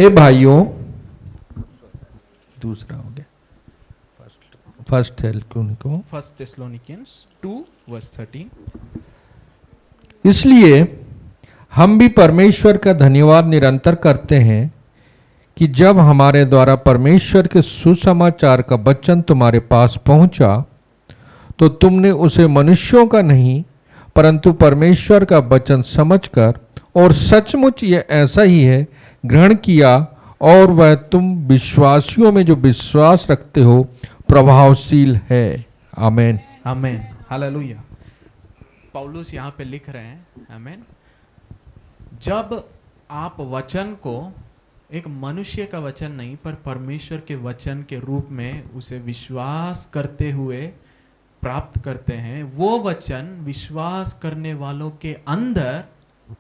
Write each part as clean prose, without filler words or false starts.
ए भाइयों, दूसरा हो गया फर्स्ट Thessalonians 2 verse 13. इसलिए हम भी परमेश्वर का धन्यवाद निरंतर करते हैं कि जब हमारे द्वारा परमेश्वर के सुसमाचार का वचन तुम्हारे पास पहुंचा तो तुमने उसे मनुष्यों का नहीं परंतु परमेश्वर का वचन समझकर और सचमुच ये ऐसा ही है ग्रहण किया, और वह तुम विश्वासियों में जो विश्वास रखते हो प्रभावशील है। आमेन आमेन, हालेलुया। पौलुस यहाँ पे लिख रहे हैं, आमेन, जब आप वचन को एक मनुष्य का वचन नहीं पर परमेश्वर के वचन के रूप में उसे विश्वास करते हुए प्राप्त करते हैं, वो वचन विश्वास करने वालों के अंदर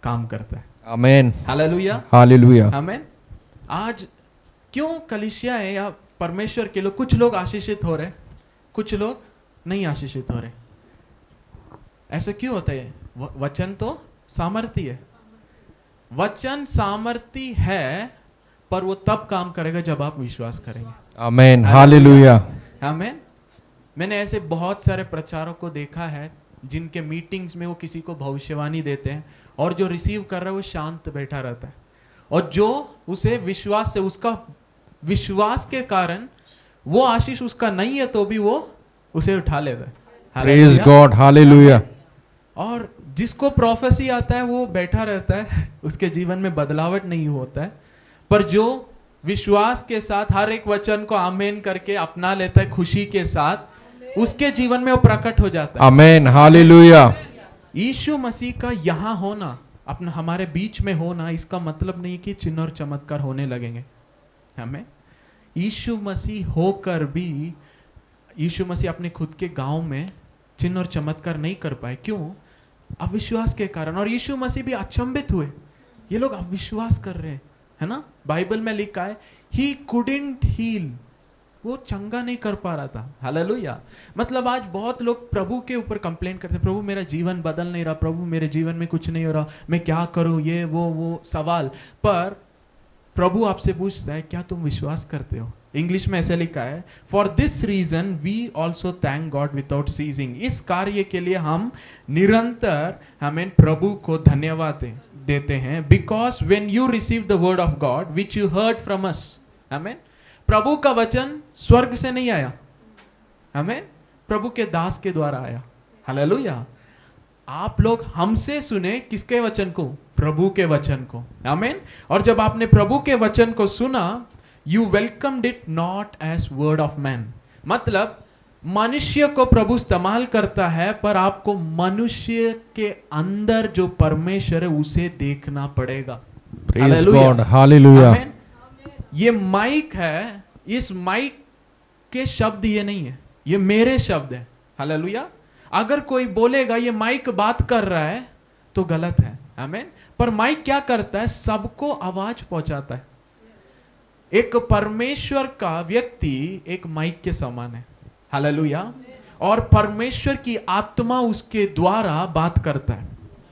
काम करता है। Amen, hallelujah, hallelujah. आमेन। आज क्यों कलीसिया है या परमेश्वर के लोग, कुछ लोग आशीषित हो रहे, कुछ लोग नहीं आशीषित हो रहे, ऐसा क्यों होता है? वचन तो सामर्थी है, वचन सामर्थी है, पर वो तब काम करेगा जब आप विश्वास करेंगे। आमेन, हालेलुया। आमेन। मैंने ऐसे बहुत सारे प्रचारकों को देखा है जिनके मीटिंग्स में वो किसी को भविष्यवाणी देते हैं और जो रिसीव कर रहा है वो शांत बैठा रहता है, और जो उसे विश्वास से, उसका विश्वास के कारण वो आशीष उसका नहीं है तो भी वो उसे उठा लेता है। Praise God, hallelujah. और जिसको प्रोफेसी आता है वो बैठा रहता है, उसके जीवन में बदलावट नहीं होता है, पर जो विश्वास के साथ हर एक वचन को आमेन करके अपना लेता है खुशी के साथ, उसके जीवन में वो प्रकट हो जाता है। Amen, hallelujah. यीशु मसीह का यहाँ होना, अपना हमारे बीच में होना, इसका मतलब नहीं कि चिन्ह और चमत्कार होने लगेंगे हमें। यीशु मसीह होकर भी यीशु मसीह अपने खुद के गांव में चिन्ह और चमत्कार नहीं कर पाए, क्यों? अविश्वास के कारण। और यीशु मसीह भी अचंभित हुए, ये लोग अविश्वास कर रहे हैं, है ना? बाइबल में लिखा है ही कुडंट हील, वो चंगा नहीं कर पा रहा था। हालेलुया। मतलब आज बहुत लोग प्रभु के ऊपर कंप्लेन करते हैं, प्रभु मेरा जीवन बदल नहीं रहा, प्रभु मेरे जीवन में कुछ नहीं हो रहा, मैं क्या करूं, ये वो सवाल। पर प्रभु आपसे पूछता है क्या तुम विश्वास करते हो? इंग्लिश में ऐसे लिखा है, for this reason we also thank God without ceasing. इस कार्य के लिए हम निरंतर हमें प्रभु को धन्यवाद देते हैं, because when you receive the word of God which you heard from us. Amen. प्रभु का वचन स्वर्ग से नहीं आया, आमेन, प्रभु के दास के द्वारा आया। हालेलुया। आप लोग हमसे सुने किसके वचन को? प्रभु के वचन को। आमेन। और जब आपने प्रभु के वचन को सुना, you welcomed it not as word of man. मतलब मनुष्य को प्रभु इस्तेमाल करता है, पर आपको मनुष्य के अंदर जो परमेश्वर है उसे देखना पड़ेगा। Praise God, hallelujah. ये माइक है, इस माइक के शब्द ये नहीं है, ये मेरे शब्द है। हालेलुया। अगर कोई बोलेगा ये माइक बात कर रहा है तो गलत है, आमीन। पर माइक क्या करता है? सबको आवाज पहुंचाता है। एक परमेश्वर का व्यक्ति एक माइक के समान है। हालेलुया। और परमेश्वर की आत्मा उसके द्वारा बात करता है।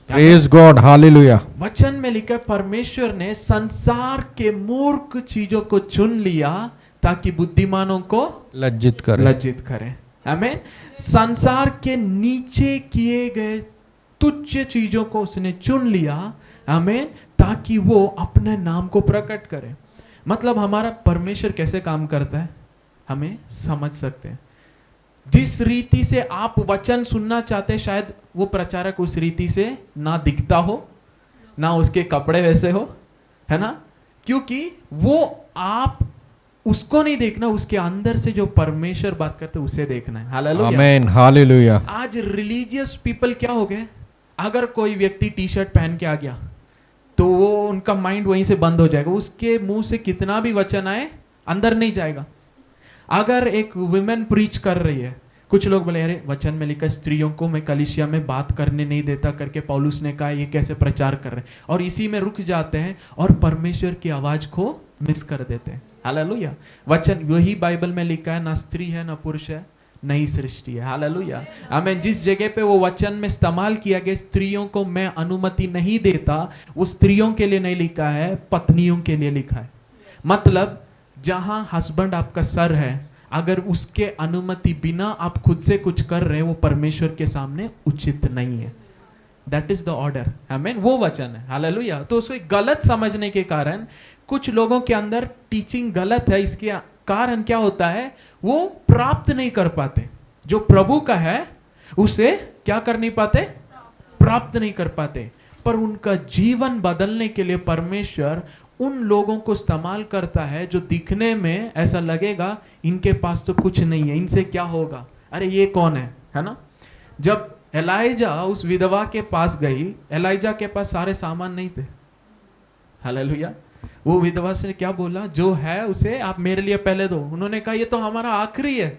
Praise God, hallelujah. वचन में लिखा है परमेश्वर ने संसार के मूर्ख चीजों को चुन लिया ताकि बुद्धिमानों को लज्जित करे। आमीन। संसार के नीचे किए गए तुच्छ चीजों को उसने चुन लिया, आमीन, ताकि वो अपने नाम को प्रकट करे। मतलब हमारा परमेश्वर कैसे काम करता है हमें समझ सकते हैं। जिस रीति से आप वचन सुनना चाहते हैं, शायद वो प्रचारक उस रीति से ना दिखता हो, ना उसके कपड़े वैसे हो, है ना? क्योंकि वो आप उसको नहीं देखना, उसके अंदर से जो परमेश्वर बात करते उसे देखना है। Hallelujah, amen, hallelujah. आज रिलीजियस पीपल क्या हो गए, अगर कोई व्यक्ति टी शर्ट पहन के आ गया तो वो उनका माइंड वहीं से बंद हो जाएगा, उसके मुंह से कितना भी वचन आए अंदर नहीं जाएगा। अगर एक वुमेन प्रीच कर रही है, कुछ लोग बोले अरे वचन में लिखा स्त्रियों को मैं कलीसिया में बात करने नहीं देता करके पौलुस ने कहा, ये कैसे प्रचार कर रहे हैं, और इसी में रुक जाते हैं और परमेश्वर की आवाज को मिस कर देते हैं। हालेलुया। वचन वही बाइबल में लिखा है, ना स्त्री है ना पुरुष है, नई सृष्टि है। हालेलुया, आमीन। जिस जगह पे वो वचन में इस्तेमाल किया गया स्त्रियों को मैं अनुमति नहीं देता, वो स्त्रियों के लिए नहीं लिखा है, पत्नियों के लिए लिखा है। मतलब जहां हस्बैंड आपका सर है, अगर उसके अनुमति बिना आप खुद से कुछ कर रहे हैं, वो परमेश्वर के सामने उचित नहीं है। दैट इज द ऑर्डर, आमीन। वो वचन है, हालेलुया। तो उसको गलत समझने के कारण कुछ लोगों के अंदर टीचिंग गलत है। इसके कारण क्या होता है, वो प्राप्त नहीं कर पाते। जो प्रभु का है उसे क्या कर नहीं पाते, प्राप्त नहीं कर पाते। पर उनका जीवन बदलने के लिए परमेश्वर उन लोगों को इस्तेमाल करता है जो दिखने में ऐसा लगेगा इनके पास तो कुछ नहीं है, इनसे क्या होगा, अरे ये कौन है ना। जब एलाइजा उस विधवा के पास गई, एलाइजा के पास सारे सामान नहीं थे, हालेलुया। वो विधवा से क्या बोला, जो है उसे आप मेरे लिए पहले दो। उन्होंने कहा ये तो हमारा आखिरी है,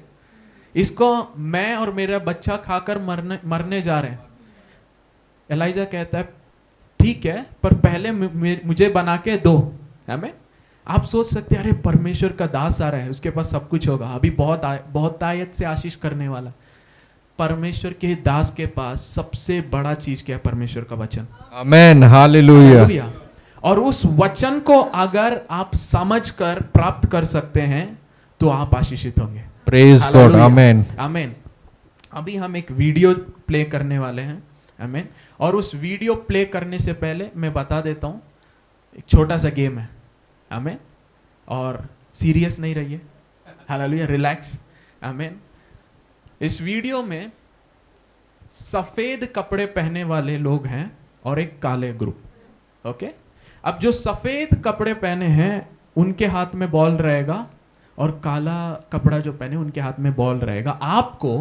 इसको मैं और मेरा बच्चा खाकर मरने जा रहे हैं। एलाइजा कहता है ठीक है, पर पहले मुझे बना के दो, हमें। आप सोच सकते हैं अरे परमेश्वर का दास आ रहा है, उसके पास सब कुछ होगा, अभी बहुत आयत से आशीष करने वाला। परमेश्वर के दास के पास सबसे बड़ा चीज क्या है, परमेश्वर का वचन, आमेन, हालेलुया। और उस वचन को अगर आप समझकर प्राप्त कर सकते हैं तो आप आशीषित होंगे। प्रेज गॉड, आमेन, आमेन। अभी हम एक वीडियो प्ले करने वाले हैं, आमेन। और उस वीडियो प्ले करने से पहले मैं बता देता हूं, एक छोटा सा गेम है, आमेन। और सीरियस नहीं रहिए, हालेलुया, रिलैक्स, आमेन। इस वीडियो में सफेद कपड़े पहने वाले लोग हैं और एक काले ग्रुप, ओके। अब जो सफेद कपड़े पहने हैं उनके हाथ में बॉल रहेगा, और काला कपड़ा जो पहने उनके हाथ में बॉल रहेगा। आपको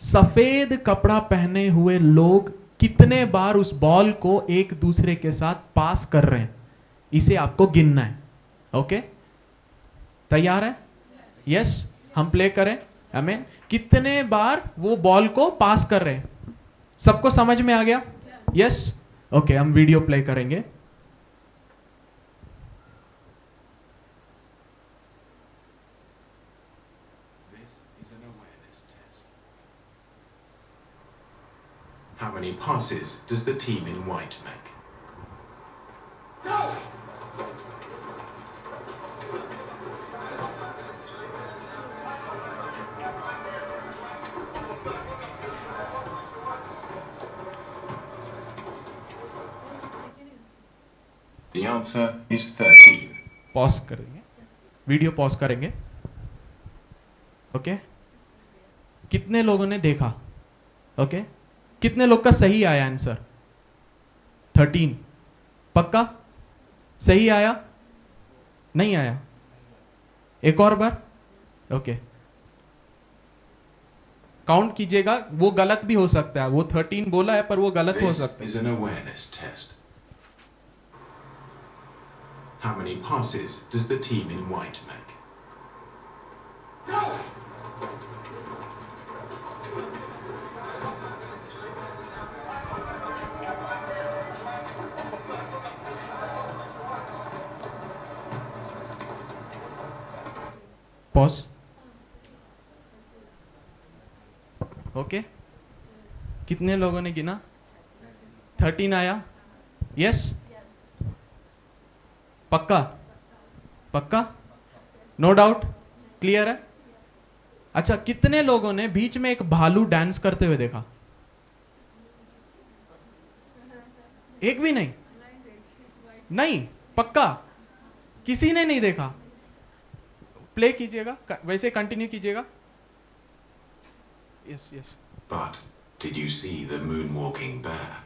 सफेद कपड़ा पहने हुए लोग कितने बार उस बॉल को एक दूसरे के साथ पास कर रहे हैं, इसे आपको गिनना है, ओके। तैयार है? यस, हम प्ले करें, आमीन। कितने बार वो बॉल को पास कर रहे हैं, सबको समझ में आ गया? यस, ओके, हम वीडियो प्ले करेंगे। How many passes does the team in white make? The answer is 13. Pause करेंगे, वीडियो पॉज करेंगे, ओके। कितने लोगों ने देखा, ओके। कितने लोग का सही आया आंसर? 13। पक्का सही आया? नहीं आया? एक और बार, ओके। काउंट कीजिएगा, वो गलत भी हो सकता है। वो 13 बोला है पर वो गलत हो सकता है। This is an awareness test. How many passes does the team in white make? Pause, okay. कितने लोगों ने गिना? 13 आया? यस, पक्का? पक्का, नो डाउट, क्लियर है? अच्छा, कितने लोगों ने बीच में एक भालू डांस करते हुए देखा? एक भी नहीं? नहीं, पक्का किसी ने नहीं देखा? प्ले कीजिएगा, वैसे कंटिन्यू कीजिएगा। Yes yes. But did you see the moonwalking bear?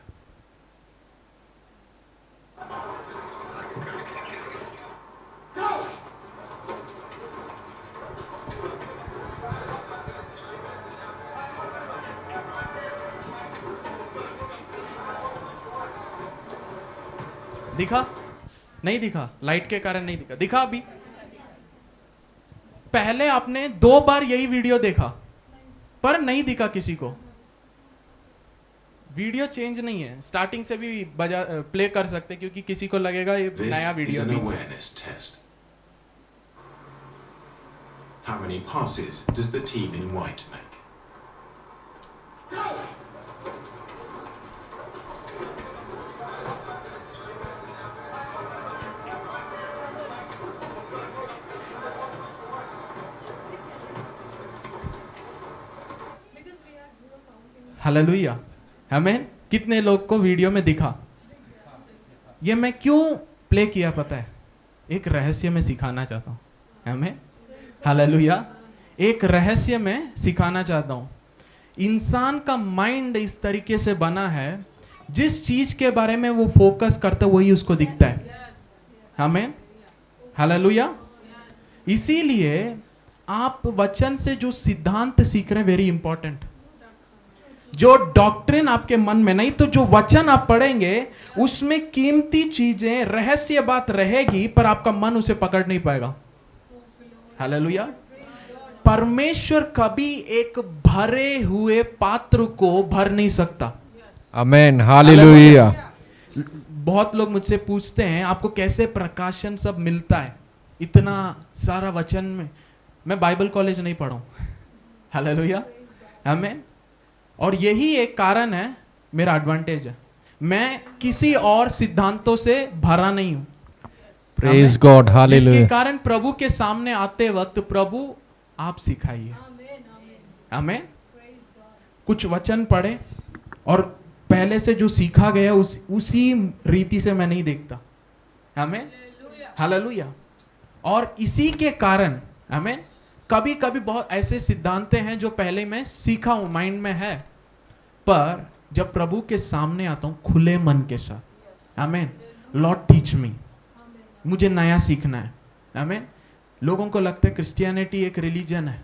दिखा? नहीं दिखा, लाइट के कारण नहीं दिखा। दिखा अभी? पहले आपने 2 बार यही वीडियो देखा पर नहीं दिखा किसी को। वीडियो चेंज नहीं है, स्टार्टिंग से भी बजा प्ले कर सकते क्योंकि किसी को लगेगा ये नया This वीडियो is an है। awareness test. How many passes does the team in white make? Hallelujah, आमीन। कितने लोग को वीडियो में दिखा? ये मैं क्यों प्ले किया पता है? एक रहस्य में सिखाना चाहता हूँ, आमीन, हालेलुया। एक रहस्य में सिखाना चाहता हूँ। इंसान का माइंड इस तरीके से बना है, जिस चीज के बारे में वो फोकस करता है वही उसको दिखता है, आमीन, हालेलुया। इसीलिए आप वचन से जो सिद्धांत सीख रहे हैं वेरी इंपॉर्टेंट। जो डॉक्ट्रिन आपके मन में नहीं, तो जो वचन आप पढ़ेंगे उसमें कीमती चीजें, रहस्य बात रहेगी, पर आपका मन उसे पकड़ नहीं पाएगा, हालेलुया। परमेश्वर कभी एक भरे हुए पात्र को भर नहीं सकता, आमेन, हालेलुया। बहुत लोग मुझसे पूछते हैं आपको कैसे प्रकाशन सब मिलता है, इतना सारा वचन में। मैं बाइबल कॉलेज नहीं पढ़ा हूं, हालेलुया, आमीन। और यही एक कारण है, मेरा एडवांटेज है, मैं किसी और सिद्धांतों से भरा नहीं हूं, प्रेज गॉड, हालेलुया। जिसके कारण प्रभु के सामने आते वक्त प्रभु आप सिखाइए, आमीन। कुछ वचन पढ़े और पहले से जो सीखा गया उसी रीति से मैं नहीं देखता, आमीन, हालेलुया। और इसी के कारण, आमीन, कभी कभी बहुत ऐसे सिद्धांत हैं जो पहले मैं सीखा हूं, माइंड में है, पर जब प्रभु के सामने आता हूं खुले मन के साथ, आमीन, लॉर्ड टीच मी, मुझे नया सीखना है, आमीन। लोगों को लगता है क्रिश्चियनिटी एक रिलीजन है,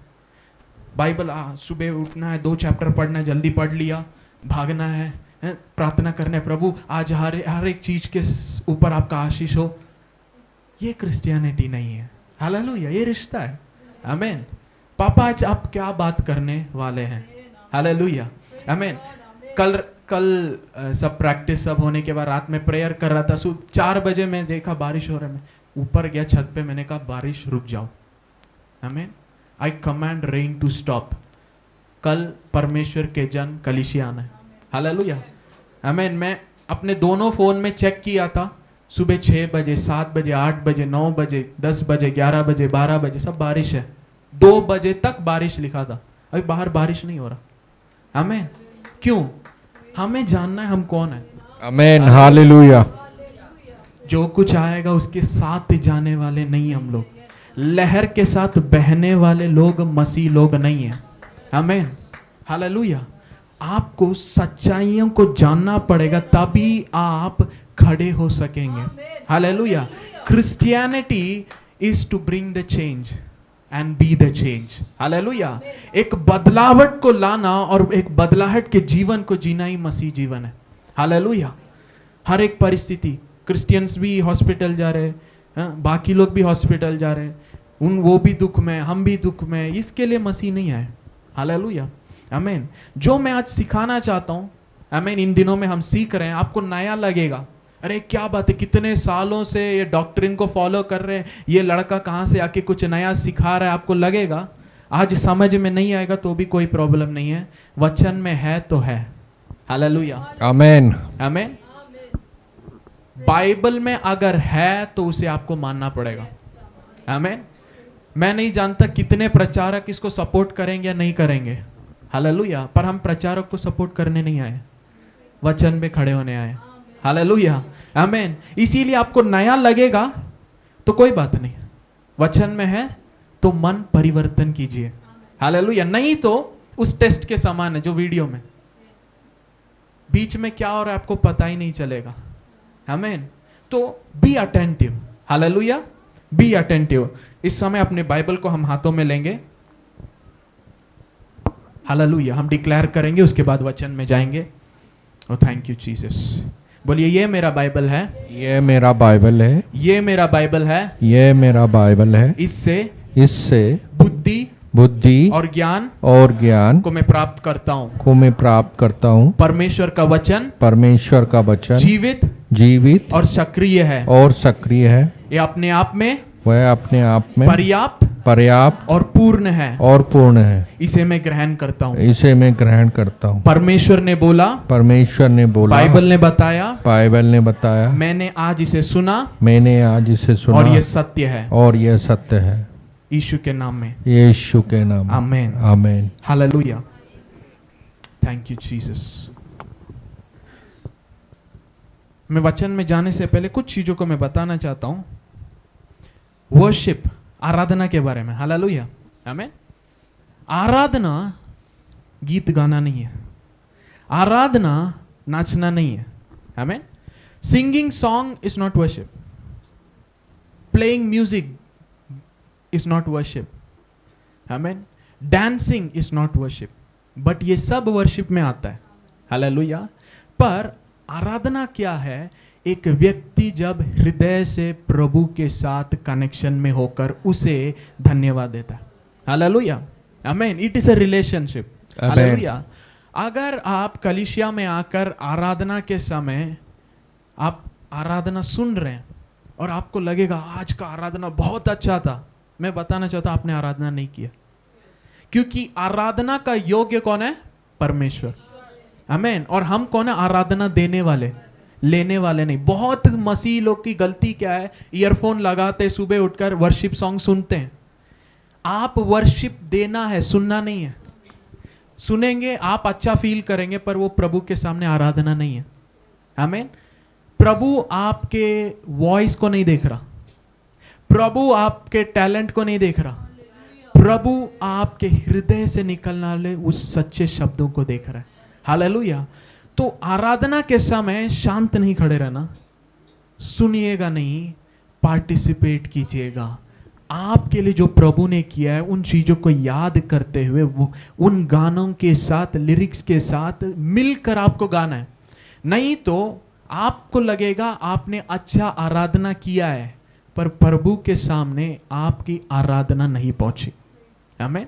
बाइबल सुबह उठना है, 2 चैप्टर पढ़ना है, जल्दी पढ़ लिया, भागना है, प्रार्थना करना है, प्रभु आज हर एक चीज के ऊपर आपका आशीष हो। ये क्रिश्चियनिटी नहीं है, हालेलुया, ये रिश्ता है, आमीन। पापा आज आप क्या बात करने वाले हैं, हालेलुया, आमीन। कल सब प्रैक्टिस सब होने के बाद रात में प्रेयर कर रहा था, 4 बजे मैं देखा बारिश हो रहा है, मैं ऊपर गया छत पे, मैंने कहा बारिश रुक जाओ, आमीन, I command rain to stop. कल परमेश्वर के जन कलीसिया आना है, हालेलुया, आमीन। मैं अपने दोनों फोन में चेक किया था, सुबह 6 बजे, 7 बजे, 8 बजे, 9 बजे, 10 बजे, 11 बजे, 12 बजे सब बारिश है, 2 बजे तक बारिश लिखा था, अभी बाहर बारिश नहीं हो रहा, आमीन। क्यों? हमें जानना है हम कौन है, आमेन, हालेलुया। जो कुछ आएगा उसके साथ जाने वाले नहीं हम लोग, लहर के साथ बहने वाले लोग मसीह लोग नहीं है, आमीन, हालेलुया। आपको सच्चाइयों को जानना पड़ेगा, तभी आप खड़े हो सकेंगे, हालेलुया। Christianity is to bring the change and be the change, हालेलुया। एक बदलावट को लाना और एक बदलाहट के जीवन को जीना ही मसीह जीवन है, हालेलुया। हर एक परिस्थिति, क्रिश्चियंस भी हॉस्पिटल जा रहे हैं, बाकी लोग भी हॉस्पिटल जा रहे हैं, वो भी दुख में, हम भी दुख में, इसके लिए मसीह नहीं आए, हालेलुया, आमीन। जो मैं आज सिखाना चाहता हूं, आमीन, इन दिनों में हम सीख रहे हैं, आपको नया लगेगा, अरे क्या बात है, कितने सालों से ये डॉक्ट्रिन को फॉलो कर रहे हैं, ये लड़का कहां से आके कुछ नया सिखा रहा है, आपको लगेगा। आज समझ में नहीं आएगा तो भी कोई प्रॉब्लम नहीं है, वचन में है तो है, हालेलुया, आमेन, आमीन। बाइबल में अगर है तो उसे आपको मानना पड़ेगा, आमीन। मैं नहीं जानता कितने प्रचारक इसको सपोर्ट करेंगे या नहीं करेंगे, हालेलुया, पर हम प्रचारक को सपोर्ट करने नहीं आए, वचन पे खड़े होने आए, हालेलुया, आमीन। इसीलिए आपको नया लगेगा तो कोई बात नहीं, वचन में है तो मन परिवर्तन कीजिए, हालेलुया। नहीं तो उस टेस्ट के समान है जो वीडियो में, बीच में क्या हो रहा है आपको पता ही नहीं चलेगा, आमीन। तो be attentive, hallelujah, be attentive. इस समय अपने बाइबल को हम हाथों में लेंगे, हालेलुया, हम डिक्लेयर करेंगे, उसके बाद वचन में जाएंगे। ओ थैंक यू जीसस, बोलिए ये मेरा बाइबल है, ये मेरा बाइबल है, ये मेरा बाइबल है, ये मेरा बाइबल है, इससे बुद्धि और ज्ञान को मैं प्राप्त करता हूँ, परमेश्वर का वचन जीवित और सक्रिय है, ये अपने आप में पर्याप्त और पूर्ण है, इसे मैं ग्रहण करता हूँ। परमेश्वर ने बोला, बाइबल ने बताया, मैंने आज इसे सुना और ये सत्य है, यीशु के नाम में, यीशु के नाम, amen, amen, hallelujah. Thank you Jesus. मैं वचन में जाने से पहले कुछ चीजों को मैं बताना चाहता हूं। वर्शिप, आराधना के बारे में। हालेलुया, आमीन। आराधना गीत गाना नहीं है, आराधना नाचना नहीं है, amen. Singing song is not worship, playing music is not worship, amen. Dancing is not worship, but ये सब वर्शिप में आता है, हालेलुया। पर आराधना क्या है? एक व्यक्ति जब हृदय से प्रभु के साथ कनेक्शन में होकर उसे धन्यवाद देता है, हालेलुया, आमीन। It is a relationship, hallelujah. अगर आप कलीसिया में आकर आराधना के समय आप आराधना सुन रहे हैं और आपको लगेगा आज का आराधना बहुत अच्छा था, मैं बताना चाहता हूं आपने आराधना नहीं किया, क्योंकि आराधना का योग्य कौन है? परमेश्वर, आमीन। और हम कौन है? आराधना देने वाले, लेने वाले नहीं। बहुत मसीह लोग की गलती क्या है? ईयरफोन लगाते सुबह उठकर वर्शिप सॉन्ग सुनते हैं। आप वर्शिप देना है, सुनना नहीं है। सुनेंगे आप अच्छा फील करेंगे, पर वो प्रभु के सामने आराधना नहीं है, आमीन। प्रभु आपके वॉइस को नहीं देख रहा, प्रभु आपके टैलेंट को नहीं देख रहा, प्रभु आपके हृदय से निकलने वाले उस सच्चे शब्दों को देख रहा है, हालेलुया। तो आराधना के समय शांत नहीं खड़े रहना, सुनिएगा नहीं, पार्टिसिपेट कीजिएगा। आपके लिए जो प्रभु ने किया है उन चीजों को याद करते हुए वो उन गानों के साथ, लिरिक्स के साथ मिलकर आपको गाना है। नहीं तो आपको लगेगा आपने अच्छा आराधना किया है, पर प्रभु के सामने आपकी आराधना नहीं पहुंची, आमीन।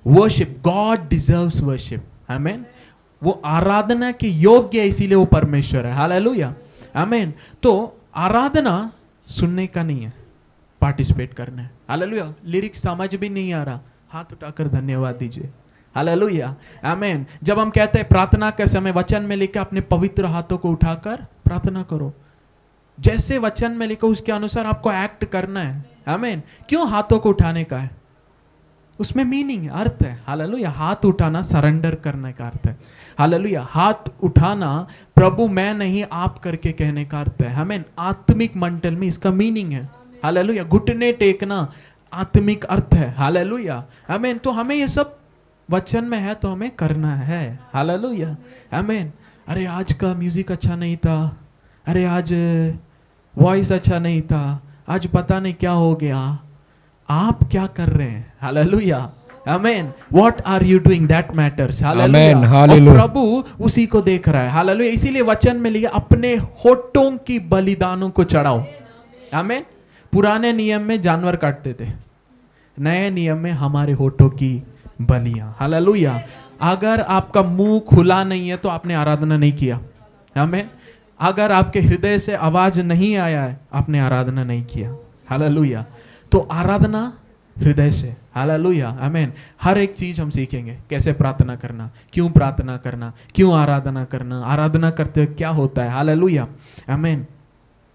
वर्शिप, गॉड डिजर्व्स वर्शिप, आमीन। वो आराधना के योग्य है, इसीलिए वो परमेश्वर है, हालेलुया, आमीन। तो आराधना सुनने का नहीं है, पार्टिसिपेट करना है, हालेलुया। लिरिक्स समझ भी नहीं आ रहा, हाथ उठाकर धन्यवाद दीजिए, हालेलुया, आमीन। जब हम कहते हैं प्रार्थना के समय वचन में लिखा अपने पवित्र हाथों को उठाकर प्रार्थना करो, जैसे वचन में लिखा उसके अनुसार आपको एक्ट करना है, आमीन। क्यों हाथों को उठाने का है? उसमें मीनिंग है, अर्थ है, हालेलुया। हाथ उठाना सरेंडर करने का अर्थ है, हालेलुया। हाथ उठाना प्रभु मैं नहीं आप करके कहने का अर्थ है, आमीन। आत्मिक मंडल में इसका मीनिंग है, हालेलुया। घुटने टेकना आत्मिक अर्थ है, हालेलुया, आमीन। तो हमें ये सब वचन में है तो हमें करना है, हालेलुया, आमीन। अरे आज का म्यूजिक अच्छा नहीं था, अरे आज वॉइस अच्छा नहीं था, आज पता नहीं क्या हो गया। आप क्या कर रहे हैं, हालेलुया, आमीन। What are you doing, that matters, हालेलुया। और प्रभु उसी को देख रहा है, हालेलुया। इसीलिए वचन में लिखा अपने होठों की बलिदानों को चढ़ाओ, आमीन। पुराने नियम में जानवर काटते थे, नए नियम में हमारे होठों की बलियां, हालेलुया। अगर आपका मुंह खुला नहीं है तो आपने आराधना नहीं किया, आमीन। अगर आपके हृदय से आवाज नहीं आया है, आपने आराधना नहीं किया, हालेलुया। तो आराधना हृदय से, हालेलुया, आमीन। हर एक चीज हम सीखेंगे, कैसे प्रार्थना करना, क्यों प्रार्थना करना, क्यों आराधना करना, आराधना करते हुए क्या होता है, हालेलुया, आमीन।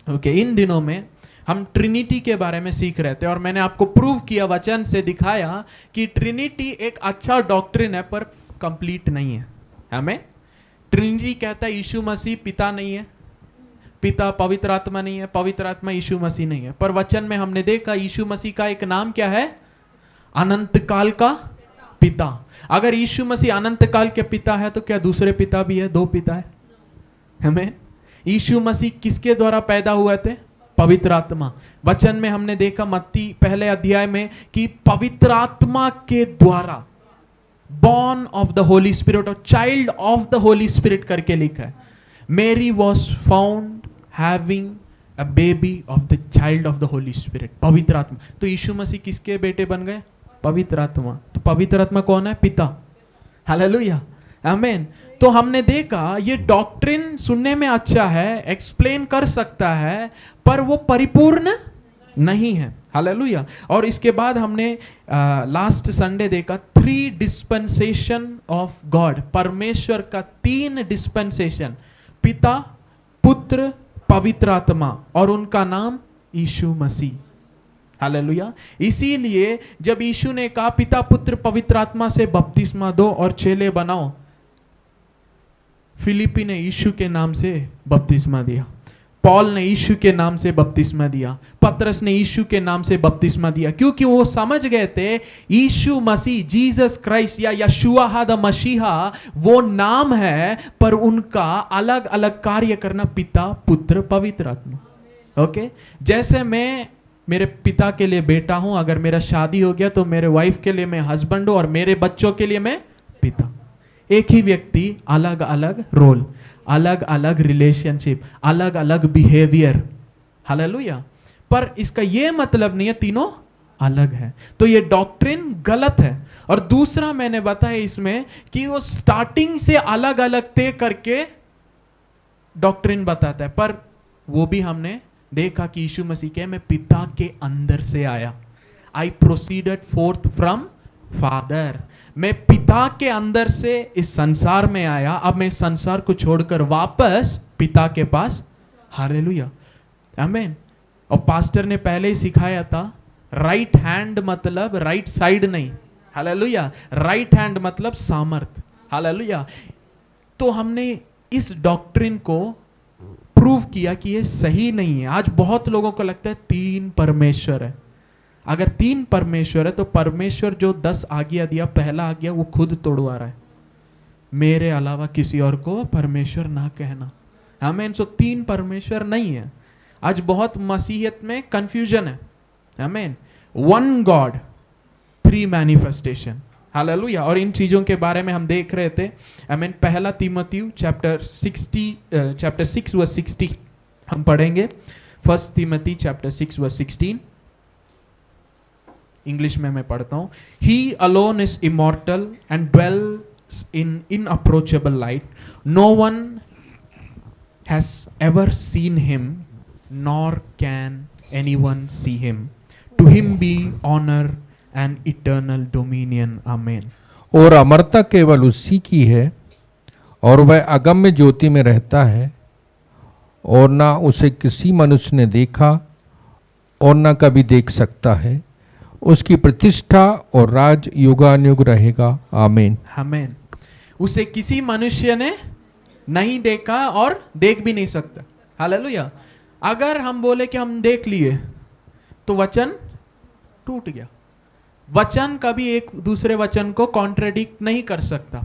ओके, इन दिनों में हम ट्रिनिटी के बारे में सीख रहे थे और मैंने आपको प्रूव किया, वचन से दिखाया कि ट्रिनिटी एक अच्छा डॉक्ट्रिन है पर कंप्लीट नहीं है, हमें। ट्रिनिटी कहता है यीशु मसीह पिता नहीं है, पिता पवित्र आत्मा नहीं है, पवित्र आत्मा यीशु मसीह नहीं है। पर वचन में हमने देखा यीशु मसीह का एक नाम क्या है? अनंत काल का पिता। अगर यीशु मसीह अनंत काल के पिता है तो क्या दूसरे पिता भी है? दो पिता है, हमें। यीशु मसीह किसके द्वारा पैदा हुए थे? पवित्र आत्मा। वचन में हमने देखा मत्ती पहले अध्याय में कि पवित्र आत्मा के द्वारा, born of the Holi spirit और child of the Holi spirit करके लिखा है। Mary was found having a baby of the child of the Holi spirit, पवित्र आत्मा। तो यीशु मसीह किसके बेटे बन गए? पवित्र आत्मा। तो पवित्र आत्मा कौन है? पिता, हालेलुया, आमीन। तो हमने देखा ये डॉक्ट्रिन सुनने में अच्छा है, एक्सप्लेन कर सकता है, पर वो परिपूर्ण नहीं है, हालेलुया। और इसके बाद हमने लास्ट संडे देखा 3 डिस्पेंसेशन ऑफ गॉड, परमेश्वर का 3 डिस्पेंसेशन, पिता, पुत्र, पवित्र आत्मा, और उनका नाम यीशु मसीह, हालेलुया। इसीलिए जब यीशु ने कहा पिता, पुत्र, पवित्र आत्मा से बपतिस्मा दो और चेले बनाओ, फिलिपी ने यीशु के नाम से बपतिस्मा दिया, पॉल ने यीशु के नाम से बपतिस्मा दिया, पतरस ने यीशु के नाम से बपतिस्मा दिया, क्योंकि वो समझ गए थे यीशु मसीह, जीसस क्राइस्ट या यशुआ द मसीहा वो नाम है, पर उनका अलग अलग कार्य करना पिता, पुत्र, पवित्र आत्मा। ओके, जैसे मैं मेरे पिता के लिए बेटा हूं, अगर मेरा शादी हो गया तो मेरे वाइफ के लिए मैं हस्बैंड हूं और मेरे बच्चों के लिए मैं पिता। एक ही व्यक्ति, अलग अलग रोल, अलग अलग रिलेशनशिप, अलग अलग बिहेवियर। हालेलुया। पर इसका यह मतलब नहीं है तीनों अलग है, तो ये डॉक्ट्रिन गलत है। और दूसरा मैंने बताया इसमें कि वो स्टार्टिंग से अलग अलग तय करके डॉक्ट्रिन बताता है, पर वो भी हमने देखा कि यीशु मसीह के मैं पिता के अंदर से आया, आई प्रोसीडेड फोर्थ फ्रॉम फादर, मैं पिता के अंदर से इस संसार में आया, अब मैं संसार को छोड़कर वापस पिता के पास। हालेलुया, आमीन। और पास्टर ने पहले ही सिखाया था, राइट हैंड मतलब राइट साइड नहीं, हालेलुया, राइट हैंड मतलब सामर्थ, हालेलुया। तो हमने इस डॉक्ट्रिन को प्रूव किया कि ये सही नहीं है। आज बहुत लोगों को लगता है तीन परमेश्वर है। अगर तीन परमेश्वर है तो परमेश्वर जो 10 आज्ञा दिया, पहला आज्ञा वो खुद तोड़वा रहा है, मेरे अलावा किसी और को परमेश्वर ना कहना। आमीन। सो तीन परमेश्वर नहीं है। आज बहुत मसीहियत में कंफ्यूजन है। आमीन। One God, 3 manifestation, hallelujah. और इन चीजों के बारे में हम देख रहे थे। आमीन। पहला तीमुथियुस चैप्टर 6 वर्स 60 हम पढ़ेंगे। फर्स्ट तीमुथियुस चैप्टर 6 वर्स 16, इंग्लिश में मैं पढ़ता हूं। He alone is immortal and dwells in inapproachable light. No one has ever seen him, nor can anyone see him. To him be honor and eternal dominion. Amen. और अमरता केवल उसी की है, और वह अगम्य ज्योति में रहता है, और ना उसे किसी मनुष्य ने देखा और ना कभी देख सकता है। उसकी प्रतिष्ठा और राज युगानुयुग रहेगा। आमीन। आमीन। उसे किसी मनुष्य ने नहीं देखा और देख भी नहीं सकता। हालेलुया। अगर हम बोले कि हम देख लिए तो वचन टूट गया। वचन कभी एक दूसरे वचन को कॉन्ट्रडिक्ट नहीं कर सकता।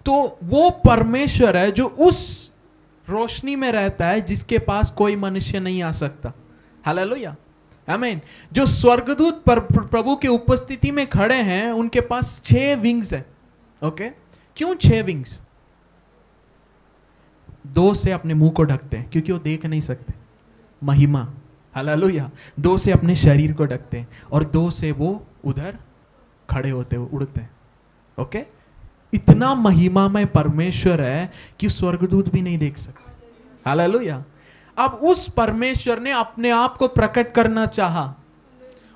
तो वो परमेश्वर है जो उस रोशनी में रहता है जिसके पास कोई मनुष्य नहीं आ सकता। हालेलुया, आमीन। जो स्वर्गदूत प्रभु की उपस्थिति में खड़े हैं उनके पास 6 विंग्स है। ओके, क्यों 6 विंग्स? 2 से अपने मुंह को ढकते हैं क्योंकि वो देख नहीं सकते, महिमा। हालेलुया। 2 से अपने शरीर को ढकते हैं और 2 से वो उधर खड़े होते हुए उड़ते हैं। ओके, इतना महिमामय परमेश्वर है कि स्वर्गदूत भी नहीं देख सकते। हालेलुया। अब उस परमेश्वर ने अपने आप को प्रकट करना चाहा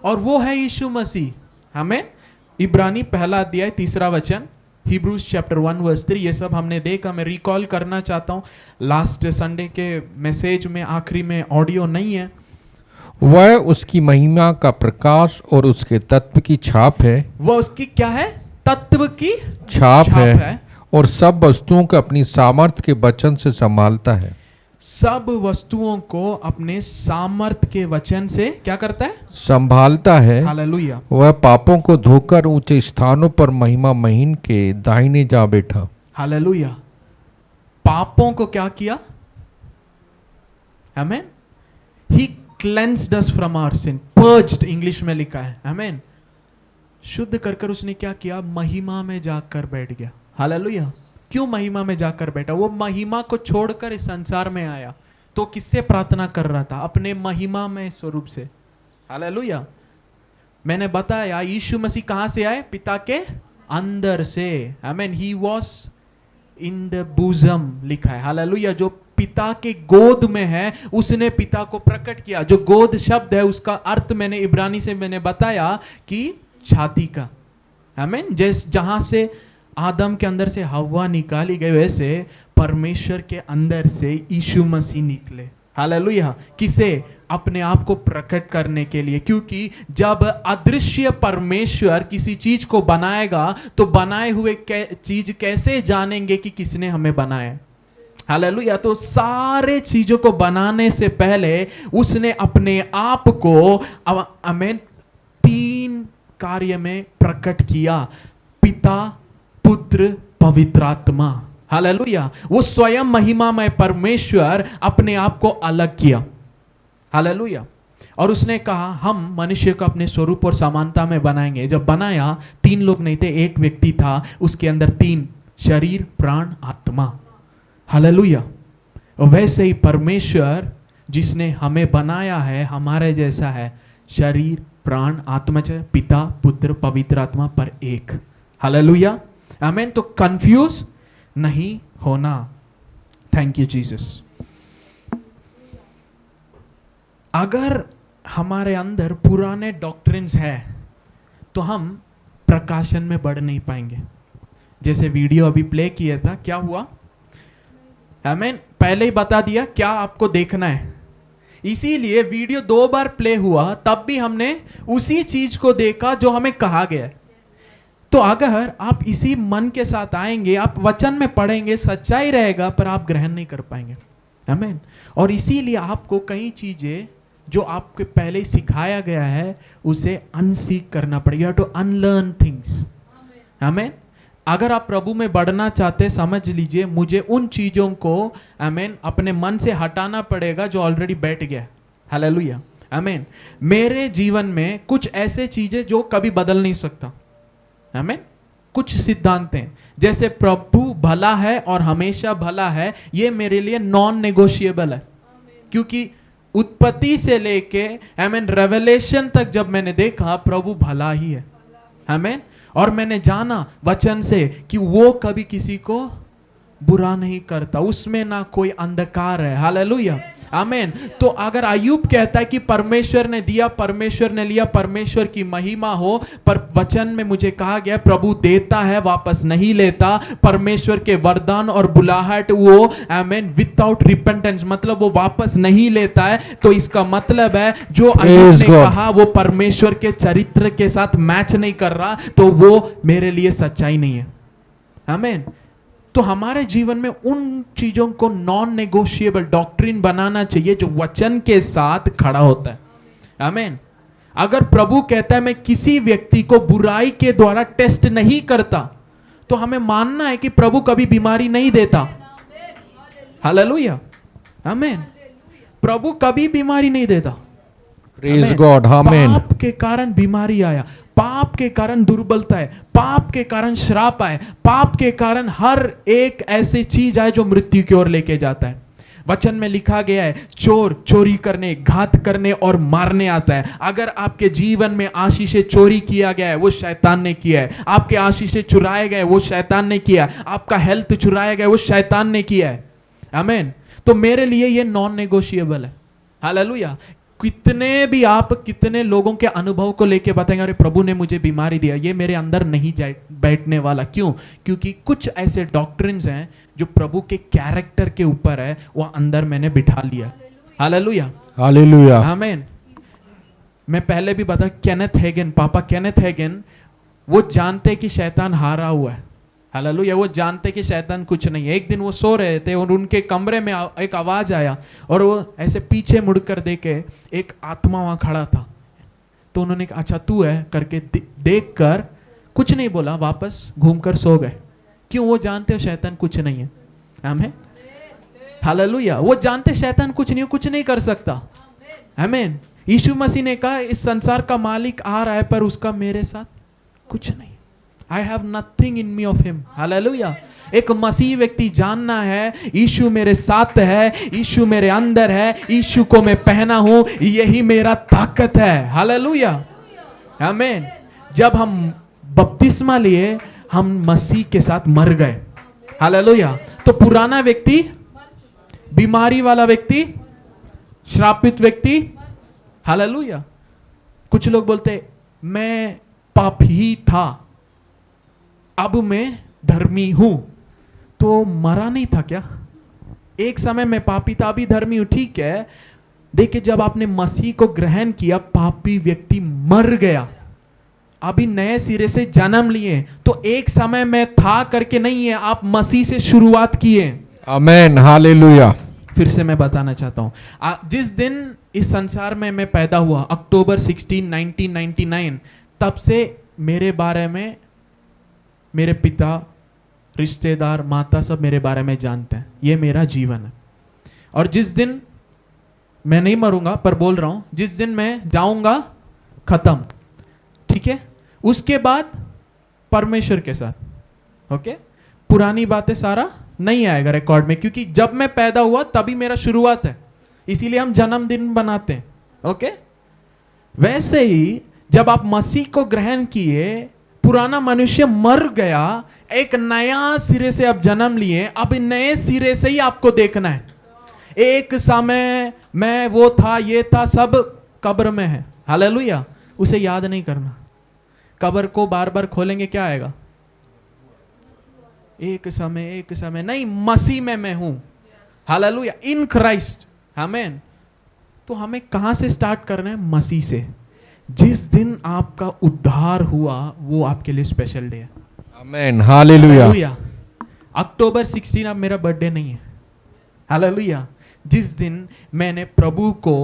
और वो है यीशु मसीह। हमें इब्रानी पहला अध्याय 3 वचन, हिब्रूज चैप्टर 1 वर्स 3, ये सब हमने देखा। मैं रिकॉल करना चाहता हूं, लास्ट संडे के मैसेज में आखिरी में ऑडियो नहीं है। वह उसकी महिमा का प्रकाश और उसके तत्व की छाप है। वह उसकी क्या है? तत्व की छाप है और सब वस्तुओं को अपनी सामर्थ के वचन से संभालता है। सब वस्तुओं को अपने सामर्थ के वचन से क्या करता है? संभालता है। हालेलुया। वह पापों को धोकर ऊंचे स्थानों पर महिमा महीन के दाहिने जा बैठा। हालेलुया। पापों को क्या किया? Amen. He cleansed us from our sin, purged English में लिखा है। आमीन। शुद्ध कर उसने क्या किया? महिमा में जाकर बैठ गया। हालेलुया। क्यों महिमा में जाकर बैठा? वो महिमा को छोड़कर इस संसार में आया तो किससे प्रार्थना कर रहा था? अपने महिमा में स्वरूप से। हालेलुया। मैंने बताया यीशु मसीह कहां से आए? पिता के अंदर से। आमीन। He was in the bosom लिखा है। हालेलुया। जो पिता के गोद में है उसने पिता को प्रकट किया। जो गोद शब्द है उसका अर्थ मैंने इब्रानी से मैंने बताया कि छाती का। आमीन। जहां से आदम के अंदर से हवा निकाली गई, वैसे परमेश्वर के अंदर से यीशु मसीह निकले। हालेलुया। किसे? अपने आप को प्रकट करने के लिए। क्योंकि जब अदृश्य परमेश्वर किसी चीज को बनाएगा तो बनाए हुए चीज कैसे जानेंगे कि किसने हमें बनाया? हालेलुया। तो सारे चीजों को बनाने से पहले उसने अपने आप को आमेन 3 कार्य में प्रकट किया, पिता, पुत्र, पवित्र आत्मा। हालेलुया। वो स्वयं महिमामय परमेश्वर अपने आप को अलग किया। हालेलुया। और उसने कहा हम मनुष्य को अपने स्वरूप और समानता में बनाएंगे। जब बनाया 3 लोग नहीं थे, एक व्यक्ति था, उसके अंदर 3 शरीर, प्राण, आत्मा। हालेलुया। वैसे ही परमेश्वर जिसने हमें बनाया है हमारे जैसा है, शरीर, प्राण, आत्मा, पिता, पुत्र, पवित्र आत्मा पर एक। हालेलुया, आमीन। तो कंफ्यूज नहीं होना। Thank you Jesus. अगर हमारे अंदर पुराने डॉक्ट्रिन्स है तो हम प्रकाशन में बढ़ नहीं पाएंगे। जैसे वीडियो अभी प्ले किया था, क्या हुआ? आमीन। पहले ही बता दिया क्या आपको देखना है, इसीलिए वीडियो 2 बार प्ले हुआ, तब भी हमने उसी चीज को देखा जो हमें कहा गया है। तो अगर आप इसी मन के साथ आएंगे, आप वचन में पढ़ेंगे, सच्चाई रहेगा, पर आप ग्रहण नहीं कर पाएंगे। आमीन। और इसीलिए आपको कई चीजें जो आपको पहले ही सिखाया गया है उसे अनसीक करना पड़ेगा। You have to unlearn things. आमीन। अगर आप प्रभु में बढ़ना चाहते, समझ लीजिए मुझे उन चीजों को आमीन अपने मन से हटाना पड़ेगा जो ऑलरेडी बैठ गया। हालेलुया, आमीन। मेरे जीवन में कुछ ऐसे चीजें जो कभी बदल नहीं सकता। आमीन। कुछ सिद्धांत हैं, जैसे प्रभु भला है और हमेशा भला है, ये मेरे लिए नॉन नेगोशिएबल है। क्योंकि उत्पत्ति से लेके आमीन रेवलेशन तक जब मैंने देखा प्रभु भला ही है। आमीन। और मैंने जाना वचन से कि वो कभी किसी को बुरा नहीं करता, उसमें ना कोई अंधकार है। हालेलुया, आमीन। तो अगर अय्यूब कहता है कि परमेश्वर ने दिया, परमेश्वर ने लिया, परमेश्वर की महिमा हो, पर वचन में मुझे कहा गया प्रभु देता है, वापस नहीं लेता। परमेश्वर के वरदान और बुलाहट वो आमीन विदाउट रिपेंटेंस, मतलब वो वापस नहीं लेता है। तो इसका मतलब है जो अय्यूब ने कहा वो परमेश्वर के चरित्र के साथ मैच नहीं कर रहा, तो वो मेरे लिए सच्चाई नहीं है। आमीन। तो हमारे जीवन में उन चीजों को नॉन नेगोशिएबल डॉक्ट्रिन बनाना चाहिए जो वचन के साथ खड़ा होता है। आमीन। अगर प्रभु कहता है मैं किसी व्यक्ति को बुराई के द्वारा टेस्ट नहीं करता, तो हमें मानना है कि प्रभु कभी बीमारी नहीं देता। हालेलुया, आमीन। प्रभु कभी बीमारी नहीं देता। प्रेज गॉड, आमीन। पाप के कारण बीमारी आया, पाप के कारण दुर्बलता है, पाप के कारण श्राप आए, पाप के कारण हर एक ऐसी चीज आए जो मृत्यु की ओर लेके जाता है। वचन में लिखा गया है चोर चोरी करने, घात करने और मारने आता है। अगर आपके जीवन में आशीषें चोरी किया गया है वो शैतान ने किया है, आपके आशीषें चुराए गए वो शैतान ने किया है, आपका हेल्थ चुराया गया वो शैतान ने किया है। आमीन। तो मेरे लिए ये नॉन नेगोशिएबल है। हालेलुया। कितने भी आप कितने लोगों के अनुभव को लेके बताएंगे अरे प्रभु ने मुझे बीमारी दिया, ये मेरे अंदर नहीं बैठने वाला। क्यों? क्योंकि कुछ ऐसे डॉक्ट्रिन्स हैं जो प्रभु के कैरेक्टर के ऊपर है, वो अंदर मैंने बिठा लिया। हालेलुया, हालेलुया, आमीन। मैं पहले भी बता, केनेथ हेगन, पापा केनेथ हेगन, वो जानते कि शैतान हारा हुआ है। हालेलुया, वो जानते कि शैतान कुछ नहीं है। एक दिन वो सो रहे थे और उनके कमरे में एक आवाज आया और वो ऐसे पीछे मुड़कर देखे एक आत्मा वहां खड़ा था। तो उन्होंने कहा अच्छा तू है करके देखकर कुछ नहीं बोला, वापस घूमकर सो गए। क्यों? वो जानते शैतान कुछ नहीं है। आमीन। हालेलुया, वो जानते शैतान कुछ नहीं, कुछ नहीं कर सकता। आमीन। यीशु मसीह ने कहा इस संसार का मालिक आ रहा है पर उसका मेरे साथ कुछ नहीं। I have nothing in me of him. Hallelujah. एक मसीह व्यक्ति जानना है यीशु मेरे साथ है, यीशु मेरे अंदर है, यीशु को मैं पहना हूं, यही मेरा ताकत है। हालेलुया, आमीन। जब हम बपतिस्मा लिए हम मसीह के साथ मर गए। हालेलुया। तो पुराना व्यक्ति, बीमारी वाला व्यक्ति, श्रापित व्यक्ति, हालेलुया। कुछ लोग बोलते मैं पापी था अब मैं धर्मी हूं, तो मरा नहीं था क्या? एक समय मैं पापी था अभी धर्मी हूं, ठीक है। देखिए जब आपने मसीह को ग्रहण किया पापी व्यक्ति मर गया, अभी नए सिरे से जन्म लिए। तो एक समय मैं था करके नहीं है, आप मसीह से शुरुआत किए। आमेन, हालेलुया। फिर से मैं बताना चाहता हूं, जिस दिन इस संसार में मैं पैदा हुआ, अक्टूबर 16 1999, तब से मेरे बारे में मेरे पिता, रिश्तेदार, माता सब मेरे बारे में जानते हैं। ये मेरा जीवन है। और जिस दिन मैं नहीं मरूंगा, पर बोल रहा हूं, जिस दिन मैं जाऊंगा खत्म, ठीक है, उसके बाद परमेश्वर के साथ, ओके। पुरानी बातें सारा नहीं आएगा रिकॉर्ड में, क्योंकि जब मैं पैदा हुआ तभी मेरा शुरुआत है, इसीलिए हम जन्मदिन बनाते हैं, ओके। वैसे ही जब आप मसीह को ग्रहण किए, पुराना मनुष्य मर गया, एक नया सिरे से आप जन्म लिए, अब नए सिरे से ही आपको देखना है। एक समय मैं वो था, ये था, सब कब्र में है, हालेलुया। उसे याद नहीं करना। कब्र को बार बार खोलेंगे, क्या आएगा? एक समय नहीं, मसीह में मैं हूं, हालेलुया, इन क्राइस्ट, आमेन। तो हमें कहां से स्टार्ट करना है? मसीह से। जिस दिन आपका उद्धार हुआ, वो आपके लिए स्पेशल डे है, आमेन, हालेलुया। अक्टूबर 16 अब मेरा बर्थडे नहीं है, हालेलुया। जिस दिन मैंने प्रभु को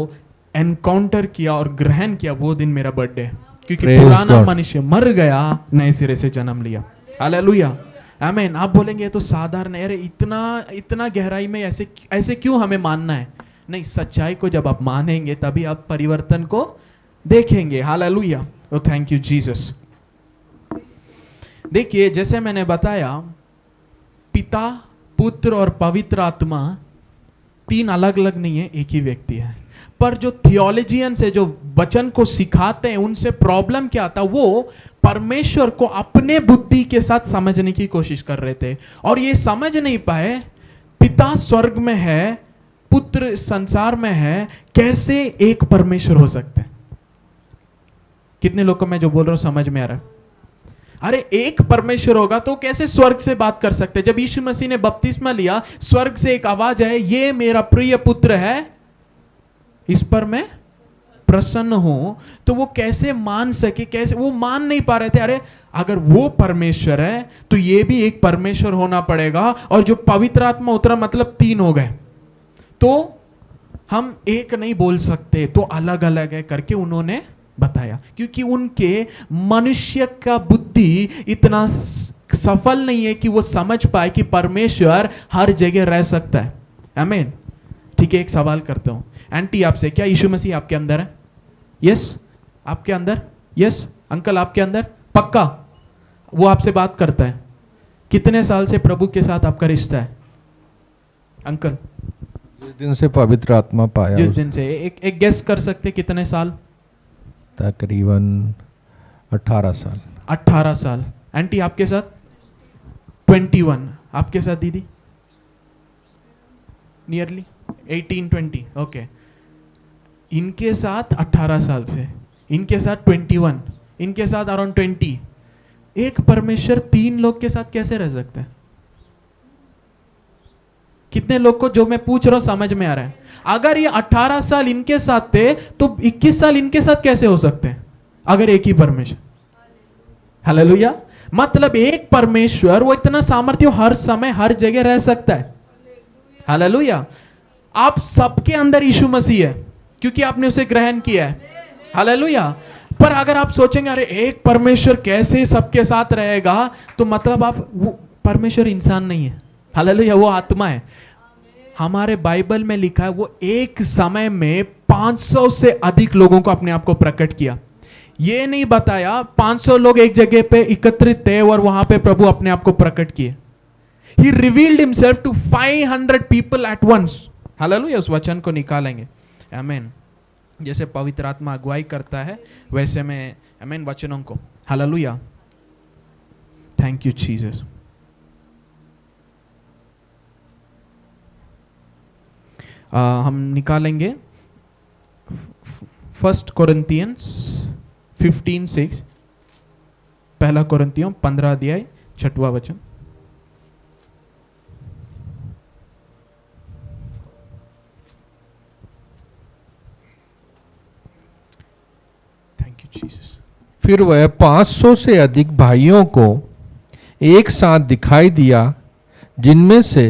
एनकाउंटर किया और ग्रहण किया, वो दिन मेरा बर्थडे है, क्योंकि Praise पुराना God. मनुष्य मर गया, नए सिरे से जन्म लिया, हालेलुया, आमीन। आप बोलेंगे ये तो साधारण है, अरे इतना गहराई में ऐसे क्यों हमें मानना है? नहीं, सच्चाई को जब आप मानेंगे तभी आप परिवर्तन को देखेंगे, हालेलुया। Oh thank you Jesus. देखिए, जैसे मैंने बताया, पिता, पुत्र और पवित्र आत्मा तीन अलग अलग नहीं है, एक ही व्यक्ति है। पर जो थियोलॉजियंस है, जो वचन को सिखाते हैं, उनसे प्रॉब्लम क्या आता, वो परमेश्वर को अपने बुद्धि के साथ समझने की कोशिश कर रहे थे, और ये समझ नहीं पाए, पिता स्वर्ग में है, पुत्र संसार में है, कैसे एक परमेश्वर हो सकते हैं? कितने लोग को मैं जो बोल रहा हूं समझ में आ रहा है? अरे एक परमेश्वर होगा तो कैसे स्वर्ग से बात कर सकते? जब यीशु मसीह ने बपतिस्मा लिया, स्वर्ग से एक आवाज है, ये मेरा प्रिय पुत्र है, इस पर मैं प्रसन्न हूं। तो वो कैसे मान सके? कैसे? वो मान नहीं पा रहे थे। अरे अगर वो परमेश्वर है तो ये भी एक परमेश्वर होना पड़ेगा, और जो पवित्र आत्मा उतरा मतलब तीन हो गए, तो हम एक नहीं बोल सकते, तो अलग अलग है करके उन्होंने बताया, क्योंकि उनके मनुष्य का बुद्धि इतना सफल नहीं है कि वो समझ पाए कि परमेश्वर हर जगह रह सकता है, आमीन। ठीक है, एक सवाल करता हूं आंटी आपसे, क्या यीशु मसीह आपके अंदर है? यस, आपके अंदर? यस। अंकल आपके अंदर? पक्का? वो आपसे बात करता है? कितने साल से प्रभु के साथ आपका रिश्ता है अंकल? जिस दिन से पवित्र आत्मा पाया, जिस दिन से। एक गेस कर सकते कितने साल? तकरीबन 18 साल। 18 साल। आंटी आपके साथ? 21। आपके साथ दीदी? नियरली 18-20। ओके, इनके साथ 18 साल से, इनके साथ 21, इनके साथ अराउंड 20। एक परमेश्वर तीन लोग के साथ कैसे रह सकता है? कितने लोग को जो मैं पूछ रहा हूं समझ में आ रहा है? अगर ये 18 साल इनके साथ थे, तो 21 साल इनके साथ कैसे हो सकते हैं, अगर एक ही परमेश्वर? हालेलुया। मतलब एक परमेश्वर, वो इतना सामर्थ्य हर समय हर जगह रह सकता है, हालेलुया। आप सबके अंदर यीशु मसीह है, क्योंकि आपने उसे ग्रहण किया है, हालेलुया। पर अगर आप सोचेंगे अरे एक परमेश्वर कैसे सबके साथ रहेगा, तो मतलब आप, वो परमेश्वर इंसान नहीं है, हालेलुया, वो आत्मा है। हमारे बाइबल में लिखा है, वो एक समय में 500 से अधिक लोगों को अपने आप को प्रकट किया। ये नहीं बताया 500 लोग एक जगह पे एकत्रित थे और वहां पे प्रभु अपने आप को प्रकट किए। He revealed himself to 500 people at once. Hallelujah. उस वचन को निकालेंगे, आमीन। जैसे पवित्र आत्मा अगुवाई करता है, वैसे में, आमीन, वचनों को, हालेलुया। Thank you Jesus. हम निकालेंगे 1 कोरिन्थियंस 15:6, पहला कोरिन्थियों 15 अध्याय 6वां वचन। Thank you Jesus. फिर वह 500 से अधिक भाइयों को एक साथ दिखाई दिया, जिनमें से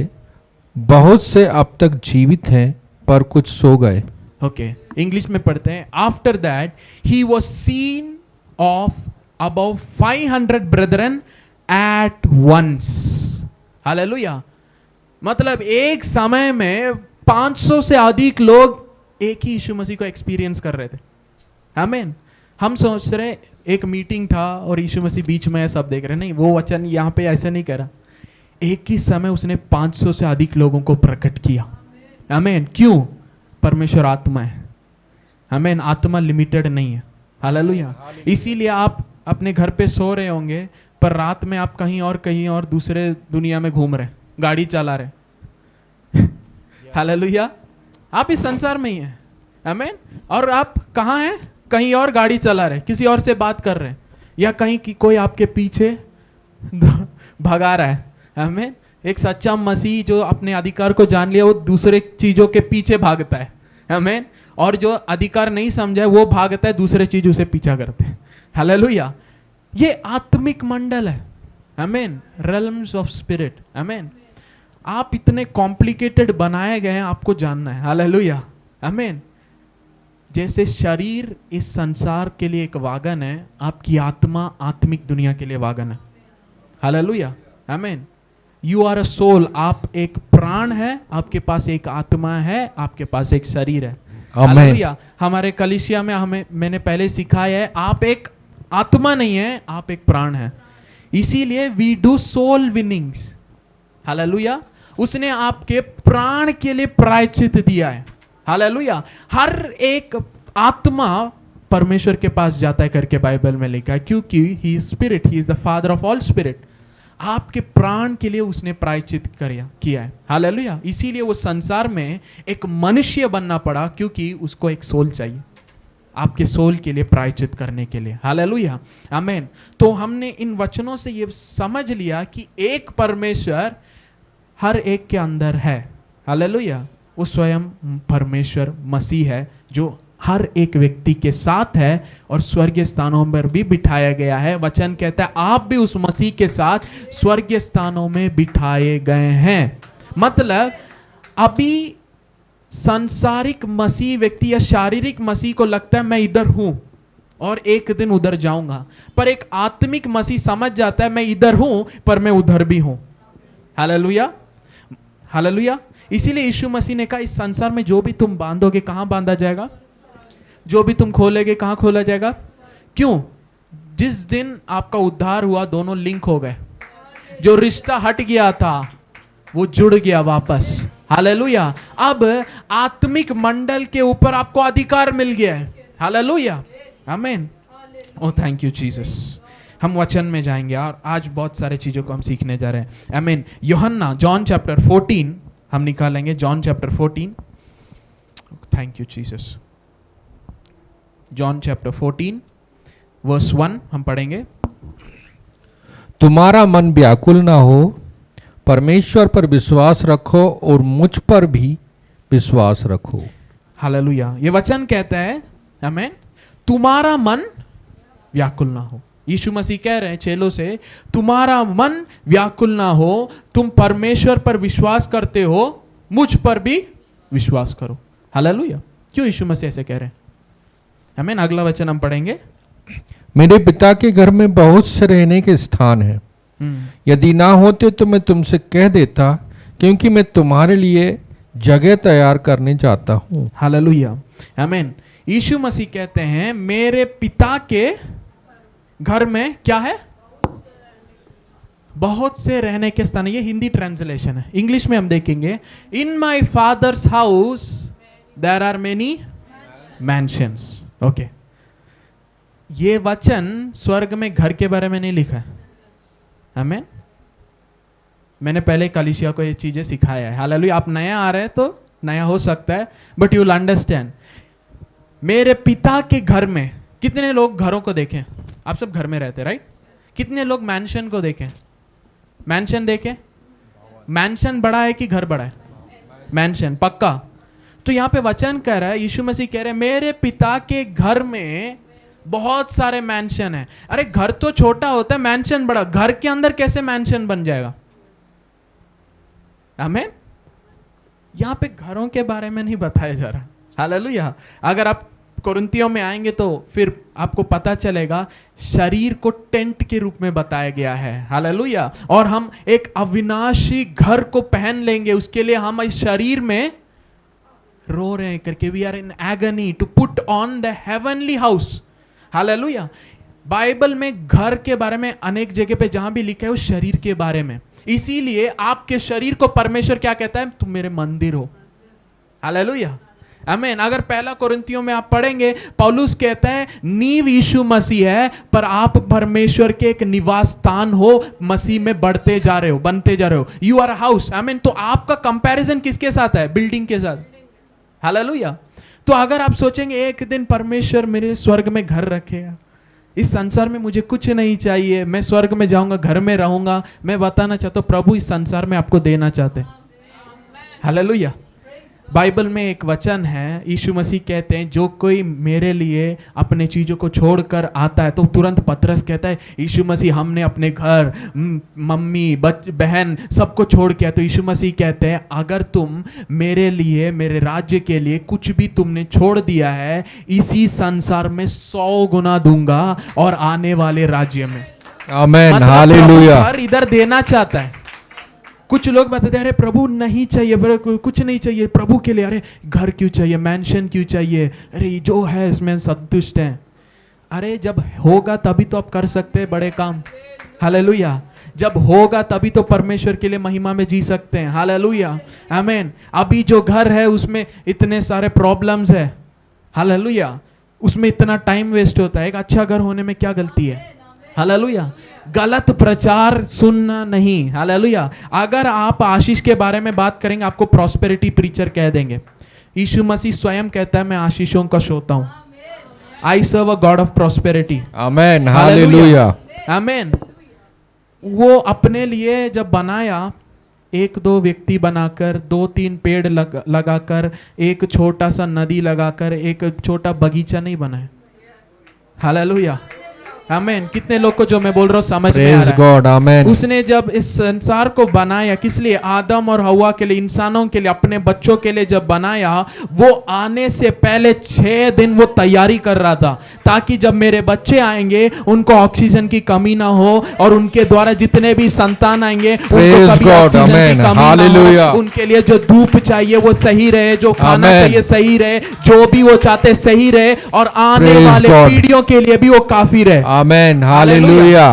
बहुत से अब तक जीवित हैं पर कुछ सो गए। ओके, इंग्लिश में पढ़ते हैं। After that he was seen of about 500 brethren at once. हालेलुया। मतलब एक समय में 500 से अधिक लोग एक ही यीशु मसीह को एक्सपीरियंस कर रहे थे। आमीन। हम सोच रहे एक मीटिंग था और यीशु मसीह बीच में है, सब देख रहे। नहीं, वो वचन यहाँ पे ऐसे नहीं करा। एक ही समय उसने 500 से अधिक लोगों को प्रकट किया। आमीन। क्यों? परमेश्वर आत्मा है। आमीन। आत्मा लिमिटेड नहीं है। हालेलुया। इसीलिए आप अपने घर पे सो रहे होंगे पर रात में आप कहीं और दूसरे दुनिया में घूम रहे, गाड़ी चला रहे। हालेलुया। आप इस संसार में ही हैं। आमीन। और आप कहाँ हैं? कहीं और गाड़ी चला रहे, किसी और से बात कर रहे हैं, या कहीं की कोई आपके पीछे भगा रहा है। आमीन। एक सच्चा मसीह जो अपने अधिकार को जान लिया वो दूसरे चीजों के पीछे भागता है। आमीन। और जो अधिकार नहीं समझा है वो भागता है, दूसरे चीज उसे पीछा करते हैं। हालेलुया। ये आत्मिक मंडल है। आमीन। Realms of spirit. आमीन। आप इतने कॉम्प्लिकेटेड बनाए गए हैं, आपको जानना है। हालेलुया। आमीन। जैसे शरीर इस संसार के लिए एक वागन है, आपकी आत्मा आत्मिक दुनिया के लिए वागन है। हालेलुया। आमीन। You are a soul. आप एक प्राण है, आपके पास एक आत्मा है, आपके पास एक शरीर है। हालेलुया। हमारे कलीसिया में मैंने पहले सिखाया है, आप एक आत्मा नहीं है, आप एक प्राण है। इसीलिए वी डू सोल विनिंग्स। हालेलुया। उसने आपके प्राण के लिए प्रायश्चित दिया है। हालेलुया। हर एक आत्मा परमेश्वर के पास जाता है करके बाइबल में लिखा है, क्योंकि he is spirit, he is the father of all spirit. आपके प्राण के लिए उसने प्रायश्चित किया है। हालेलुया। इसीलिए वो संसार में एक मनुष्य बनना पड़ा, क्योंकि उसको एक सोल चाहिए, आपके सोल के लिए प्रायश्चित करने के लिए। हालेलुया। आमीन। तो हमने इन वचनों से ये समझ लिया कि एक परमेश्वर हर एक के अंदर है। हालेलुया। वो स्वयं परमेश्वर मसीह है जो हर एक व्यक्ति के साथ है और स्वर्गीय स्थानों पर भी बिठाया गया है। वचन कहता है आप भी उस मसीह के साथ स्वर्गीय स्थानों में बिठाए गए हैं। मतलब अभी सांसारिक मसीह व्यक्ति या शारीरिक मसीह को लगता है मैं इधर हूं और एक दिन उधर जाऊंगा, पर एक आत्मिक मसीह समझ जाता है मैं इधर हूं पर मैं उधर भी हूं। हालेलुया। हालेलुया। इसीलिए यीशु मसीह ने कहा इस संसार में जो भी तुम बांधोगे कहां बांधा जाएगा, जो भी तुम खोलेगे कहां खोला जाएगा। क्यों? जिस दिन आपका उद्धार हुआ दोनों लिंक हो गए, जो रिश्ता हट गया था वो जुड़ गया वापस। हालेलुया। अब आत्मिक मंडल के ऊपर आपको अधिकार मिल गया है। हालेलुया। आमीन। ओ थैंक यू जीसस। हम वचन में जाएंगे और आज बहुत सारे चीजों को हम सीखने जा रहे हैं। आमीन। यूहन्ना जॉन चैप्टर 14 हम निकालेंगे। John chapter 14। Thank you Jesus. John chapter 14 verse 1 हम पढ़ेंगे। तुम्हारा मन व्याकुल ना हो, परमेश्वर पर विश्वास रखो और मुझ पर भी विश्वास रखो। हालेलुया। ये वचन कहता है आमीन, तुम्हारा मन व्याकुल ना हो। यीशु मसीह कह रहे हैं चेलों से तुम्हारा मन व्याकुल ना हो, तुम परमेश्वर पर विश्वास करते हो, मुझ पर भी विश्वास करो। हालेलुया। क्यों यीशु मसीह ऐसे कह रहे हैं? आमीन। अगला वचन हम पढ़ेंगे। मेरे पिता के घर में बहुत से रहने के स्थान हैं, यदि ना होते तो मैं तुमसे कह देता, क्योंकि मैं तुम्हारे लिए जगह तैयार करने जाता हूं। हालेलुया। आमीन। यीशु मसीह कहते हैं मेरे पिता के घर में क्या है? बहुत से रहने के स्थान। ये हिंदी ट्रांसलेशन है। इंग्लिश में हम देखेंगे in my father's house there are many mansions. Okay. ये वचन स्वर्ग में घर के बारे में नहीं लिखा है। आमीन। मैंने पहले कलीसिया को ये चीजें सिखाया है। हालेलुया। आप नया आ रहे हैं तो नया हो सकता है, बट यू विल अंडरस्टैंड। मेरे पिता के घर में, कितने लोग घरों को देखें? आप सब घर में रहते राइट? कितने लोग मैंशन को देखें? मैंशन देखें? मैंशन बड़ा है कि घर बड़ा है? मैंशन पक्का। तो यहां पे वचन कह रहा है, यीशु मसीह कह रहे हैं मेरे पिता के घर में बहुत सारे मैंशन है। अरे घर तो छोटा होता है, मैंशन बड़ा। घर के अंदर कैसे मैंशन बन जाएगा? आमीन। यहाँ पे घरों के बारे में नहीं बताया जा रहा। हालेलुया। अगर आप कोरिन्थियों में आएंगे तो फिर आपको पता चलेगा शरीर को टेंट के रूप में बताया गया है। हालेलुया। और हम एक अविनाशी घर को पहन लेंगे, उसके लिए हम इस शरीर में रो रहे हैं करके, we are in agony to put on the heavenly house. हालेलुया। बाइबल में घर के बारे में अनेक जगह पे जहां भी लिखा है वो शरीर के बारे में, इसीलिए आपके शरीर को परमेश्वर क्या कहता है? तुम मेरे मंदिर हो। हालेलुया, आमीन। अगर पहला कोरिन्थियों में आप पढ़ेंगे, पौलुस कहता है नींव यीशु मसीह है, पर आप परमेश्वर के एक निवास स्थान हो, मसीह में बढ़ते जा रहे हो, बनते जा रहे हो। यू आर हाउस, आमीन। तो आपका कंपैरिजन किसके साथ है? बिल्डिंग के साथ। हालेलुया। तो अगर आप सोचेंगे एक दिन परमेश्वर मेरे स्वर्ग में घर रखेगा, इस संसार में मुझे कुछ नहीं चाहिए, मैं स्वर्ग में जाऊंगा, घर में रहूंगा, मैं बताना चाहता हूं प्रभु इस संसार में आपको देना चाहते हैं। हालेलुया। बाइबल में एक वचन है, यीशु मसीह कहते हैं जो कोई मेरे लिए अपने चीजों को छोड़कर आता है, तो तुरंत पतरस कहता है यीशु मसीह हमने अपने घर, मम्मी, बहन सबको छोड़ के, तो यीशु मसीह कहते हैं अगर तुम मेरे लिए, मेरे राज्य के लिए कुछ भी तुमने छोड़ दिया है, इसी संसार में 100 गुना दूंगा और आने वाले राज्य में। आमेन, हालेलुया। घर इधर देना चाहता है। कुछ लोग बताते हैं अरे प्रभु नहीं चाहिए, कुछ नहीं चाहिए प्रभु के लिए, अरे घर क्यों चाहिए, मैंशन क्यों चाहिए, अरे जो है इसमें संतुष्ट है। अरे जब होगा तभी तो आप कर सकते हैं बड़े काम। हालेलुया। जब होगा तभी तो परमेश्वर के लिए महिमा में जी सकते हैं। हालेलुया, आमीन। अभी जो घर है उसमें इतने सारे प्रॉब्लम्स है। हालेलुया। उसमें इतना टाइम वेस्ट होता है। एक अच्छा घर होने में क्या गलती है? हालेलुया। गलत प्रचार सुनना नहीं। हालेलुया। अगर आप आशीष के बारे में बात करेंगे, आपको प्रॉस्पेरिटी प्रीचर कह देंगे। यीशु मसीह स्वयं कहता है मैं आशीषों का श्रोता हूं। I serve a God of prosperity. Amen, hallelujah, amen. वो अपने लिए जब बनाया, 1-2 व्यक्ति बनाकर, 2-3 पेड़ लगाकर, एक छोटा सा नदी लगाकर, एक छोटा बगीचा नहीं बनाया। हालेलुया, आमेन। कितने लोग को जो मैं बोल रहा हूँ समझ में आ रहा है? गॉड, आमेन। उसने जब इस संसार को बनाया, किस लिए? आदम और हवा के लिए, इंसानों के लिए, अपने बच्चों के लिए जब बनाया, वो आने से पहले 6 दिन वो तैयारी कर रहा था, ताकि जब मेरे बच्चे आएंगे उनको ऑक्सीजन की कमी ना हो, और उनके द्वारा जितने भी संतान आएंगे उनको कभी ऑक्सीजन की कमी ना हो। उनके लिए जो धूप चाहिए वो सही रहे, जो खाना चाहिए सही रहे, जो भी वो चाहते सही रहे, और आने वाले पीढ़ियों के लिए भी वो काफी रहे। आमेन, हालेलुया,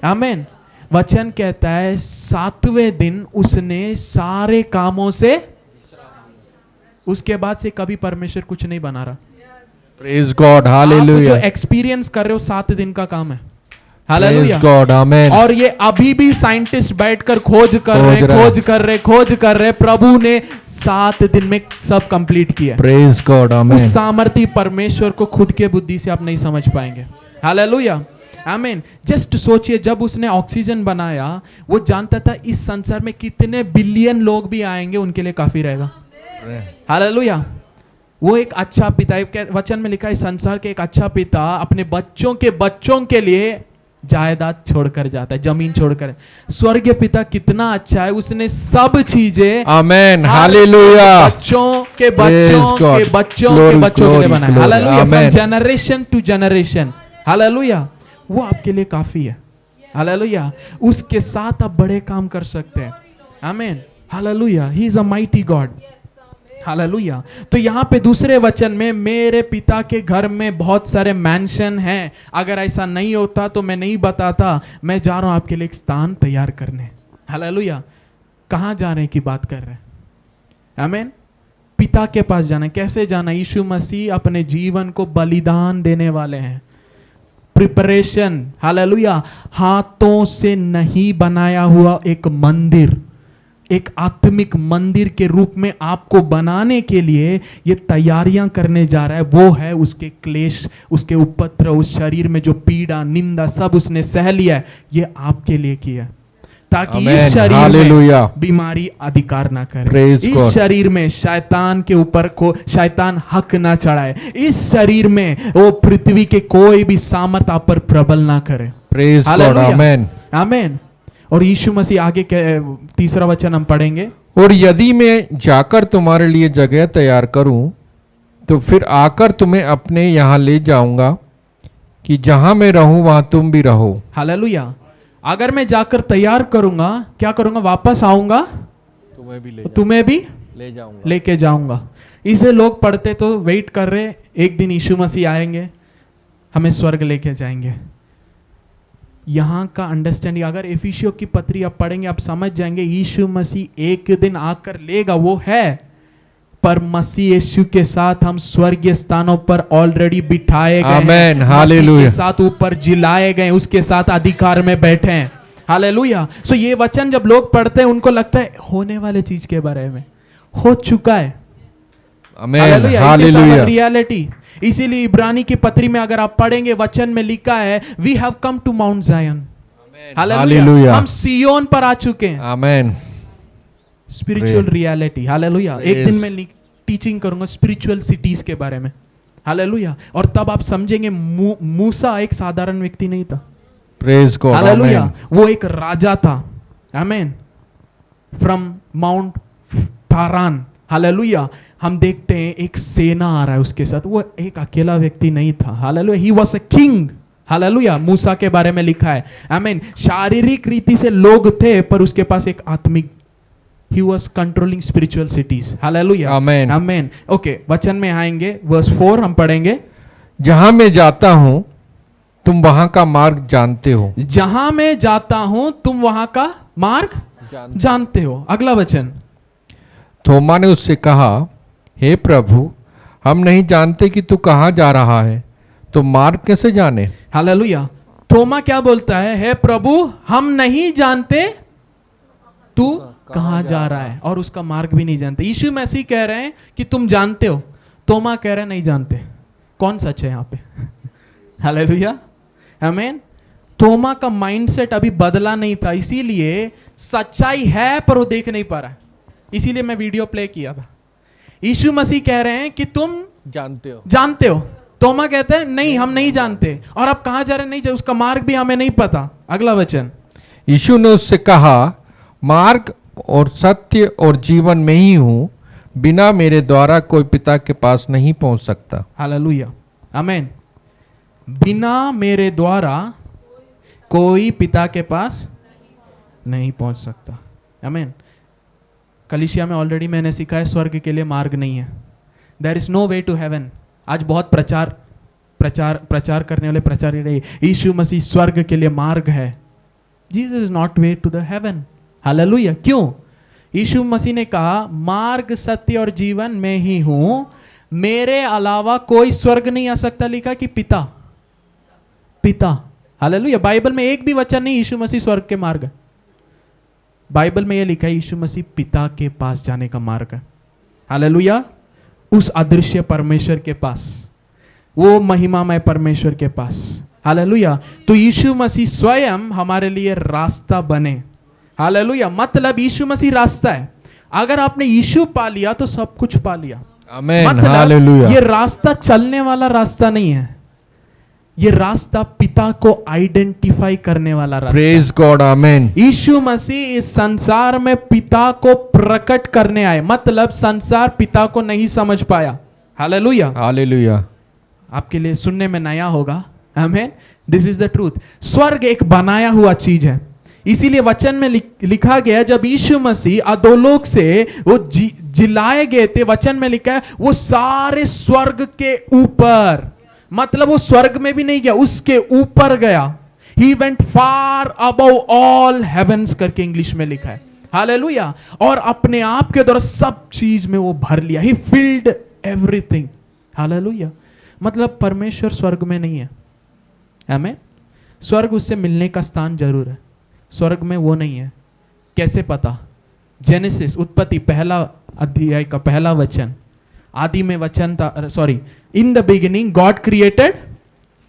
आमेन। वचन कहता है 7वें दिन उसने सारे कामों से, उसके बाद से कभी परमेश्वर कुछ नहीं बना रहा। Praise God, hallelujah. जो एक्सपीरियंस कर रहे हो 7 दिन का काम है। हालेलुया, गॉड, आमेन। और ये अभी भी साइंटिस्ट बैठकर खोज कर रहे। प्रभु ने 7 दिन में सब कंप्लीट किया। प्रेज गॉड, आमेन। उस सामर्थी परमेश्वर को खुद के बुद्धि से आप नहीं समझ पाएंगे। हालेलुया, आमीन। जस्ट सोचिए, जब उसने ऑक्सीजन बनाया, वो जानता था इस संसार में कितने बिलियन लोग भी आएंगे, उनके लिए काफी रहेगा। हालेलुया। वो एक अच्छा पिता, वचन में लिखा है संसार के एक अच्छा पिता अपने बच्चों के लिए जायदाद छोड़कर जाता है, जमीन छोड़कर। स्वर्गीय पिता कितना अच्छा है, उसने सब चीजें, आमेन, हालेलुया, बच्चों के लिए बनाया। हालेलुया, फ्रॉम जनरेशन टू जनरेशन। हालेलुया, वो आपके लिए काफी है। हालेलुया, उसके साथ आप बड़े काम कर सकते हैं। आमीन, hallelujah. He is a mighty God. Hallelujah. तो यहाँ पे दूसरे वचन में, मेरे पिता के घर में बहुत सारे मैंशन हैं, अगर ऐसा नहीं होता तो मैं नहीं बताता, मैं जा रहा हूं आपके लिए एक स्थान तैयार करने। हालेलुया। कहाँ जाने की बात कर रहे हैं? आमीन। पिता के पास जाना। कैसे जाना? यीशु मसीह अपने जीवन को बलिदान देने वाले हैं। प्रिपरेशन। हालेलुया। हाथों से नहीं बनाया हुआ एक मंदिर, एक आत्मिक मंदिर के रूप में आपको बनाने के लिए ये तैयारियां करने जा रहा है। वो है उसके क्लेश, उसके उपद्र, उस शरीर में जो पीड़ा, निंदा सब उसने सह लिया है, ये आपके लिए किया, ताकि इस शरीर में बीमारी अधिकार ना करे, इस शरीर में शैतान के ऊपर को शैतान हक ना चढ़ाए, इस शरीर में वो पृथ्वी के कोई भी सामर्थ आप पर प्रबल ना करे। प्रेज गॉड, आमेन, आमेन। और यीशु मसीह आगे तीसरा वचन हम पढ़ेंगे, और यदि मैं जाकर तुम्हारे लिए जगह तैयार करूं तो फिर आकर तुम्हें अपने यहाँ ले जाऊंगा कि जहां मैं रहूं वहां तुम भी रहो। हालेलुया। अगर मैं जाकर तैयार करूंगा, क्या करूंगा? वापस आऊंगा, तुम्हें भी ले जाऊंगा। लेके जाऊंगा। इसे लोग पढ़ते तो वेट कर रहे, एक दिन यीशु मसीह आएंगे, हमें स्वर्ग लेके जाएंगे। यहां का अंडरस्टैंडिंग अगर इफिसियों की पत्री आप पढ़ेंगे, आप समझ जाएंगे यीशु मसीह एक दिन आकर लेगा, वो है, पर मसीह यीशु के साथ हम स्वर्गीय स्थानों पर ऑलरेडी बिठाए गए हैं। आमेन, मसीह हालेलुया। के साथ ऊपर जिलाए गए, उसके साथ अधिकार में बैठे हैं। हालेलुया। सो ये वचन जब लोग पढ़ते हैं उनको लगता है होने वाले चीज के बारे में, हो चुका है। Amen, hallelujah. रियलिटी। इसीलिए इब्रानी की पत्री में अगर आप पढ़ेंगे, वचन में लिखा है we have come to mount Zion. Hallelujah. हम सियोन पर आ चुके हैं। आमेन। Spiritual reality. हालेलुया। एक दिन मैं टीचिंग करूंगा स्पिरिचुअल सिटीज के बारे में। हालेलुया। और तब आप समझेंगे मूसा एक साधारण व्यक्ति नहीं था। Praise God. हालेलुया। वो एक राजा था। Amen. From mount Paran. Hallelujah. हम देखते हैं एक सेना आ रहा है उसके साथ, वो एक अकेला व्यक्ति नहीं था। Hallelujah. He was a king. Hallelujah. मूसा के बारे में लिखा है। आमीन। शारीरिक रीति से लोग थे, पर उसके पास एक आत्मिक, he was controlling spiritual cities. Hallelujah. Amen. Amen. Okay, वचन में आएंगे, verse 4 हम पढ़ेंगे। जहां मैं जाता हूं तुम वहां का मार्ग जानते हो। जहां मैं जाता हूं तुम वहां का मार्ग जानते हो। अगला वचन। थोमा ने उससे कहा, हे प्रभु, हम नहीं जानते कि तू कहाँ जा रहा है, तो मार्ग कैसे जाने? हालेलुया। थोमा क्या बोलता है? हे प्रभु, हम नहीं जानते तू कहाँ जा रहा है, और उसका मार्ग भी नहीं जानते। यीशु मसीह कह रहे हैं कि तुम जानते हो, थोमा कह रहे हैं नहीं जानते। कौन सच है यहाँ पे? हालेलुया। आमीन। थोमा का माइंडसेट अभी बदला नहीं था, इसीलिए सच्चाई है पर वो देख नहीं पा रहा है। इसीलिए मैं वीडियो प्ले किया था। यीशु मसीह कह रहे हैं कि तुम जानते हो। थोमा कहते हैं नहीं, हम नहीं जानते, और आप कहाँ जा रहे हैं नहीं जानते, उसका मार्ग भी हमें नहीं पता। अगला वचन। यीशु ने उससे कहा, मार्ग और सत्य और जीवन में ही हूं, बिना मेरे द्वारा कोई पिता के पास नहीं पहुंच सकता। हालेलुया। आमीन। बिना मेरे द्वारा कोई पिता के पास नहीं पहुंच सकता। आमीन। कलीसिया में ऑलरेडी मैंने सीखा है, स्वर्ग के लिए मार्ग नहीं है। There is no way to heaven. आज बहुत प्रचार करने वाले प्रचार रहे, यीशु मसीह स्वर्ग के लिए मार्ग है। Jesus is not way to the heaven. हालेलुया। क्यों? यीशु मसीह ने कहा, मार्ग, सत्य और जीवन में ही हूं, मेरे अलावा कोई स्वर्ग नहीं आ सकता। लिखा कि पिता। हालेलुया। बाइबल में एक भी वचन नहीं यीशु मसीह स्वर्ग के मार्ग है। बाइबल में यह लिखा है यीशु मसीह पिता के पास जाने का मार्ग है। हालेलुया। उस अदृश्य परमेश्वर के पास, वो महिमामय परमेश्वर के पास। हालेलुया। तो यीशु मसीह स्वयं हमारे लिए रास्ता बने। हालेलुया। मतलब यीशु मसीह रास्ता है। अगर आपने यीशु पा लिया तो सब कुछ पा लिया। आमीन। मतलब हालेलुया। ये रास्ता चलने वाला रास्ता नहीं है, ये रास्ता पिता को आइडेंटिफाई करने वाला रास्ता। Praise God. आमीन। यीशु मसीह इस संसार में पिता को प्रकट करने आए। मतलब संसार पिता को नहीं समझ पाया। हालेलुया। हालेलुया। आपके लिए सुनने में नया होगा। आमीन। This is the truth. स्वर्ग एक बनाया हुआ चीज है। इसीलिए वचन में लिखा गया, जब यीशु मसीह अधोलोक से वो जिलाए गए थे, वचन में लिखा है वो सारे स्वर्ग के ऊपर, मतलब वो स्वर्ग में भी नहीं गया, उसके ऊपर गया। He went far above all heavens करके इंग्लिश में लिखा है। हालेलुया। और अपने आप के द्वारा सब चीज में वो भर लिया। He filled everything। हालेलुया। मतलब परमेश्वर स्वर्ग में नहीं है। आमीन। स्वर्ग उससे मिलने का स्थान जरूर है, स्वर्ग में वो नहीं है। कैसे पता? जेनेसिस, उत्पत्ति पहला अध्याय का पहला वचन, आदि में वचन था, sorry, in the beginning God created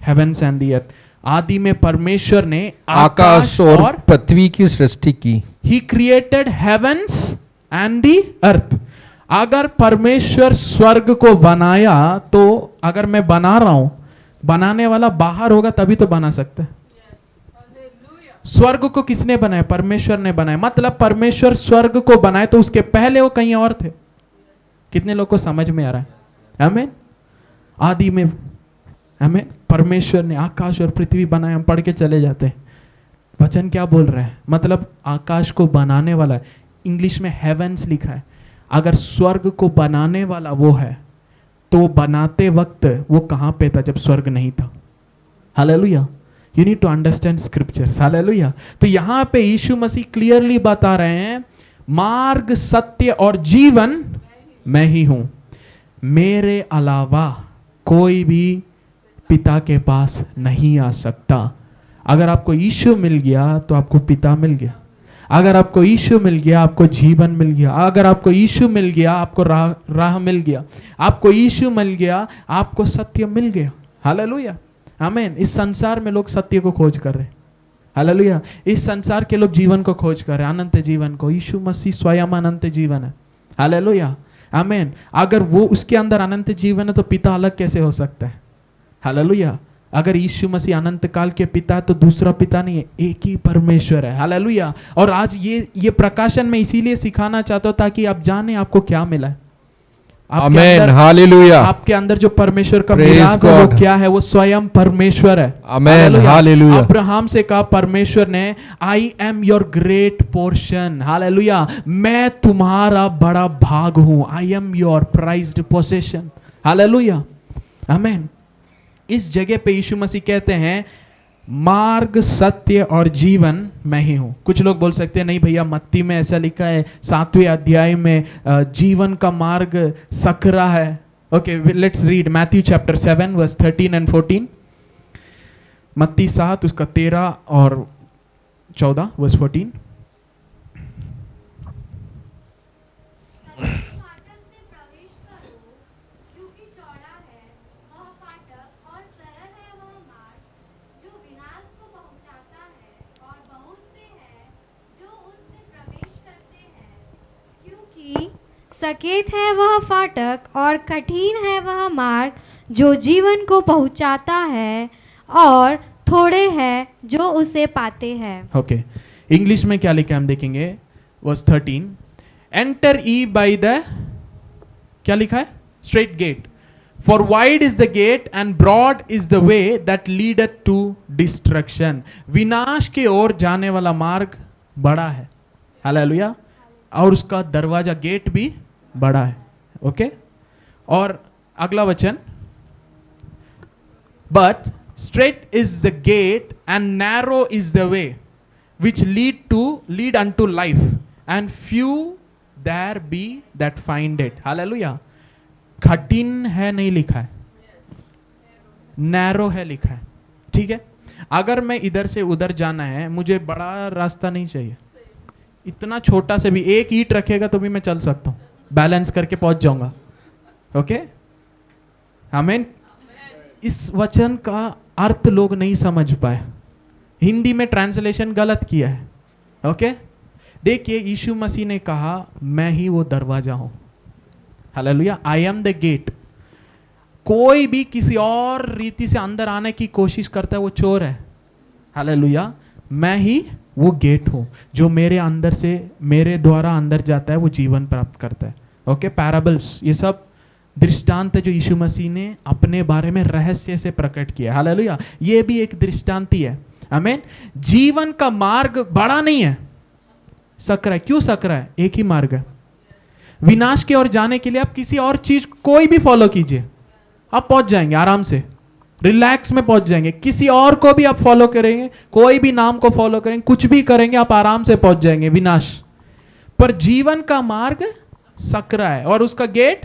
heaven's and the earth. आदि में परमेश्वर ने आकाश और पृथ्वी की सृष्टि की। He created heaven's and the earth. अगर परमेश्वर स्वर्ग को बनाया, तो अगर मैं बना रहा हूं, बनाने वाला बाहर होगा तभी तो बना सकते हैं। स्वर्ग को किसने बनाया? परमेश्वर ने बनाया। मतलब परमेश्वर स्वर्ग को बनाए तो उसके पहले वो कहीं और थे। कितने लोग को समझ में आ रहा है? आमीन। आदि में हमें परमेश्वर ने आकाश और पृथ्वी बनाए। हम पढ़ के चले जाते हैं, वचन क्या बोल रहा है? मतलब आकाश को बनाने वाला है, इंग्लिश में हेवेंस लिखा है। अगर स्वर्ग को बनाने वाला वो है तो बनाते वक्त वो कहां पे था जब स्वर्ग नहीं था? हालेलुया। You need to understand scriptures. हालेलुया। तो यहां पे यीशु मसीह क्लियरली बता रहे हैं, मार्ग, सत्य और जीवन मैं ही हूं, मेरे अलावा कोई भी पिता के पास नहीं आ सकता। अगर आपको यीशु मिल गया तो आपको पिता मिल गया। अगर आपको यीशु मिल गया आपको जीवन मिल गया। अगर आपको यीशु मिल गया आपको राह मिल गया। आपको यीशु मिल गया आपको सत्य मिल गया। हालेलुया। आमीन। इस संसार में लोग सत्य को खोज कर रहे हैं। हालेलुया। इस संसार के लोग जीवन को खोज कर रहे हैं, अनंत जीवन को। यीशु मसीह स्वयं अनंत जीवन है। हालेलुया। आमीन। अगर वो उसके अंदर अनंत जीवन है तो पिता अलग कैसे हो सकता है? हालेलुया। अगर यीशु मसीह अनंत काल के पिता है तो दूसरा पिता नहीं है, एक ही परमेश्वर है। हालेलुया। और आज ये प्रकाशन में इसीलिए सिखाना चाहता हूं ताकि आप जाने आपको क्या मिला है। आमेन। हालेलुया। आपके अंदर जो परमेश्वर का Praise मिराज है वो God. क्या है? वो स्वयं परमेश्वर है। आमेन। हालेलुया। अब्राहम से कहा परमेश्वर ने, I am your great portion. Hallelujah. मैं तुम्हारा बड़ा भाग हूं। I am your prized possession. Hallelujah. Amen. इस जगह पे यीशु मसीह कहते हैं, मार्ग, सत्य और जीवन मैं ही हूं। कुछ लोग बोल सकते हैं नहीं भैया, मत्ती में ऐसा लिखा है 7वें अध्याय में जीवन का मार्ग सकरा है। Okay, let's read Matthew chapter 7 verse 13 and 14। मत्ती 7 उसका 13 और 14 वर्स 14। सकेत है वह फाटक और कठिन है वह मार्ग जो जीवन को पहुंचाता है, और थोड़े हैं जो उसे पाते हैं। ओके, इंग्लिश में क्या लिखा है हम देखेंगे। Verse 13, enter ye by the, क्या लिखा है? Strait gate, for wide is the gate and broad is the way that leadeth to destruction. विनाश की ओर जाने वाला मार्ग बड़ा है। हालेलुया। और उसका दरवाजा, गेट भी बड़ा है। ओके, और अगला वचन, but strait is the gate and narrow is the way which lead unto life and few there be that find it. Hallelujah. कठिन है नहीं लिखा है, नैरो है लिखा है। ठीक है, अगर मैं इधर से उधर जाना है, मुझे बड़ा रास्ता नहीं चाहिए। इतना छोटा से भी एक ईंट रखेगा तो भी मैं चल सकता हूं, बैलेंस करके पहुंच जाऊंगा। ओके, आमीन। इस वचन का अर्थ लोग नहीं समझ पाए, हिंदी में ट्रांसलेशन गलत किया है। ओके, देखिए यीशु मसीह ने कहा मैं ही वो दरवाजा हूं। Hallelujah. I am the gate. कोई भी किसी और रीति से अंदर आने की कोशिश करता है वो चोर है। हालेलुया। मैं ही वो गेट हूं, जो मेरे अंदर से, मेरे द्वारा अंदर जाता है वो जीवन प्राप्त करता है। ओके, पैराबल्स, ये सब दृष्टांत है जो यीशु मसीह ने अपने बारे में रहस्य से प्रकट किया। हालेलुया। ये भी एक दृष्टांत ही है। आमीन। जीवन का मार्ग बड़ा नहीं है, सकरा है। क्यों सकरा है? एक ही मार्ग है। विनाश की ओर जाने के लिए आप किसी और चीज कोई भी फॉलो कीजिए, आप पहुंच जाएंगे आराम से, रिलैक्स में पहुंच जाएंगे। किसी और को भी आप फॉलो करेंगे, कोई भी नाम को फॉलो करेंगे, कुछ भी करेंगे, आप आराम से पहुंच जाएंगे विनाश। पर जीवन का मार्ग सकरा है और उसका गेट,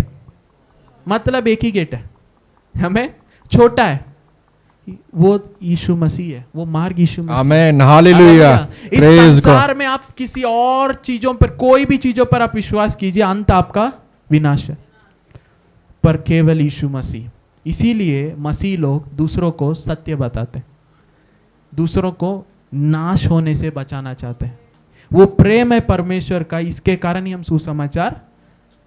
मतलब एक ही गेट है, हमें छोटा है, वो यीशु मसीह है, वो मार्ग यीशु मसीह। आमेन। हालेलुया। इस संसार में आप किसी और चीजों पर, कोई भी चीजों पर आप विश्वास कीजिए, अंत आपका विनाश है, पर केवल यीशु मसीह। इसीलिए मसीह लोग दूसरों को सत्य बताते हैं, दूसरों को नाश होने से बचाना चाहते हैं। वो प्रेम है परमेश्वर का, इसके कारण ही हम सुसमाचार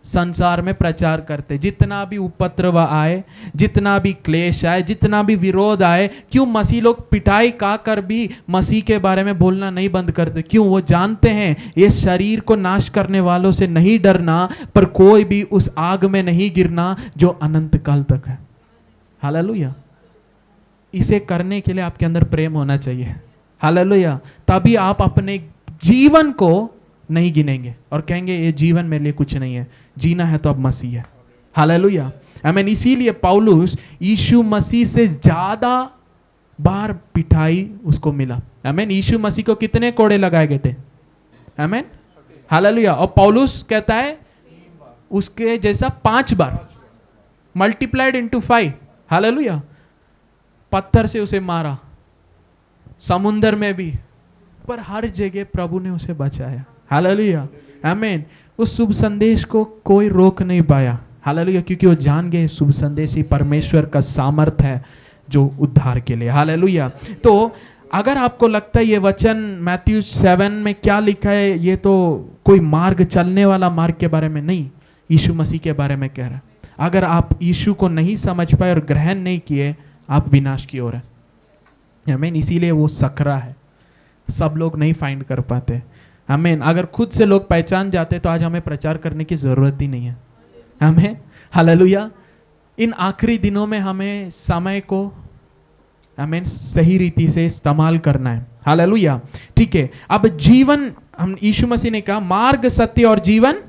संसार में प्रचार करते। जितना भी उपद्रव आए, जितना भी क्लेश आए, जितना भी विरोध आए, क्यों मसीह लोग पिटाई का कर भी मसीह के बारे में बोलना नहीं बंद करते? क्यों? वो जानते हैं ये शरीर को नाश करने वालों से नहीं डरना, पर कोई भी उस आग में नहीं गिरना जो अनंत काल तक है। हालेलुया। इसे करने के लिए आपके अंदर प्रेम होना चाहिए। हालेलुया। तभी आप अपने जीवन को नहीं गिनेंगे और कहेंगे ये जीवन मेरे लिए कुछ नहीं है, जीना है तो अब मसीह है। हालेलुया। आमीन। इसीलिए पौलुस यीशु मसीह से ज्यादा बार पिटाई उसको मिला। आमीन। यीशु मसीह को कितने कोड़े लगाए गए थे? आमीन। हालेलुया। और पौलुस कहता है उसके जैसा 5 बार, मल्टीप्लाइड इनटू 5। हालेलुया। पत्थर से उसे मारा, समुंदर में भी, पर हर जगह प्रभु ने उसे बचाया। हालेलुया। आमीन। उस शुभ संदेश को कोई रोक नहीं पाया। हालेलुया। क्योंकि वो जान गए शुभ संदेश ही परमेश्वर का सामर्थ है जो उद्धार के लिए। हालेलुया। तो अगर आपको लगता है ये वचन मैथ्यू 7 में क्या लिखा है, ये तो कोई मार्ग, चलने वाला मार्ग के बारे में नहीं, यीशु मसीह के बारे में कह रहा है। अगर आप यीशु को नहीं समझ पाए और ग्रहण नहीं किए, आप विनाश की ओर है। आमीन। इसीलिए वो सकरा है, सब लोग नहीं फाइंड कर पाते। आमीन। अगर खुद से लोग पहचान जाते तो आज हमें प्रचार करने की जरूरत ही नहीं है। आमीन। हालेलुया। इन आखिरी दिनों में हमें समय को आमीन सही रीति से इस्तेमाल करना है। हालेलुया। ठीक है। अब जीवन, हम यीशु मसीह ने कहा मार्ग, सत्य और जीवन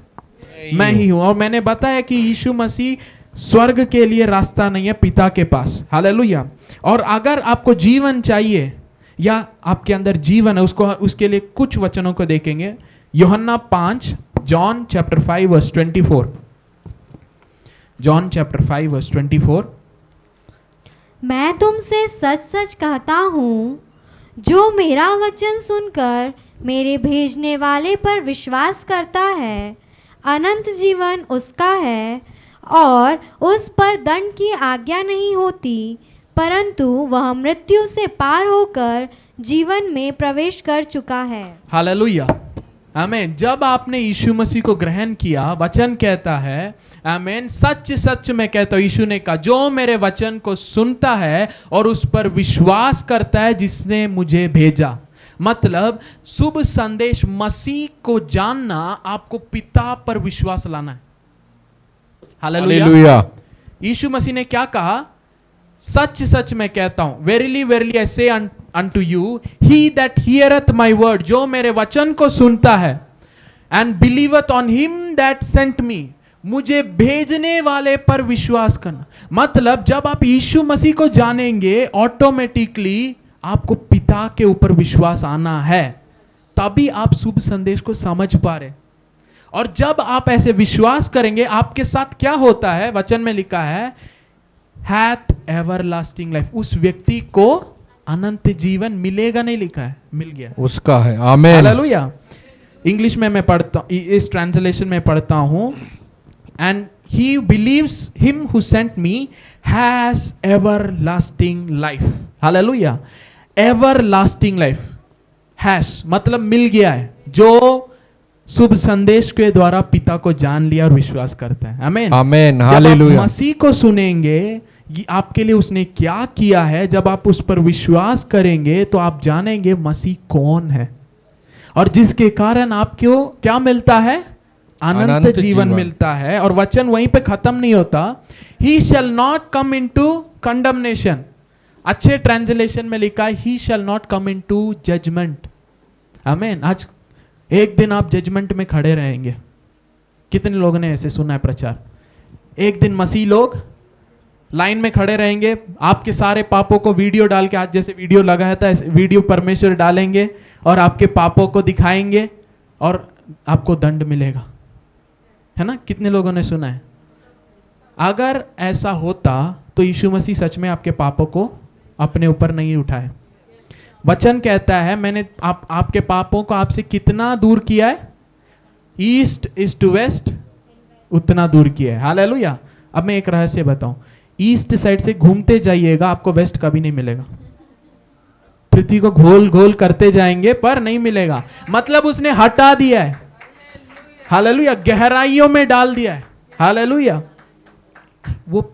मैं ही हूं। और मैंने बताया कि यीशु मसीह स्वर्ग के लिए रास्ता नहीं है, पिता के पास। हालेलुया। और अगर आपको जीवन चाहिए या आपके अंदर जीवन है, उसके लिए कुछ वचनों को देखेंगे। Yuhanna 5, John chapter 5 verse 24। John chapter 5 verse 24। मैं तुमसे सच सच कहता हूँ, जो मेरा वचन सुनकर मेरे भेजने वाले पर विश्वास करता है, अनंत जीवन उसका है और उस पर दंड की आज्ञा नहीं होती, परंतु वह मृत्यु से पार होकर जीवन में प्रवेश कर चुका है। हालेलुया। आमीन। जब आपने यीशु मसीह को ग्रहण किया, वचन कहता है, आमीन, सच सच मैं कहता हूं, यीशु ने कहा, जो मेरे वचन को सुनता है और उस पर विश्वास करता है जिसने मुझे भेजा। मतलब शुभ संदेश मसीह को जानना, आपको पिता पर विश्वास लाना है। हालेलुया। यीशु मसीह ने क्या कहा? सच सच मैं कहता हूं, वेरीली वेरीली आई से unto you, he that heareth my word, जो मेरे वचन को सुनता है, and believeth on him that sent me, मुझे भेजने वाले पर विश्वास करना। मतलब जब आप यीशु मसीह को जानेंगे, ऑटोमेटिकली आपको पिता के ऊपर विश्वास आना है, तभी आप शुभ संदेश को समझ पा रहे। और जब आप ऐसे विश्वास करेंगे, आपके साथ क्या होता है? वचन में लिखा है, hath everlasting life, उस व्यक्ति को अनंत जीवन मिलेगा, नहीं लिखा है, मिल गया, उसका है। आमीन। हालेलुया। इंग्लिश में मैं पढ़ता, इस ट्रांसलेशन में पढ़ता हूं, and he believes him who sent me has everlasting life। Hallelujah. everlasting life has मतलब मिल गया है, जो शुभ संदेश के द्वारा पिता को जान लिया और विश्वास करता है। आमीन। आमीन। हालेलुया। जब आप मसीह को सुनेंगे, आपके लिए उसने क्या किया है, जब आप उस पर विश्वास करेंगे तो आप जानेंगे मसीह कौन है, और जिसके कारण आपको क्या मिलता है? अनंत जीवन मिलता है। और वचन वहीं पे खत्म नहीं होता, he shall not come into condemnation। अच्छे ट्रांसलेशन में लिखा है, he shall not come into judgment। आमीन। आज एक दिन आप जजमेंट में खड़े रहेंगे। कितने लोगों ने ऐसे सुना है प्रचार? एक दिन मसीह लोग लाइन में खड़े रहेंगे, आपके सारे पापों को वीडियो डाल के, आज जैसे वीडियो लगा है था, वीडियो परमेश्वर डालेंगे और आपके पापों को दिखाएंगे और आपको दंड मिलेगा, है ना? कितने लोगों ने सुना है? अगर ऐसा होता तो यीशु मसीह सच में आपके पापों को अपने ऊपर नहीं उठाए। वचन कहता है, मैंने आपके पापों को आपसे कितना दूर किया है? ईस्ट इज टू वेस्ट, उतना दूर किया है। हालेलुया। अब मैं एक रहस्य बताऊं, ईस्ट साइड से घूमते जाइएगा, आपको वेस्ट कभी नहीं मिलेगा। पृथ्वी को गोल गोल करते जाएंगे पर नहीं मिलेगा, मतलब उसने हटा दिया है। हालेलुया, गहराइयों में डाल दिया है। हालेलुया, वो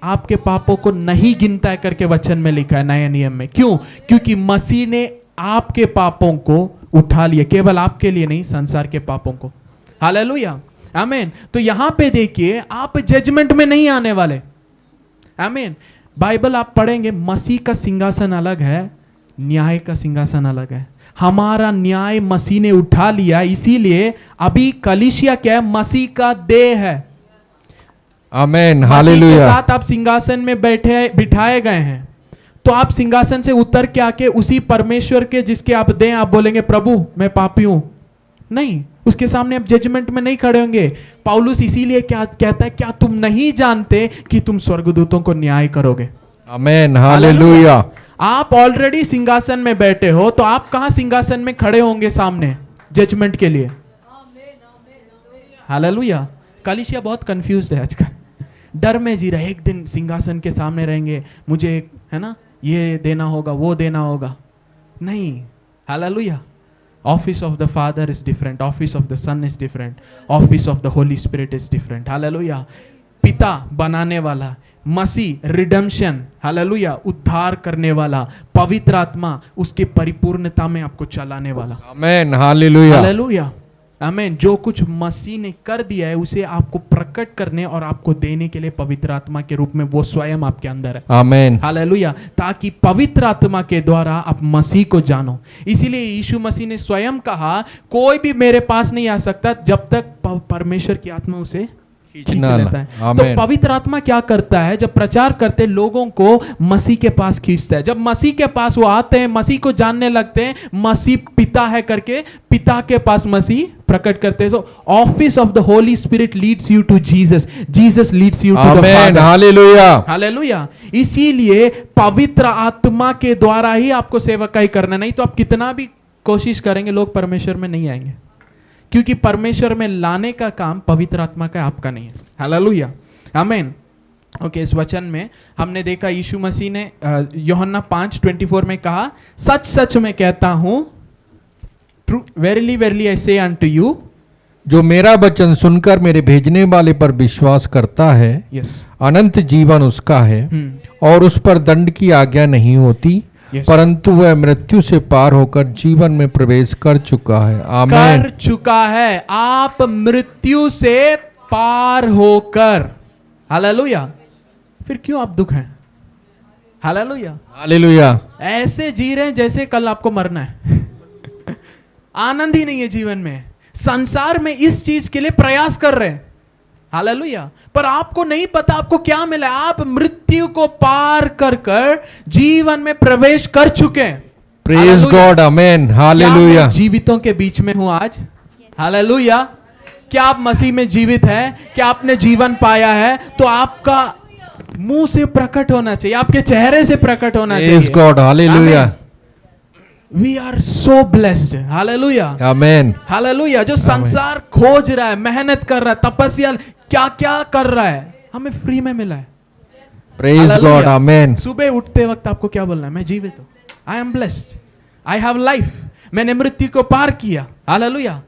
आपके पापों को नहीं गिनता है करके वचन में लिखा है नए नियम में। क्यों? क्योंकि मसीह ने आपके पापों को उठा लिया, केवल आपके लिए नहीं, संसार के पापों को। हालेलुया, आमीन। तो यहां पे देखिए, आप जजमेंट में नहीं आने वाले। आमीन। बाइबल आप पढ़ेंगे, मसीह का सिंहासन अलग है, न्याय का सिंहासन अलग है। हमारा न्याय मसीह ने उठा लिया, इसीलिए अभी कलीसिया क्या है? मसीह का देह है। आमेन, मसीह के हालेलुया। साथ आप सिंहासन में बिठाए गए हैं। तो आप सिंहासन से उतर के आके उसी परमेश्वर के जिसके आप दें, आप बोलेंगे प्रभु मैं पापी हूं? नहीं, उसके सामने आप जजमेंट में नहीं खड़े होंगे। पौलुस इसीलिए क्या कहता है, क्या तुम नहीं जानते कि तुम स्वर्गदूतों को न्याय करोगे? आमेन, हालेलुया। आप ऑलरेडी सिंहासन में बैठे हो, तो आप कहां सिंहासन में खड़े होंगे सामने जजमेंट के लिए? हालेलुया। कलीसिया बहुत कंफ्यूज्ड है आजकल, डर में जी रहा है। एक दिन सिंहासन के सामने रहेंगे, मुझे है ना ये देना होगा, वो देना होगा। नहीं, hallelujah. Office of the Father is different, office of the Son is different, office of the Holi Spirit is different. Hallelujah. पिता बनाने वाला, मसीह रिडेम्पशन, हालेलुया, उद्धार करने वाला, पवित्र आत्मा उसके परिपूर्णता में आपको चलाने वाला। आमेन, हालेलुया। हालेलुया, आमीन। जो कुछ मसीह ने कर दिया है उसे आपको प्रकट करने और आपको देने के लिए पवित्र आत्मा के रूप में वो स्वयं आपके अंदर है। Amen, hallelujah. ताकि पवित्र आत्मा के द्वारा आप मसीह को जानो। इसीलिए यीशु मसीह ने स्वयं कहा, कोई भी मेरे पास नहीं आ सकता जब तक परमेश्वर की आत्मा उसे खींच लेता है। तो पवित्र आत्मा क्या करता है? जब प्रचार करते लोगों को मसीह के पास खींचता है। जब मसीह के पास वो आते हैं, मसीह को जानने लगते हैं, मसीह पिता है करके पिता के पास मसीह प्रकट करते हैं। So office of the Holi Spirit leads you to Jesus, Jesus leads you to the Father. Hallelujah, hallelujah. इसीलिए पवित्र आत्मा के द्वारा ही आपको सेवकाई करना, नहीं तो आप कितना भी कोशिश करेंगे लोग परमेश्वर में नहीं आएंगे, क्योंकि परमेश्वर में लाने का काम पवित्र आत्मा का, आपका नहीं है। हालेलुया, आमीन। ओके, इस वचन में हमने देखा यीशु मसीह ने यूहन्ना 5:24 में कहा, सच सच मैं कहता हूं, वेरीली वेरीली आई से अनटू यू, जो मेरा वचन सुनकर मेरे भेजने वाले पर विश्वास करता है, यस, अनंत जीवन उसका है और उस पर दंड की आज्ञा नहीं होती, परंतु वह मृत्यु से पार होकर जीवन में प्रवेश कर चुका है। आमीन, कर चुका है। आप मृत्यु से पार होकर, हालेलुया। फिर क्यों आप दुख हैं? Hallelujah, hallelujah. ऐसे जी रहे हैं जैसे कल आपको मरना है। आनंद ही नहीं है जीवन में। संसार में इस चीज के लिए प्रयास कर रहे हैं, हालेलुया, पर आपको नहीं पता आपको क्या मिला। आप मृत्यु को पार कर कर जीवन में प्रवेश कर चुके हैं। Praise God, amen, hallelujah. जीवितों के बीच में हूं आज, हालेलुया। क्या आप मसीह में जीवित हैं? क्या आपने जीवन पाया है? तो आपका मुंह से प्रकट होना चाहिए, आपके चेहरे से प्रकट होना चाहिए। Praise God, hallelujah. We are so blessed, hallelujah, amen, hallelujah. जो संसार खोज रहा है, मेहनत कर रहा है, तपस्या क्या क्या कर रहा है, हमें फ्री में मिला है। प्रेज गॉड, आमेन। सुबह उठते वक्त आपको क्या बोलना है? मैं जीवित हूं, I am blessed, I have life, मैंने मृत्यु को पार किया। हालेलुया।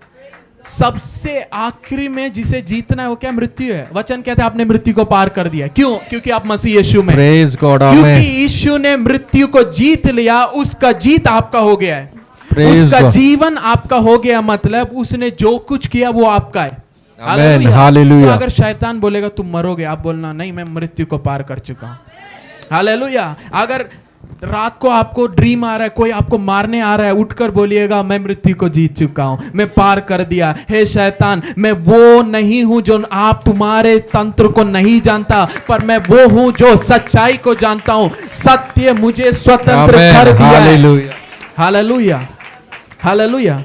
सबसे आखिरी में जिसे जीतना है वो क्या? मृत्यु है। वचन कहते हैं आपने मृत्यु को पार कर दिया। क्यों? क्योंकि आप मसीह यीशु में। प्रेज गॉड, क्योंकि आमेन। यीशु ने मृत्यु को जीत लिया, उसका जीत आपका हो गया है, Praise उसका God. जीवन आपका हो गया, मतलब उसने जो कुछ किया वो आपका है। Amen, hallelujah. हालेलुया। तो अगर शैतान बोलेगा तुम मरोगे, आप बोलना नहीं, मैं मृत्यु को पार कर चुका हूं। हालेलुया। अगर रात को आपको ड्रीम आ रहा है, कोई आपको मारने आ रहा है, उठकर बोलिएगा मैं मृत्यु को जीत चुका हूं, मैं पार कर दिया। हे शैतान, मैं वो नहीं हूं जो आप तुम्हारे तंत्र को नहीं जानता, पर मैं वो हूं जो सच्चाई को जानता हूं। सत्य मुझे स्वतंत्र कर दिया है। Hallelujah, hallelujah, hallelujah.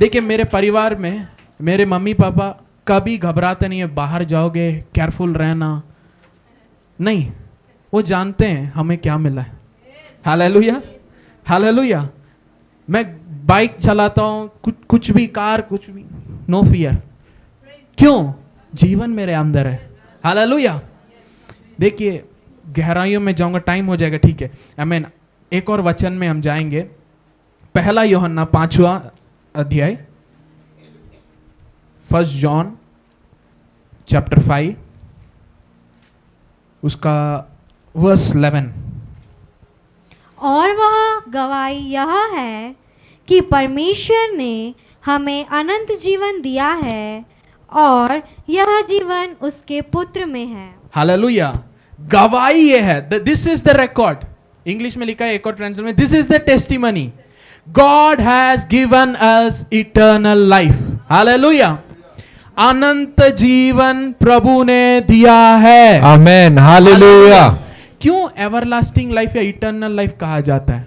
देखिए, मेरे परिवार में मेरे मम्मी पापा कभी घबराते नहीं है, बाहर जाओगे केयरफुल रहना, नहीं, वो जानते हैं हमें क्या मिला है। Hallelujah, hallelujah. मैं बाइक चलाता हूं, कुछ भी, कार, कुछ भी, नो फियर। क्यों? जीवन मेरे अंदर है। हालेलुया। देखिए, गहराइयों में जाऊंगा, टाइम हो जाएगा, ठीक है, आमीन। एक और वचन में हम जाएंगे, पहला यूहन्ना 5वां अध्याय फर्स्ट जॉन चैप्टर 5 उसका वर्स 11। और वह गवाही यह है कि परमेश्वर ने हमें अनंत जीवन दिया है और यह जीवन उसके पुत्र में है। हालेलुया। गवाही ये है, this is the record. English में लिखा है एक और ट्रांसलेशन में, this is the testimony, God has given us eternal life. Hallelujah. अनंत जीवन प्रभु ने दिया है। Amen, hallelujah. क्यों एवरलास्टिंग लाइफ या इटर्नल लाइफ कहा जाता है?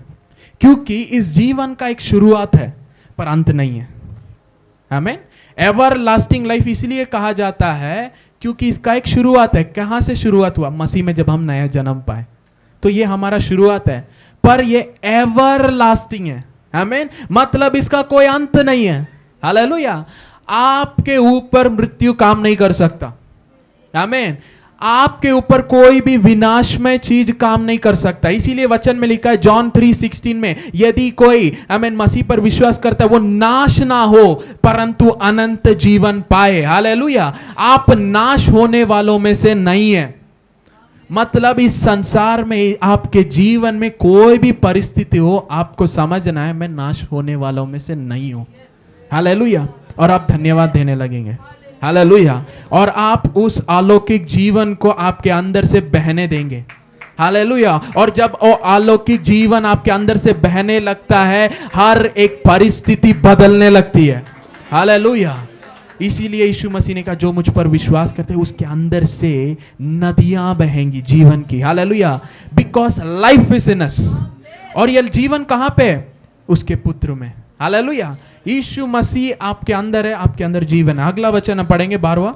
क्योंकि इस जीवन का एक शुरुआत है पर अंत नहीं है। आमेन। एवरलास्टिंग लाइफ इसलिए कहा जाता है क्योंकि इसका एक शुरुआत है। कहां से शुरुआत हुआ? मसीह में, जब हम नया जन्म पाए, तो ये हमारा शुरुआत है, पर ये एवरलास्टिंग है। आमेन। मतलब इसका कोई अंत नहीं है। हालेलुया। आपके ऊपर मृत्यु काम नहीं कर सकता। आमेन। आपके ऊपर कोई भी विनाशमय चीज काम नहीं कर सकता। इसीलिए वचन में लिखा है जॉन 3:16 में, यदि कोई आमेन मसीह पर विश्वास करता है वो नाश ना हो परंतु अनंत जीवन पाए। हालेलुया। आप नाश होने वालों में से नहीं है। मतलब इस संसार में आपके जीवन में कोई भी परिस्थिति हो, आपको समझना है मैं नाश होने वालों में से नहीं हूं। हालेलुया। और आप धन्यवाद देने लगेंगे। हालेलुया। और आप उस अलौकिक जीवन को आपके अंदर से बहने देंगे। हालेलुया। और जब वो अलौकिक जीवन आपके अंदर से बहने लगता है, हर एक परिस्थिति बदलने लगती है। हालेलुया। इसीलिए यीशु मसीह ने कहा जो मुझ पर विश्वास करते हैं उसके अंदर से नदियां बहेंगी जीवन की। Hallelujah. Because life is in us. और यह जीवन कहां पे? उसके पुत्र में। हालेलुया। यीशु मसीह आपके अंदर है, आपके अंदर जीवन है। अगला वचन हम पढ़ेंगे 12वां।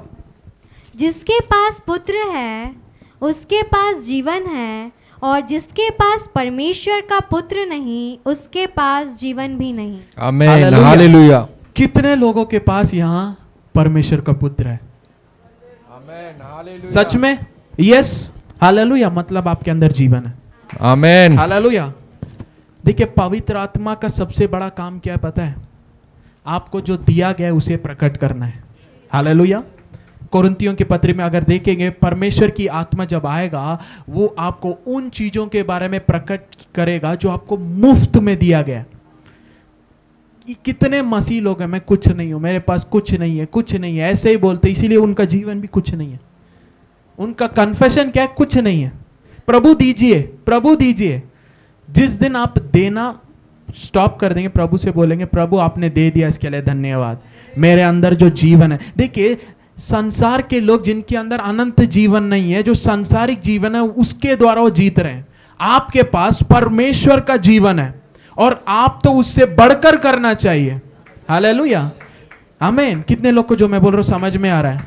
जिसके पास पुत्र है उसके पास जीवन है, और जिसके पास परमेश्वर का पुत्र नहीं उसके पास जीवन भी नहीं। आमेन, हालेलुया। हालेलुया। कितने लोगों के पास यहां परमेश्वर का पुत्र है? Amen, hallelujah. सच में? यस। हालेलुया। मतलब आपके अंदर जीवन है। आमेन। हालेलुया। देखिए, पवित्र आत्मा का सबसे बड़ा काम क्या है पता है? आपको जो दिया गया है उसे प्रकट करना है। हालेलुया। कोरिन्थियों के पत्र में अगर देखेंगे, परमेश्वर की आत्मा जब आएगा वो आपको उन चीजों के बारे में प्रकट करेगा जो आपको मुफ्त में दिया गया। कितने मसीह लोग हैं, मैं कुछ नहीं हूं, मेरे पास कुछ नहीं है, कुछ नहीं है, ऐसे ही बोलते, इसीलिए उनका जीवन भी कुछ नहीं है। उनका कन्फेशन क्या है? कुछ नहीं है। प्रभु दीजिए, प्रभु दीजिए। जिस दिन आप देना स्टॉप कर देंगे, प्रभु से बोलेंगे प्रभु आपने दे दिया, इसके लिए धन्यवाद, मेरे अंदर जो जीवन है। देखिए, संसार के लोग जिनके अंदर अनंत जीवन नहीं है, जो सांसारिक जीवन है उसके द्वारा वो जीत रहे हैं। आपके पास परमेश्वर का जीवन है और आप तो उससे बढ़कर करना चाहिए। हालेलुया। आमीन। कितने लोग को जो मैं बोल रहा हूं समझ में आ रहा है?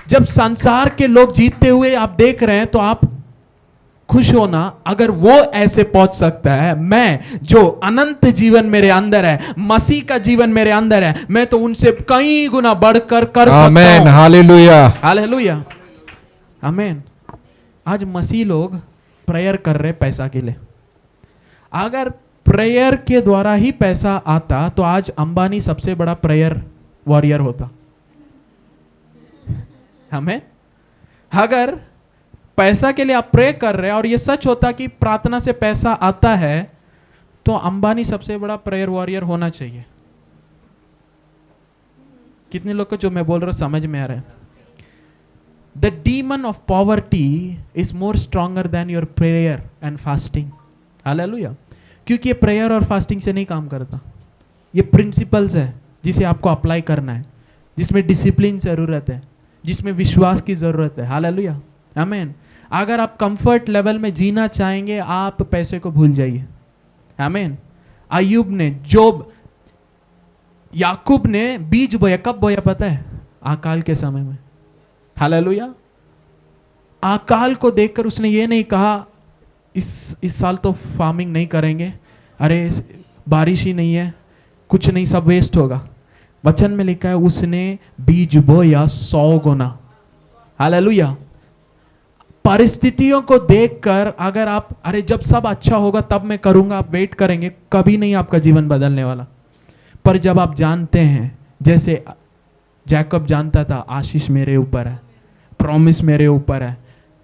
जब संसार के लोग जीतते हुए आप देख रहे हैं तो आप खुश होना। अगर वो ऐसे पहुंच सकता है, मैं जो अनंत जीवन मेरे अंदर है, मसीह का जीवन मेरे अंदर है, मैं तो उनसे कई गुना बढ़कर कर सकता आमेन, हूं। हालेलुया। हालेलुया। आमीन। आज मसीह लोग प्रेयर कर रहे पैसा के लिए। अगर प्रेयर के द्वारा ही पैसा आता तो आज अंबानी सबसे बड़ा प्रेयर वॉरियर होता। हमें अगर पैसा के लिए आप प्रे कर रहे हैं और ये सच होता कि प्रार्थना से पैसा आता है तो अंबानी सबसे बड़ा प्रेयर वॉरियर होना चाहिए। कितने लोग को जो मैं बोल रहा हूं समझ में आ रहा है? The demon of poverty is more stronger than your prayer and fasting. Hallelujah. क्योंकि ये प्रेयर और फास्टिंग से नहीं काम करता। ये प्रिंसिपल्स है जिसे आपको अप्लाई करना है, जिसमें डिसिप्लिन जरूरत है, जिसमें विश्वास की जरूरत है। हालेलुया। आमीन। अगर आप कंफर्ट लेवल में जीना चाहेंगे, आप पैसे को भूल जाइए। आमीन। अय्यूब ने, जोब, याकूब ने बीज बोया। कब बोया पता है? अकाल के समय में। हालेलुया। अकाल को देखकर उसने ये नहीं कहा इस साल तो फार्मिंग नहीं करेंगे, अरे बारिश ही नहीं है, कुछ नहीं, सब वेस्ट होगा। वचन में लिखा है उसने बीज बोया 100 गुना। हालेलुया। परिस्थितियों को देखकर अगर आप अरे जब सब अच्छा होगा तब मैं करूंगा, आप वेट करेंगे, कभी नहीं आपका जीवन बदलने वाला। पर जब आप जानते हैं, जैकब जानता था आशीष मेरे ऊपर है, प्रॉमिस मेरे ऊपर है,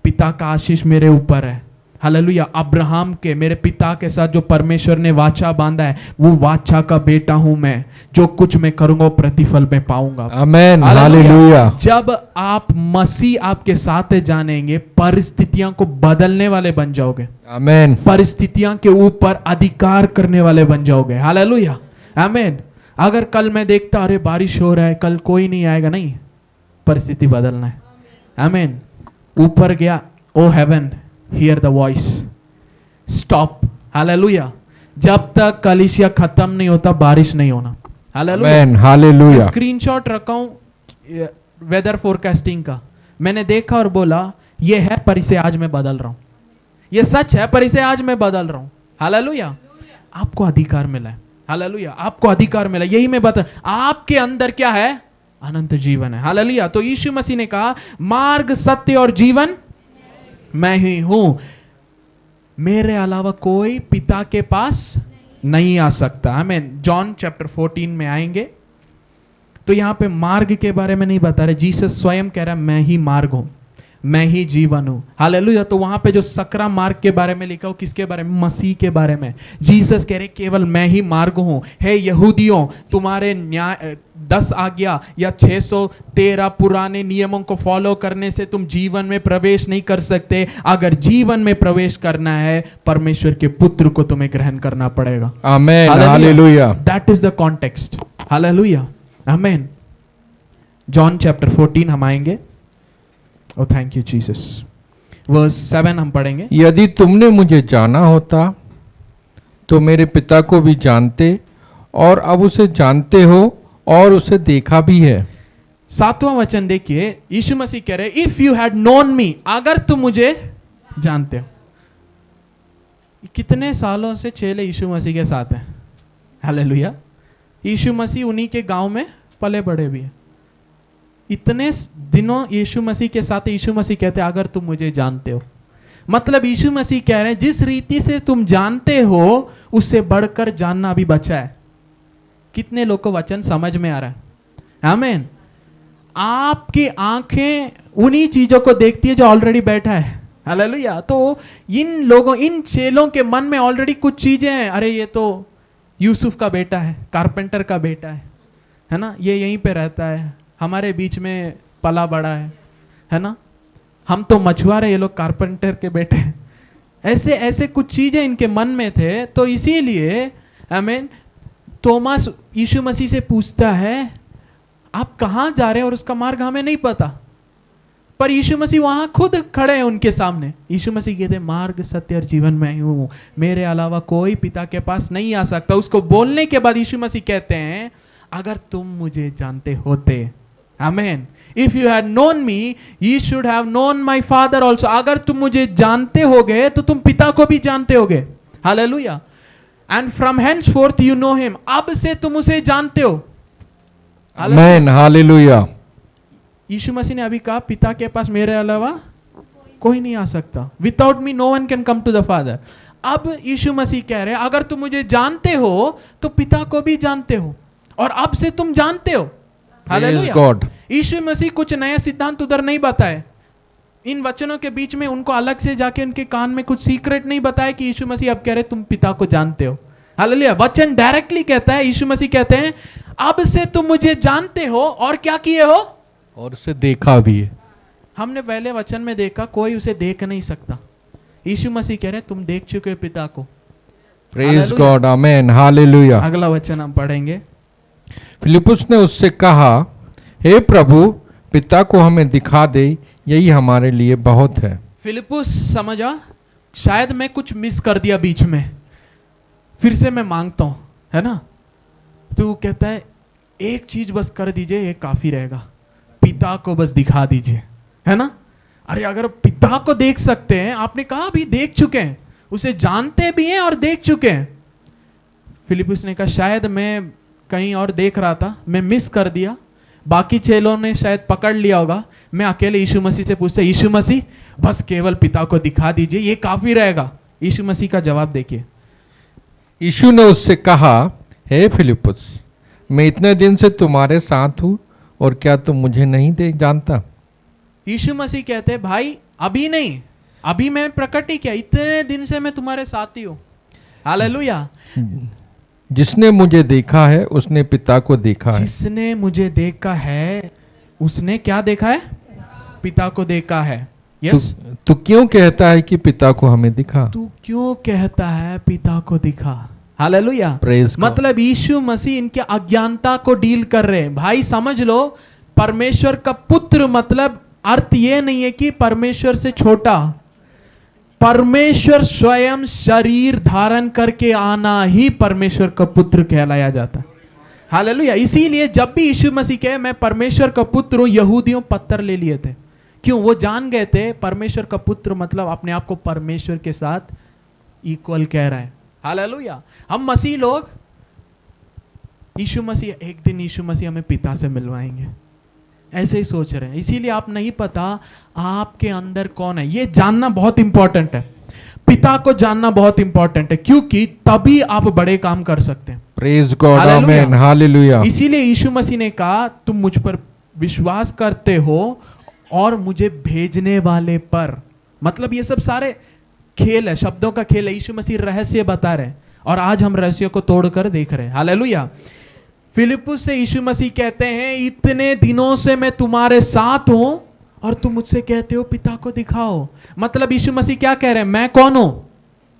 पिता का आशीष मेरे ऊपर है। हालेलुया। अब्राहम के, मेरे पिता के साथ जो परमेश्वर ने वाचा बांधा है, वो वाचा का बेटा हूं मैं। जो कुछ मैं करूंगा प्रतिफल में पाऊंगा। आमेन, हालेलुया। जब आप मसीह आपके साथ जानेंगे, परिस्थितियों को बदलने वाले बन जाओगे। आमेन, परिस्थितियों के ऊपर अधिकार करने वाले बन जाओगे। Hallelujah, amen. अगर कल मैं देखता अरे बारिश हो रहा है, कल कोई नहीं आएगा, नहीं, परिस्थिति बदलना है। आमेन। ऊपर गया, O heaven hear the voice, stop. Hallelujah. जब तक कलीसिया खत्म नहीं होता बारिश नहीं होना। Hallelujah, amen, hallelujah. स्क्रीनशॉट रखा हूं वेदर फोरकास्टिंग का। मैंने देखा और बोला ये है, पर इसे आज मैं बदल रहा हूं। ये सच है, पर इसे आज मैं बदल रहा हूं। हालेलुया। आपको अधिकार मिला है। हालेलुया, आपको अधिकार मिला। यही मैं बता, आपके अंदर क्या है? अनंत जीवन है। हालेलुया। तो यीशु मसीह ने कहा मार्ग, सत्य और जीवन मैं ही हूं, मेरे अलावा कोई पिता के पास नहीं आ सकता। आमीन। जॉन चैप्टर 14 में आएंगे तो यहां पे मार्ग के बारे में नहीं बता रहे, जीसस स्वयं कह रहा है मैं ही मार्ग हूं, मैं ही जीवन हूं। हालेलुया। तो वहां पे जो सकरा मार्ग के बारे में लिखा हो, किसके बारे में? मसीह के बारे में। जीसस कह रहे केवल मैं ही मार्ग हूं। हे यहूदियों, तुम्हारे न्याय 10 आज्ञा या 613 पुराने नियमों को फॉलो करने से तुम जीवन में प्रवेश नहीं कर सकते। अगर जीवन में प्रवेश करना है, परमेश्वर के पुत्र को तुम्हें ग्रहण करना पड़ेगा। Amen, hallelujah. That is the context. Hallelujah, amen. John chapter 14 हम आएंगे। Oh, thank you, Jesus. Verse 7 हम पढ़ेंगे। यदि तुमने मुझे जाना होता तो मेरे पिता को भी जानते, और अब उसे जानते हो और उसे देखा भी है। 7वां वचन देखिए, यीशु मसीह कह रहे इफ यू हैड नोन मी, अगर तुम मुझे जानते हो। कितने सालों से चेले यीशु मसीह के साथ हैं? हालेलुया। यीशु मसीह उन्हीं के गांव में पले बड़े भी हैं। इतने दिनों यीशु मसीह के साथ, यीशु मसीह कहते हैं अगर तुम मुझे जानते हो। मतलब यीशु मसीह कह रहे हैं जिस रीति से तुम जानते हो उससे बढ़कर जानना अभी बचा है। कितने लोग को वचन समझ में आ रहा है? आमीन। आपकी आंखें उन्हीं चीजों को देखती है जो ऑलरेडी बैठा है। हालेलुया। तो इन लोगों, इन चेलों के मन में ऑलरेडी कुछ चीजें हैं। अरे ये तो यूसुफ का बेटा है, कारपेंटर का बेटा है ना, ये यहीं पे रहता है, हमारे बीच में पला बड़ा है ना, हम तो मछुआरे, ये लोग कारपेंटर के बेटे हैं। ऐसे ऐसे कुछ चीजें इनके मन में थे। तो इसीलिए आमीन, तोमास यीशु मसीह से पूछता है आप कहाँ जा रहे हैं, और उसका मार्ग हमें नहीं पता। पर यीशु मसीह वहां खुद खड़े हैं उनके सामने। यीशु मसीह कहते मार्ग, सत्य और जीवन मैं ही हूं, मेरे अलावा कोई पिता के पास नहीं आ सकता। उसको बोलने के बाद यीशु मसीह कहते हैं अगर तुम मुझे जानते होते, amen, if you had known me you should have known my father also. अगर तुम मुझे जानते होगे तो तुम पिता को भी जानते होगे। Hallelujah. And from henceforth you know him, अब से तुम उसे जानते हो। आमेन, हालेलुया। यीशु मसीह ने अभी कहा पिता के पास मेरे अलावा कोई नहीं आ सकता। Without me no one can come to the Father. अब यीशु मसीह कह रहे हैं अगर तुम मुझे जानते हो तो पिता को भी जानते हो, और अब से तुम जानते हो। हालेलुया। यीशु मसीह कुछ नया सिद्धांत उधर नहीं बताए। इन वचनों के बीच में उनको अलग से जाके उनके कान में कुछ सीक्रेट नहीं बताया कि यीशु मसीह अब कह रहे तुम पिता को जानते हो। हालेलुया। वचन डायरेक्टली कहता है, यीशु मसीह कहते हैं अब से तुम मुझे जानते हो और क्या किए हो, और उसे देखा भी है। हमने पहले वचन में देखा, कोई उसे देख नहीं सकता। यीशु मसीह कह रहे तुम देख चुके हो पिता को। Praise God, amen, hallelujah. अगला वचन हम पढ़ेंगे। फिलिप्पुस ने उससे कहा हे प्रभु, पिता को हमें दिखा दे, यही हमारे लिए बहुत है। फिलिप्पुस समझा शायद मैं कुछ मिस कर दिया बीच में, फिर से मैं मांगता हूं, है ना। तो कहता है एक चीज बस कर दीजिए, ये काफी रहेगा, पिता को बस दिखा दीजिए, है ना। अरे अगर पिता को देख सकते हैं, आपने कहा अभी देख चुके हैं, उसे जानते भी हैं और देख चुके हैं। फिलिप्पुस ने कहा शायद मैं कहीं और देख रहा था, मैं मिस कर दिया, बाकी चेलों ने शायद पकड़ लिया होगा। मैं अकेले यीशु मसीह से पूछता, यीशु मसीह बस केवल पिता को दिखा दीजिए, ये काफी रहेगा। यीशु मसीह का जवाब देखिए। यीशु ने उससे कहा हे फिलिप्पुस, मैं इतने दिन से तुम्हारे साथ हूँ और क्या तुम मुझे नहीं जानता? यीशु मसीह कहते हैं भाई अभी नहीं, अभी मैं प्रकट ही किया, इतने दिन से मैं तुम्हारे साथ ही हूं। हालेलुया। जिसने मुझे देखा है उसने पिता को देखा है। जिसने मुझे देखा है उसने क्या देखा है? पिता को देखा है। यस। तू क्यों कहता है कि पिता को हमें दिखा? तू क्यों कहता है पिता को दिखा? हालेलुया। Praise God. मतलब यीशु मसीह इनके अज्ञानता को डील कर रहे हैं। भाई समझ लो, परमेश्वर का पुत्र मतलब अर्थ ये नहीं है कि परमेश्वर से छोटा। परमेश्वर स्वयं शरीर धारण करके आना ही परमेश्वर का पुत्र कहलाया जाता है। हालेलुया। इसीलिए जब भी यीशु मसीह कहे मैं परमेश्वर का पुत्र हूं, यहूदियों पत्थर ले लिए थे। क्यों? वो जान गए थे परमेश्वर का पुत्र मतलब अपने आप को परमेश्वर के साथ इक्वल कह रहा है। हालेलुया। हम मसीह लोग, यीशु मसीह, एक दिन यीशु मसीह हमें पिता से मिलवाएंगे, ऐसे ही सोच रहे हैं। इसीलिए आप नहीं पता आपके अंदर कौन है, ये जानना बहुत इंपॉर्टेंट है। पिता को जानना बहुत इंपॉर्टेंट है, क्योंकि तभी आप बड़े काम कर सकते हैं। Praise God, hallelujah. Amen, hallelujah. इसीलिए यीशु मसीह ने कहा तुम मुझ पर विश्वास करते हो और मुझे भेजने वाले पर। मतलब ये सब सारे खेल है, शब्दों का खेल है। यीशु मसीह रहस्य बता रहे हैं और आज हम रहस्यों को तोड़कर देख रहे हैं। हालेलुया। फिलिप्पुस से यीशु मसीह कहते हैं इतने दिनों से मैं तुम्हारे साथ हूं और तुम मुझसे कहते हो पिता को दिखाओ। मतलब यीशु मसीह क्या कह रहे हैं? मैं कौन हूं?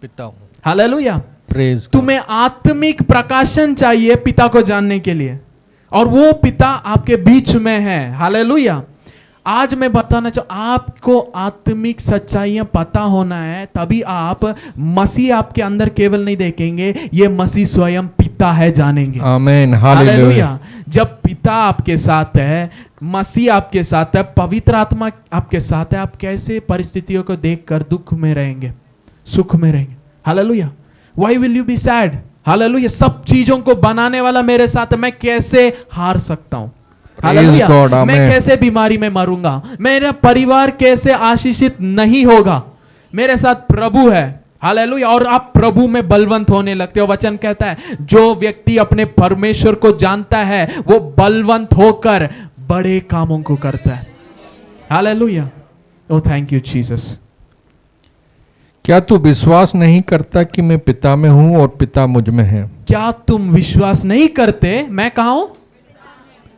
पिता हूं। हालेलुया। प्रेज। तुम्हें आत्मिक प्रकाशन चाहिए पिता को जानने के लिए, और वो पिता आपके बीच में है। हालेलुया। आज मैं बताना आपको आत्मिक सच्चाइयां पता होना है, तभी आप मसीह आपके अंदर केवल नहीं देखेंगे, ये मसीह स्वयं पिता है जानेंगे। आमेन, हालेलुया। जब पिता आपके साथ है, मसीह आपके साथ है, पवित्र आत्मा आपके साथ है, आप कैसे परिस्थितियों को देखकर दुख में रहेंगे, सुख में रहेंगे। Hallelujah. Why will you be sad? Hallelujah. सब चीजों को बनाने वाला मेरे साथ है, मैं कैसे हार सकता हूं? हालेलुया। मैं कैसे बीमारी में मरूंगा? मेरा परिवार कैसे आशीषित नहीं होगा? मेरे साथ प्रभु है। हालेलुया। और आप प्रभु में बलवंत होने लगते हो। वचन कहता है जो व्यक्ति अपने परमेश्वर को जानता है वो बलवंत होकर बड़े कामों को करता है। Hallelujah. Oh thank you Jesus. क्या तू विश्वास नहीं करता कि मैं पिता में हूं और पिता मुझ में है? क्या तुम विश्वास नहीं करते मैं कहां हूं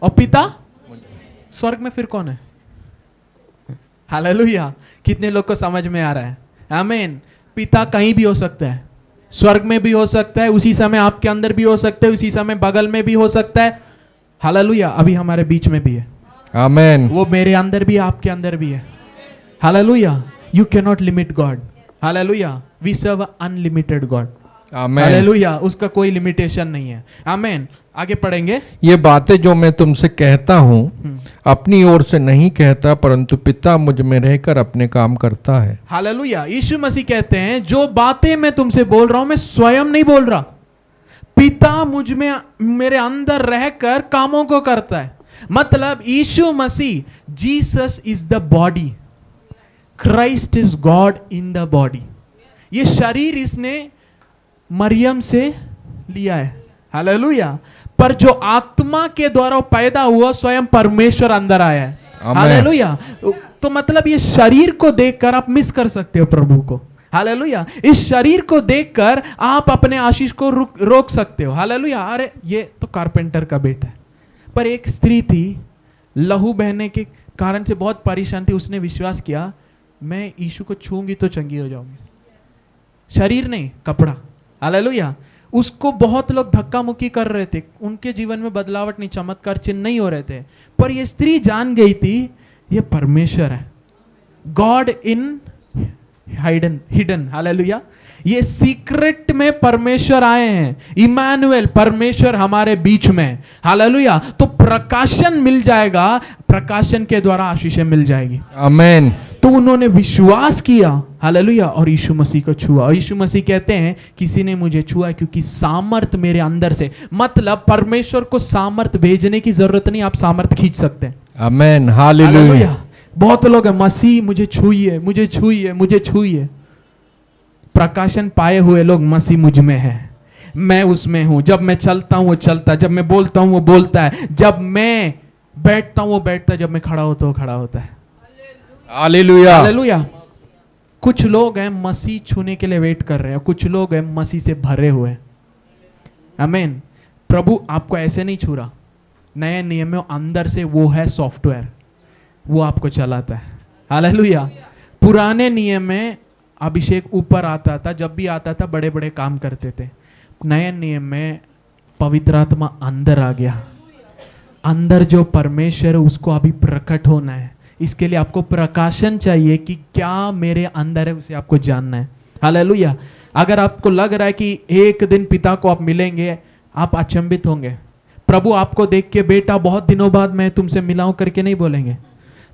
और पिता स्वर्ग में? फिर कौन है? हालेलुया। कितने लोग को समझ में आ रहा है? आमीन। पिता कहीं भी हो सकता है, स्वर्ग में भी हो सकता है, उसी समय आपके अंदर भी हो सकता है, उसी समय बगल में भी हो सकता है। हालेलुया। अभी हमारे बीच में भी है। आमीन। वो मेरे अंदर भी है, आपके अंदर भी है। Hallelujah. You can not limit God. Hallelujah. We serve unlimited God. Amen. Hallelujah. उसका कोई लिमिटेशन नहीं है। आमीन। आगे पढ़ेंगे। ये बातें जो मैं तुमसे कहता हूं अपनी ओर से नहीं कहता, परंतु पिता मुझ में रहकर अपने काम करता है। हालेलुया। यीशु मसीह कहते हैं जो बातें मैं तुमसे बोल रहा हूं मैं स्वयं नहीं बोल रहा, पिता मुझ में, मेरे अंदर रहकर कामों को करता है। मतलब यीशु मसीह, Jesus is the body, Christ is God in the body. ये शरीर इसने मरियम से लिया है। हालेलुया। पर जो आत्मा के द्वारा पैदा हुआ स्वयं परमेश्वर अंदर आया है। हालेलुया। तो मतलब ये शरीर को देखकर आप मिस कर सकते हो प्रभु को। हालेलुया। इस शरीर को देखकर आप अपने आशीष को रोक सकते हो। हालेलुया। अरे ये तो कारपेंटर का बेटा है। पर एक स्त्री थी, लहू बहने के कारण से बहुत परेशान थी। उसने विश्वास किया मैं यीशु को छूंगी तो चंगी हो जाऊंगी। शरीर नहीं, कपड़ा। हालेलुया। उसको बहुत लोग धक्का मुक्की कर रहे थे, उनके जीवन में बदलावट नहीं, चमत्कार चिन्ह नहीं हो रहे थे, पर ये स्त्री जान गई थी ये परमेश्वर है, गॉड इन हिडन। हालेलुया। ये सीक्रेट में परमेश्वर आए हैं, इमानुएल, परमेश्वर हमारे बीच में। हालेलुया। तो प्रकाशन मिल जाएगा, प्रकाशन के द्वारा आशीषें मिल जाएगी। आमीन। तो उन्होंने विश्वास किया। हालेलुया। और यीशु मसीह को छुआ। और यीशु मसीह कहते हैं किसी ने मुझे छुआ क्योंकि सामर्थ मेरे अंदर से। मतलब परमेश्वर को सामर्थ भेजने की जरूरत नहीं, आप सामर्थ खींच सकते हैं। आमीन। हालेलुया। बहुत लोग हैं मसीह मुझे छुइए, मुझे छुइए, मुझे छुइए। प्रकाशन पाए हुए लोग मसीह मुझ में है, मैं उसमें हूं। जब मैं चलता हूं वो चलता है, जब मैं बोलता हूं वो बोलता है, जब मैं बैठता हूँ वो बैठता है, जब मैं खड़ा होता हूँ खड़ा होता है। हालेलुया। हालेलुया। कुछ लोग हैं मसीह छूने के लिए वेट कर रहे हैं, कुछ लोग हैं मसीह से भरे हुए हैं। आमीन। प्रभु आपको ऐसे नहीं छू रहा, नए नियम में अंदर से वो है सॉफ्टवेयर, वो आपको चलाता है। हालेलुया। पुराने नियम में अभिषेक ऊपर आता था, जब भी आता था बड़े बड़े काम करते थे। नए नियम में पवित्र आत्मा अंदर आ गया, अंदर जो परमेश्वर है उसको अभी प्रकट होना है। इसके लिए आपको प्रकाशन चाहिए कि क्या मेरे अंदर है, उसे आपको जानना है। हालेलुया। अगर आपको लग रहा है कि एक दिन पिता को आप मिलेंगे, आप अचंभित होंगे। प्रभु आपको देख के बेटा बहुत दिनों बाद मैं तुमसे मिला हूं करके नहीं बोलेंगे।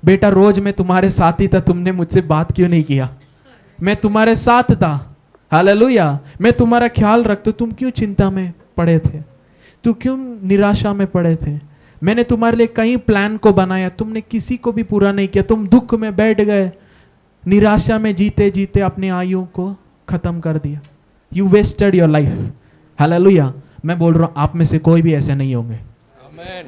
बेटा रोज मैं तुम्हारे साथ ही था, तुमने मुझसे बात क्यों नहीं किया? मैं तुम्हारे साथ था। हालेलुया। मैं तुम्हारा ख्याल रखता, तुम क्यों चिंता में पड़े थे? तू क्यों निराशा में पड़े थे? मैंने तुम्हारे लिए कई प्लान को बनाया, तुमने किसी को भी पूरा नहीं किया। तुम दुख में बैठ गए, निराशा में जीते जीते अपनी आयु को खत्म कर दिया। You wasted your life. Hallelujah. मैं बोल रहा हूं आप में से कोई भी ऐसे नहीं होंगे।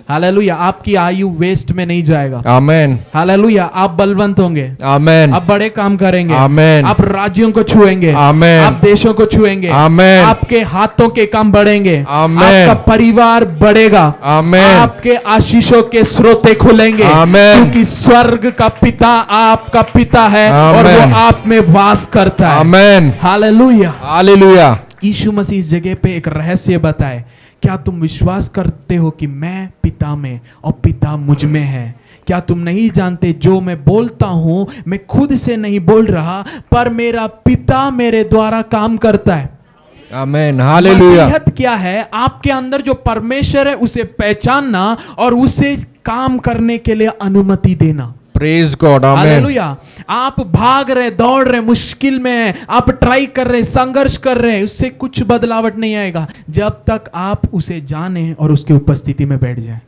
हालेलुया। आपकी आयु वेस्ट में नहीं जाएगा। आमेन। हालेलुया। आप बलवंत होंगे। आमेन। आप बड़े काम करेंगे। आमेन। आप राज्यों को छुएंगे। आमेन। आप देशों को छुएंगे। आमेन। आपके हाथों के काम बढ़ेंगे। आमेन। आपका परिवार बढ़ेगा। आमेन। आपके आशीषों के स्रोते खुलेंगे। आमेन। क्योंकि स्वर्ग का पिता आपका पिता है और आमेन। वो आप में वास करता है। आमेन। हालेलुया। हालेलुया। यीशु मसीह इस जगह पे एक रहस्य बताए। क्या तुम विश्वास करते हो कि मैं पिता में और पिता मुझ में है? क्या तुम नहीं जानते जो मैं बोलता हूं मैं खुद से नहीं बोल रहा, पर मेरा पिता मेरे द्वारा काम करता है। आमेन। हालेलुया। मसीहत क्या है? आपके अंदर जो परमेश्वर है उसे पहचानना और उसे काम करने के लिए अनुमति देना। Praise God. आमेन। हालेलुया। आप भाग रहे, दौड़ रहे, मुश्किल में हैं, आप ट्राई कर रहे, संघर्ष कर रहे हैं, उससे कुछ बदलावट नहीं आएगा जब तक आप उसे जाने और उसकी उपस्थिति में बैठ जाएं।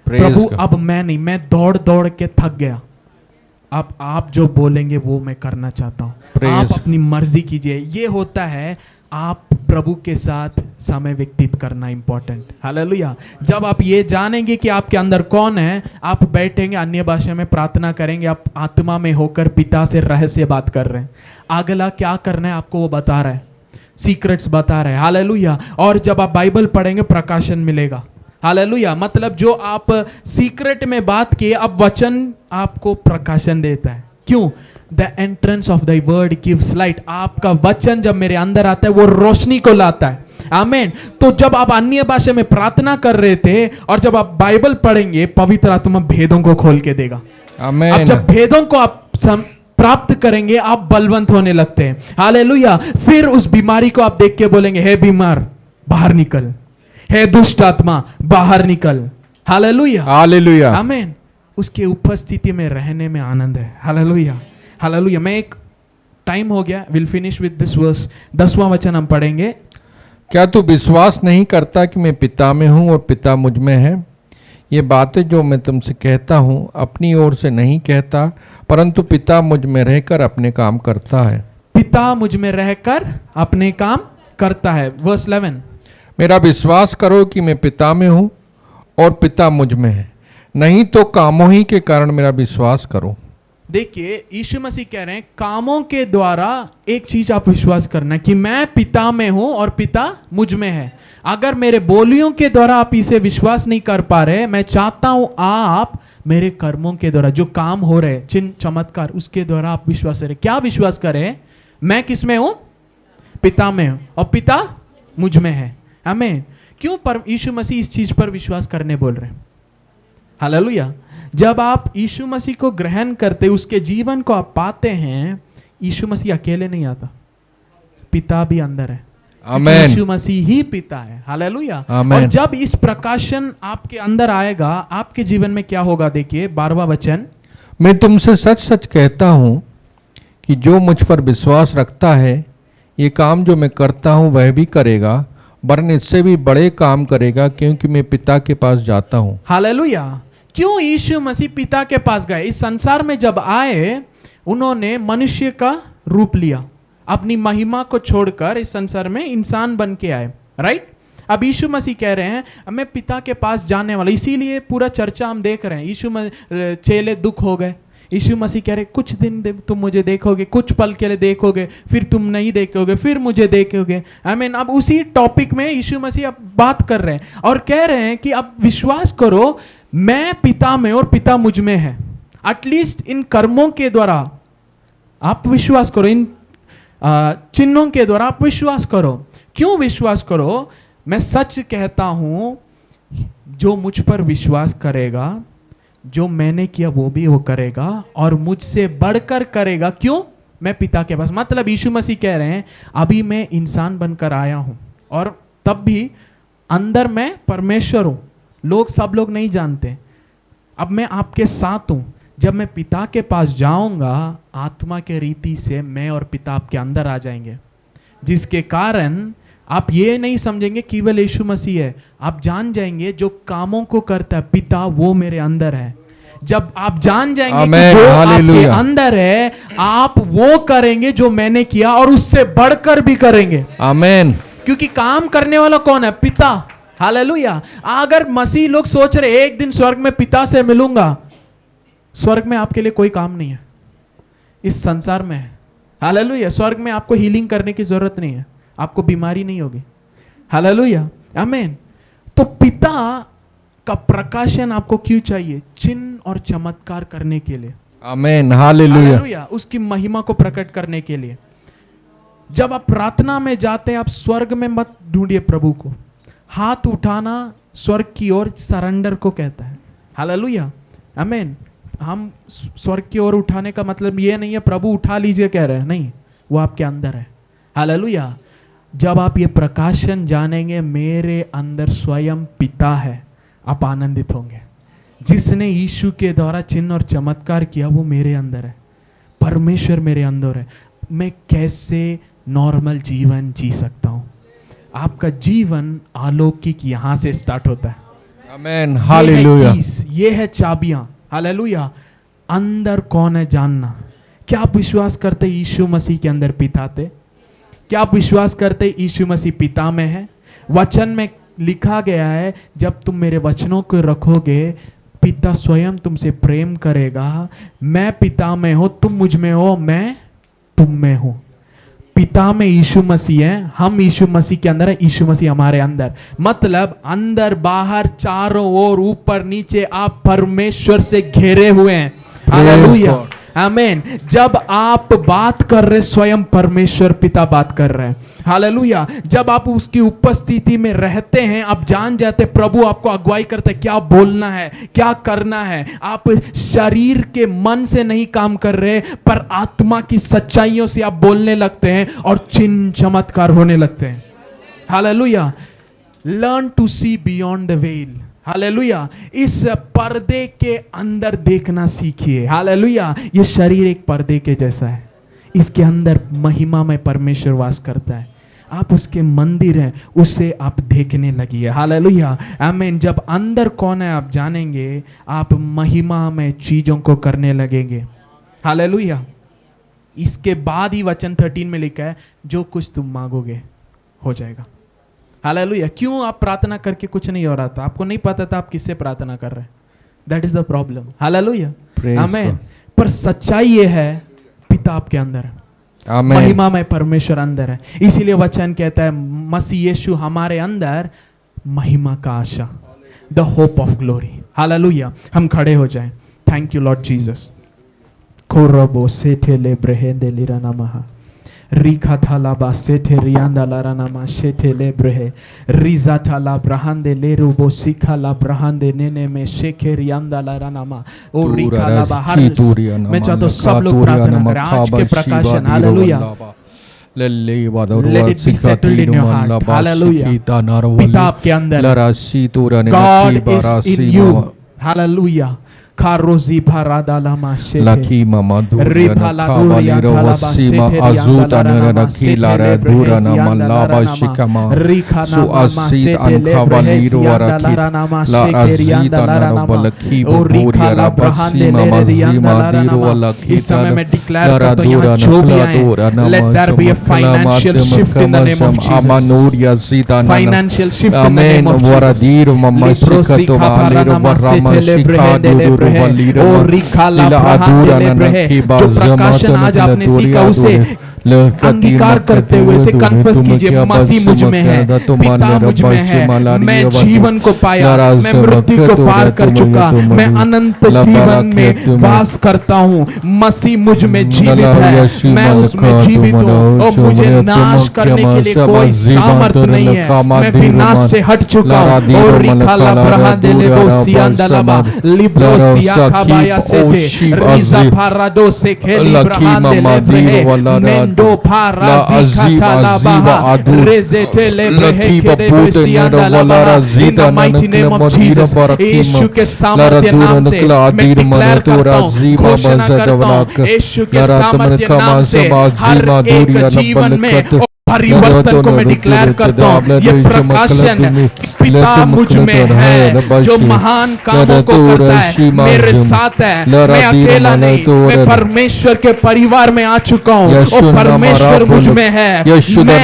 प्रभु अब मैं नहीं, मैं दौड़ दौड़ के थक गया, अब आप जो बोलेंगे वो मैं करना चाहता हूं। आप अपनी मर्जी कीजिए। ये होता है आप प्रभु के साथ समय व्यतीत करना इंपॉर्टेंट। हालेलुया। जब आप ये जानेंगे कि आपके अंदर कौन है, आप बैठेंगे, अन्य भाषा में प्रार्थना करेंगे, आप आत्मा में होकर पिता से रहस्य बात कर रहे हैं। अगला क्या करना है आपको वो बता रहा है, सीक्रेट्स बता रहा है। हालेलुया। और जब आप बाइबल पढ़ेंगे प्रकाशन मिलेगा। हालेलुया। मतलब जो आप सीक्रेट में बात किए, अब वचन आपको प्रकाशन देता है। क्यों? The entrance of the word gives light. आपका वचन जब मेरे अंदर आता है वो रोशनी को लाता है। आमीन। तो जब आप अन्य भाषा में प्रार्थना कर रहे थे और जब आप बाइबल पढ़ेंगे, पवित्र आत्मा भेदों को खोल के देगा। आमीन। अब जब भेदों को आप प्राप्त करेंगे, आप बलवंत होने लगते हैं। हालेलुया। फिर उस बीमारी को आप देख के बोलेंगे, हे बीमार बाहर निकल, हे दुष्ट आत्मा बाहर निकल। हालेलुया। हालेलुया। आमीन। उसके उपस्थिति में रहने में आनंद है। हालेलुया। हालेलुया। मैं एक टाइम हो गया, will finish with this verse. 10वां वचन हम पढ़ेंगे। क्या तू विश्वास नहीं करता कि मैं पिता में हूं और पिता मुझ में है? ये बातें जो मैं तुमसे कहता हूं अपनी ओर से नहीं कहता, परंतु पिता मुझ में रहकर अपने काम करता है। पिता मुझ में रहकर अपने काम करता है। वर्स 11। मेरा विश्वास करो कि मैं पिता में हूं और पिता मुझ में है, नहीं तो कामों ही के कारण मेरा विश्वास करो। देखिए यीशु मसीह कह रहे हैं कामों के द्वारा एक चीज आप विश्वास करना कि मैं पिता में हूं और पिता मुझ में है। अगर मेरे बोलियों के द्वारा आप इसे विश्वास नहीं कर पा रहे, मैं चाहता हूं आप मेरे कर्मों के द्वारा जो काम हो रहे, चिन्ह चमत्कार, उसके द्वारा आप विश्वास करें। क्या विश्वास करें? मैं किस में हूं? पिता में हूं और पिता मुझ में है। हमें क्यों पर यीशु मसीह इस चीज पर विश्वास करने बोल रहे हैं? हालेलुया। जब आप यीशु मसीह को ग्रहण करते, उसके जीवन को आप पाते हैं, यीशु मसीह अकेले नहीं आता, पिता भी अंदर है। आमेन। यीशु मसीह ही पिता है। हालेलुया। और जब इस प्रकाशन आपके अंदर आएगा, आपके जीवन में क्या होगा? देखिए 12वां वचन। मैं तुमसे सच सच कहता हूं कि जो मुझ पर विश्वास रखता है, ये काम जो मैं करता हूं वह भी करेगा, वरन इससे भी बड़े काम करेगा, क्योंकि मैं पिता के पास जाता हूं। हालेलुया। क्यों यीशु मसीह पिता के पास गए? इस संसार में जब आए, उन्होंने मनुष्य का रूप लिया, अपनी महिमा को छोड़कर इस संसार में इंसान बन के आए। राइट? अब यीशु मसीह कह रहे हैं मैं पिता के पास जाने वाला, इसीलिए पूरा चर्चा हम देख रहे हैं। चेले दुख हो गए, यीशु मसीह कह रहे कुछ दिन तुम मुझे देखोगे, कुछ पल के लिए देखोगे, फिर तुम नहीं देखोगे, फिर मुझे देखोगे। आमीन। अब उसी टॉपिक में यीशु मसीह अब बात कर रहे हैं और कह रहे हैं कि अब विश्वास करो मैं पिता में और पिता मुझ में है। एटलीस्ट इन कर्मों के द्वारा आप विश्वास करो, इन चिन्हों के द्वारा आप विश्वास करो। क्यों विश्वास करो? मैं सच कहता हूं जो मुझ पर विश्वास करेगा, जो मैंने किया वो भी वो करेगा और मुझसे बढ़कर करेगा। क्यों? मैं पिता के पास। मतलब यीशु मसीह कह रहे हैं अभी मैं इंसान बनकर आया हूं और तब भी अंदर मैं परमेश्वर हूं। सब लोग नहीं जानते। अब मैं आपके साथ हूं। जब मैं पिता के पास जाऊंगा आत्मा के रीति से मैं और पिता आपके अंदर आ जाएंगे, जिसके कारण आप ये नहीं समझेंगे केवल यीशु मसीह है। आप जान जाएंगे जो कामों को करता है पिता वो मेरे अंदर है। जब आप जान जाएंगे कि वो आपके अंदर है, आप वो करेंगे जो मैंने किया और उससे बढ़कर भी करेंगे। आमीन। क्योंकि काम करने वाला कौन है? पिता। हालेलुया। अगर मसीह लोग सोच रहे एक दिन स्वर्ग में पिता से मिलूंगा, स्वर्ग में आपके लिए कोई काम नहीं है, इस संसार में है। हालेलुया। स्वर्ग में आपको हीलिंग करने की जरूरत नहीं है, आपको बीमारी नहीं होगी। हालेलुया। आमीन। तो पिता का प्रकाशन आपको क्यों चाहिए? चिन्ह और चमत्कार करने के लिए। आमीन। हालेलुया। उसकी महिमा को प्रकट करने के लिए। जब आप प्रार्थना में जाते हैं आप स्वर्ग में मत ढूंढिए प्रभु को। हाथ उठाना स्वर्ग की ओर सरेंडर को कहता है। हालेलुया। आमीन। हम स्वर्ग की ओर उठाने का मतलब ये नहीं है प्रभु उठा लीजिए कह रहे हैं, नहीं, वो आपके अंदर है। हालेलुया। जब आप ये प्रकाशन जानेंगे मेरे अंदर स्वयं पिता है, आप आनंदित होंगे। जिसने यीशु के द्वारा चिन्ह और चमत्कार किया वो मेरे अंदर है, परमेश्वर मेरे अंदर है। मैं कैसे नॉर्मल जीवन जी सकता हूं? आपका जीवन अलौकिक यहां से स्टार्ट होता है। आमीन। हालेलुया। ये है चाबियां। हालेलुया। अंदर कौन है जानना। क्या आप विश्वास करते यीशु मसीह के अंदर पिता थे? क्या आप विश्वास करते यीशु मसीह पिता में है? वचन में लिखा गया है जब तुम मेरे वचनों को रखोगे पिता स्वयं तुमसे प्रेम करेगा। मैं पिता में हो, तुम मुझ में हो, मैं तुम में हूं। पिता में यीशु मसीह है, हम यीशु मसीह के अंदर है, यीशु मसीह हमारे अंदर। मतलब अंदर बाहर चारों ओर ऊपर नीचे आप परमेश्वर से घेरे हुए हैं। हालेलुया। आमीन। जब आप बात कर रहे स्वयं परमेश्वर पिता बात कर रहे हैं। हालेलुया। जब आप उसकी उपस्थिति में रहते हैं आप जान जाते प्रभु आपको अगुवाई करते क्या बोलना है, क्या करना है। आप शरीर के मन से नहीं काम कर रहे पर आत्मा की सच्चाइयों से आप बोलने लगते हैं और चिन्ह चमत्कार होने लगते हैं। Hallelujah. Learn to see beyond the veil. Hallelujah. इस पर्दे के अंदर देखना सीखिए। हालेलुया। ये शरीर एक पर्दे के जैसा है, इसके अंदर महिमा में परमेश्वर वास करता है। आप उसके मंदिर हैं, उसे आप देखने लगिए। हालेलुया। आमीन। जब अंदर कौन है आप जानेंगे, आप महिमा में चीजों को करने लगेंगे। हालेलुया। इसके बाद ही वचन 13 में लिखा है जो कुछ तुम मांगोगे हो जाएगा। हालेलुया। क्यों आप प्रार्थना करके कुछ नहीं हो रहा था? आपको नहीं पता था आप किससे प्रार्थना कर रहे हैं। That is the problem. Hallelujah. आमीन। पर सच्चाई ये है पिता आपके अंदर है, महिमा में परमेश्वर अंदर है। इसीलिए वचन कहता है मसीह यीशु हमारे अंदर महिमा का आशा, the hope of glory. Hallelujah. हम खड़े हो जाएं। Thank you Lord Jesus. कोरबो सेठेले ब्रहेंदे लिरानामहा रिखा थाला बासेठे रियांदा लारानामा शेठेले ब्रहे रिजा थाला ब्रहांदे लेरुबो सिखाला ब्रहांदे नेने में शेखे रियांदा लारानामा ओ रिखा ला बाहर। मैं चाहता हूं सब लोग प्रार्थना करें आज के प्रकाशन। Hallelujah. Let it be settled in your heart. Hallelujah. पिता आपके अंदर, God is in you. Hallelujah. Karozi paradala masete. Laki mama dura na Ripala kabali durian ro talaba wasima sete azuta riandala na nama rakila ra sete dura na lebrehesi malaba andala shikama Rikana su mama asid sete an kabali lebrehesi ro andala warakit nama la shekeri azita andala na nama. balaki O buri rikala ra brahande basima leri mazima andala diru nama. walaki इस समय मैं declare lara करता हूँ dura यहाँ na जो भी kla आए dura na let there be a financial shift in the name of amanur Jesus. ya zita na Financial shift in the amen name of waradir Jesus. mama Liprosi shikato kapara valiro nama warama sete shikadu lebrehende duru lebrehe. valiro O rikala lila brahande adura na lebrehe. kiba जो प्रकाशन आज आपने सीखा उसे अंगीकार करते हुए से कन्फेस कीजिए मसीह मुझ में है, पिता मुझ में है, मैं जीवन को पाया, मैं मृत्यु को पार कर चुका, मैं अनंत जीवन में वास करता हूँ, मसीह मुझ में जीवित है, मैं उसमें जीवित हूँ और मुझे नाश करने के लिए कोई सामर्थ्य नहीं है, मैं विनाश से हट चुका हूँ। और रिकाला ब्रहादेले बोसियांदलाबा लिब्रोसिया खाबाया सेते रिजा पारादो से खेली ब्रहादेले ब्रहे do para zikata la baha rezete lebrehe kede besianda la baha in the mighty name of Jesus यीशु के सामर्थ्य नाम से मैं डिक्लेयर करता हूँ घोषणा करता हूँ यीशु के सामर्थ्य नाम से हर एक जीवन में परिवर्तन को मैं डिक्लेयर करता हूँ ये प्रकाशन पिता मुझ में है जो महान कामों को करता है मेरे साथ है मैं अकेला नहीं मैं परमेश्वर के परिवार में आ चुका हूँ और परमेश्वर मुझ में है मैं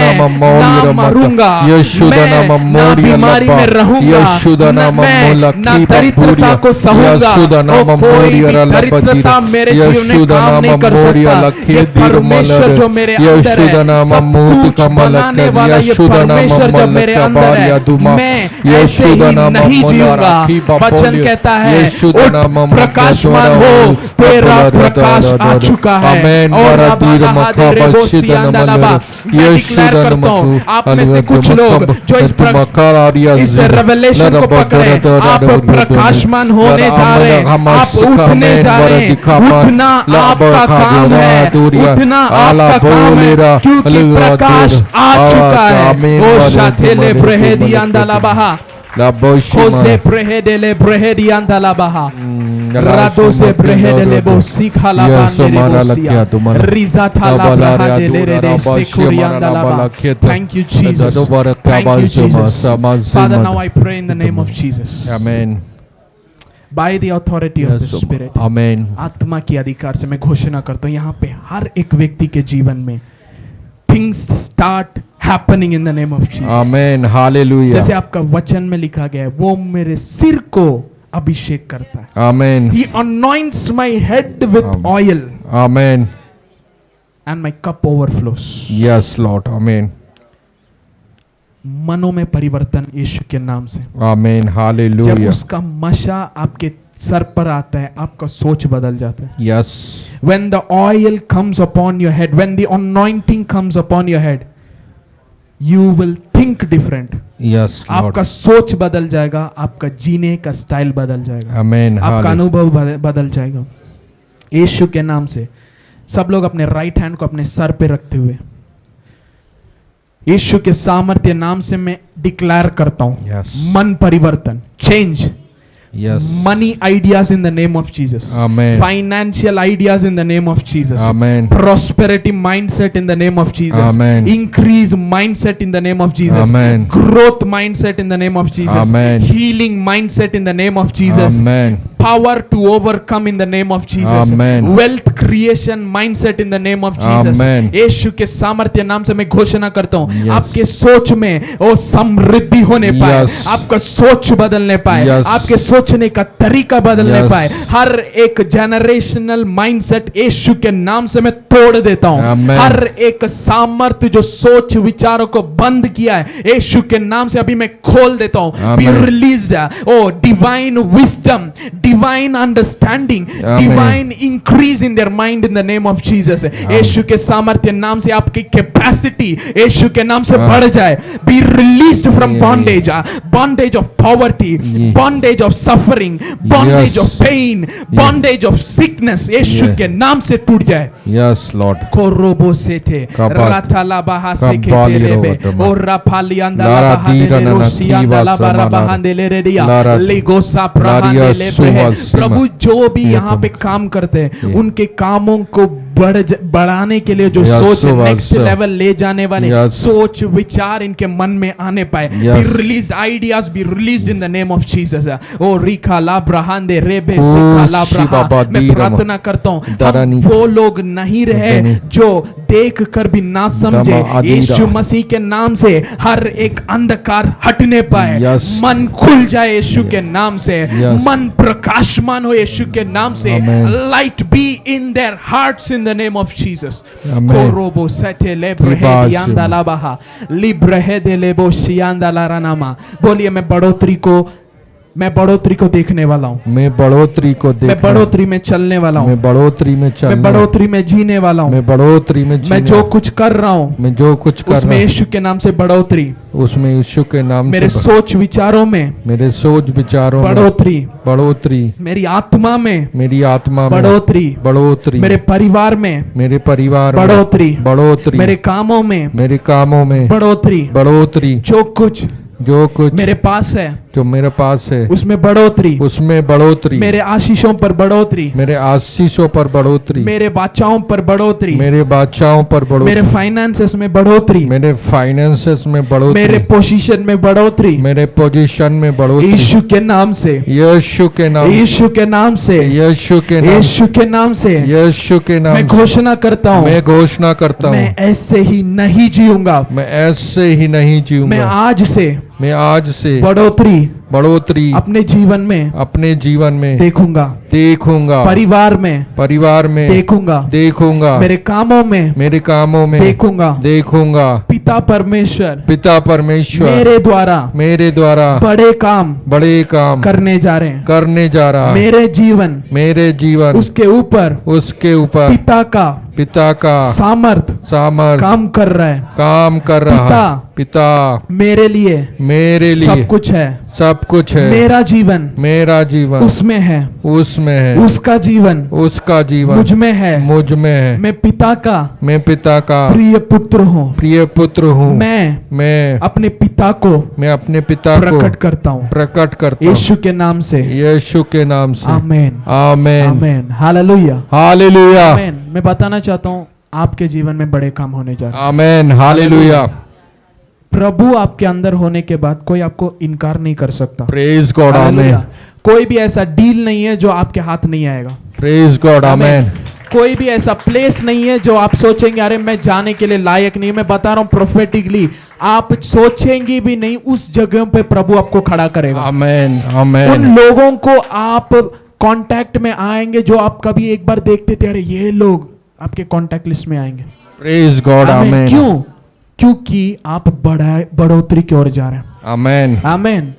ना मरूंगा मैं ना बीमारी में रहूंगा मैं ना दरिद्रता को सहूंगा और कोई भी दरिद्रता मेरे जीवन में काम नहीं कर सकता ये परमेश्वर जो मेरे अंदर है सब कुछ बनाने वाला ये परमेश्वर जब मेरे अंदर है मैं ऐसे ही नहीं जीऊंगा वचन कहता है उठ प्रकाशमान हो तेरा प्रकाश आ चुका है और मैं डिक्लेयर करता हूँ आप में से कुछ लोग जो इस रेवलेशन को पकड़े आप प्रकाशमान होने जा रहे हैं आप उठने जा रहे हैं उठना आपका काम है उठना आपका काम है क्योंकि प्रकाश आ चुका है ओ शाटेले ब्रहेदी अंदला बहा Jose brehedele brehedi andala baha rado se brehedele bo sikhala bandele bosia rizata la brahadele rede sekuri andala baha. Thank you Jesus, thank you Jesus. Father, now I pray in the name of Jesus, amen, by the authority of the Spirit, amen, आत्मा की अधिकार से मैं घोषणा करता हूँ यहाँ पे हर एक व्यक्ति के जीवन में things start happening in the name of Jesus. amen, hallelujah. जैसे आपका वचन में लिखा गया है वो मेरे सिर को अभिषेक करता है. amen, He anoints my head with oil amen, and my cup overflows. yes Lord, amen, मनों में परिवर्तन यीशु के नाम से. amen, जब hallelujah, उसका मशा आपके सर पर आता है आपका सोच बदल जाता है. yes, When the oil comes upon your head, when the anointing comes upon your head, you will think different. yes Lord, आपका सोच बदल जाएगा, आपका जीने का स्टाइल बदल जाएगा, amen, आपका अनुभव बदल जाएगा. यीशु के नाम से सब लोग अपने राइट हैंड को अपने सर पे रखते हुए यीशु के सामर्थ्य नाम से मैं डिक्लेयर करता हूं yes, मन परिवर्तन, change. yes, Money ideas in the name of Jesus. amen, Financial ideas in the name of Jesus. amen, Prosperity mindset in the name of Jesus. Amen. Increase mindset in the name of Jesus. Amen. Growth mindset in the name of Jesus. Amen. Healing mindset in the name of Jesus. amen, Power to overcome in the name of Jesus. Amen. Wealth creation mindset in the name of Jesus. Amen. यीशु के सामर्थ्य नाम से मैं घोषणा करता हूँ Yes. आपके सोच में वो समृद्धि होने पाए, Yes. आपका सोच बदलने पाए, Yes. आपके सोचने का तरीका बदलने Yes. पाए. हर एक जनरेशनल माइंडसेट यीशु के नाम से मैं तोड़ देता हूँ. Amen. हर एक सामर्थ्य जो सोच विचारों को बंद किया है यीशु के नाम से अभी मैं खोल देता हूँ. Be Amen. Released. O divine wisdom, divine understanding, Amen. Divine increase in their mind in the name of Jesus. यीशु के सामर्थ्य नाम से आपकी कैपेसिटी यीशु के नाम से बढ़ जाए. Be released from bondage, bondage of poverty, bondage of suffering, bondage of pain, bondage of sickness यीशु के नाम से टूट जाए. yes Lord, कोरोबो सेटे Kabat. राताला बहा से Kabali केचेलेबे Rotama. और राफालियांदा Lara बहा Dida देले Nana रोसियांदा Kiva ला बारा Samala. बहा देले रेडिया Lara लिगोसा Laria प्रहांदेले Suvala हैं। वासी प्रभु में। जो भी ये यहाँ तो- पे काम करते हैं ये। उनके कामों को बढ़ाने के लिए जो Yes, सोच so नेक्स्ट also. लेवल ले जाने वाले Yes. सोच विचार इनके मन में आने पाए। Yes. Be released ideas be released in the name of Jesus. ओ रिखा ला ब्रहांदे रेबे ओ, सिखा ला शिवा ब्रहा। बादी मैं रमा। प्रार्थना करता हूँ दरानी। हम वो लोग नहीं रहे दरानी। जो देख कर भी ना समझे। दमा आदीरा। यीशु मसीह के नाम से हर एक अंधकार हटने पाए। Yes. मन खुल जाए यीशु के नाम से। Yes. मन प्रकाशमान हो यीशु के नाम से। Amen. Light be in their hearts in the name of Jesus. Amen. कोरोबो सटे लेब्रहे बात दियांदा बाहा लिब्रहे दे लेबो शियांदा लारानामा। बोलिए मैं बढ़ोतरी को देखने वाला हूँ। मैं बढ़ोतरी को मैं देख बढ़ोतरी में चलने वाला हूँ। मैं बढ़ोतरी में मैं चलने बढ़ोतरी में जीने वाला हूँ। मैं बढ़ोतरी में मैं जीने- जो कुछ कर रहा हूँ मैं जो कुछ कर उसमें रहा यीशु के नाम से बढ़ोतरी। हूं, उसमें यीशु के नाम मेरे से सोच विचारों में मेरे सोच विचारों में बढ़ोतरी। बढ़ोतरी, मेरी आत्मा में मेरी आत्मा में बढ़ोतरी। बढ़ोतरी, मेरे परिवार में मेरे परिवार में बढ़ोतरी। बढ़ोतरी, मेरे कामों में मेरे कामों में बढ़ोतरी। बढ़ोतरी, जो कुछ जो कुछ मेरे पास है जो मेरे पास है उसमें बढ़ोतरी। उसमें बढ़ोतरी, मेरे आशीषों पर बढ़ोतरी। मेरे आशीषों पर बढ़ोतरी, मेरे बाचाओं पर बढ़ोतरी। मेरे बादशाहों पर मेरे बढ़ोतरी, फाइनेंसेस में बढ़ोतरी। मेरे फाइनेंसेस में मेरे बढ़ोतरी, पोजीशन में बढ़ोतरी। मेरे पोजीशन में बढ़ोतरी, यीशु के नाम से। यीशु के नाम, यीशु के नाम से। यीशु के नाम, यीशु के नाम से। यीशु के नाम मैं से घोषणा करता हूँ मैं घोषणा करता मैं हूँ ऐसे ही नहीं जीऊंगा। मैं ऐसे ही नहीं मैं जीऊंगा। आज से मैं आज से बढ़ोतरी बढ़ोतरी अपने जीवन में अपने जीवन में देखूंगा। देखूंगा, परिवार में परिवार में देखूंगा। देखूंगा, मेरे कामों में मेरे कामों में देखूंगा। देखूंगा। पिता परमेश्वर पिता परमेश्वर मेरे द्वारा मेरे द्वारा बड़े काम बड़े काम करने जा रहे हैं। करने जा रहा है। मेरे जीवन मेरे जीवन उसके ऊपर उसके ऊपर पिता का सामर्थ सामर्थ काम कर रहा है। काम कर रहा पिता है। पिता मेरे लिए सब कुछ है। सब कुछ है। मेरा जीवन मेरा जीवन उसमें है। उसमें है। उसका जीवन उसका जीवन मुझ में है। मुझ में है। मैं पिता का मैं पिता का प्रिय पुत्र हूँ। प्रिय पुत्र हूँ। मैं अपने पिता को मैं अपने पिता को प्रकट करता हूँ प्रकट करता हूँ यीशु के नाम से। यीशु के नाम से। आमेन आमेन आमेन हालेलुया हालेलुया आमेन। मैं बताना चाहता हूँ आपके जीवन में बड़े काम होने जा रहे हैं। Amen hallelujah. प्रभु आपके अंदर होने के बाद कोई आपको इनकार नहीं कर सकता। Praise God hallelujah. आमेन। कोई भी ऐसा डील नहीं है जो आपके हाथ नहीं आएगा। प्रेज गॉड आमेन। कोई भी ऐसा प्लेस नहीं है जो आप सोचेंगे अरे मैं जाने के लिए लायक नहीं। मैं बता रहा हूं प्रोफेटिकली आप सोचेंगे भी नहीं उस जगह पे प्रभु आपको खड़ा करेगा। आमेन उन आमेन। लोगों को आप कांटेक्ट में आएंगे जो आप कभी एक बार देखते थे अरे ये लोग आपके कांटेक्ट लिस्ट में आएंगे। प्रेज गॉड आमेन। क्यों? क्योंकि आप बढ़ोतरी की ओर जा रहे हैं। आमेन आमेन।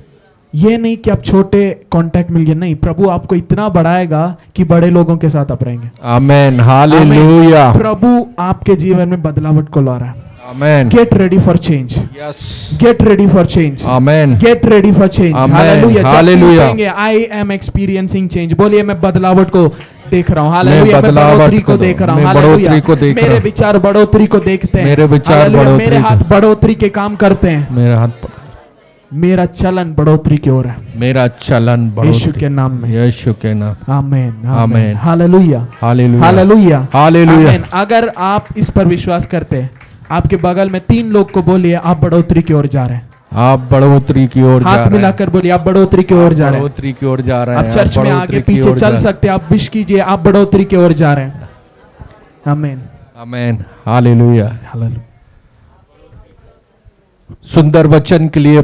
ये नहीं कि आप छोटे कांटेक्ट मिल गए, नहीं, प्रभु आपको इतना बढ़ाएगा कि बड़े लोगों के साथ आप रहेंगे। Amen hallelujah. प्रभु आपके जीवन में बदलावट को ला रहा है। आमेन। Get ready for change. Yes. Get ready for change. Amen. Get ready for change. Amen. Hallelujah. Hallelujah. I am experiencing change. बोलिए मैं बदलावट को देख रहा हूँ। मैं हालेलुया। मैं बदलावट बढ़ोतरी को को देख रहा हूँ। मैं हालेलुया। बढ़ोतरी को देख रहा मेरे हूँ। विचार बढ़ोतरी को देखते हैं। मेरे विचार हालेलुया। बढ़ोतरी मेरे को- हाथ बढ़ोतरी के काम करते हैं। मेरा हाथ मेरा चलन बढ़ोतरी की ओर है मेरा चलन यीशु बढ़ोतरी के नाम में। यीशु के नाम। Amen amen. Hallelujah hallelujah hallelujah hallelujah. Amen. अगर आप इस पर विश्वास करते हैं आपके बगल में 3 लोग को बोलिए आप बढ़ोतरी की ओर जा रहे हैं। आप बढ़ोतरी की ओर जा हाथ रहे हैं। मिलाकर बोलिए आप बढ़ोतरी की ओर जा रहे हैं। बढ़ोतरी की ओर जा रहे आप हैं। चर्च में बढ़ोतरी आगे की पीछे ओर चल जा- सकते हैं। आप विश कीजिए आप बढ़ोतरी की ओर जा रहे हैं। आमेन आमेन हालेलुया। हालेलुया। सुंदर वचन के लिए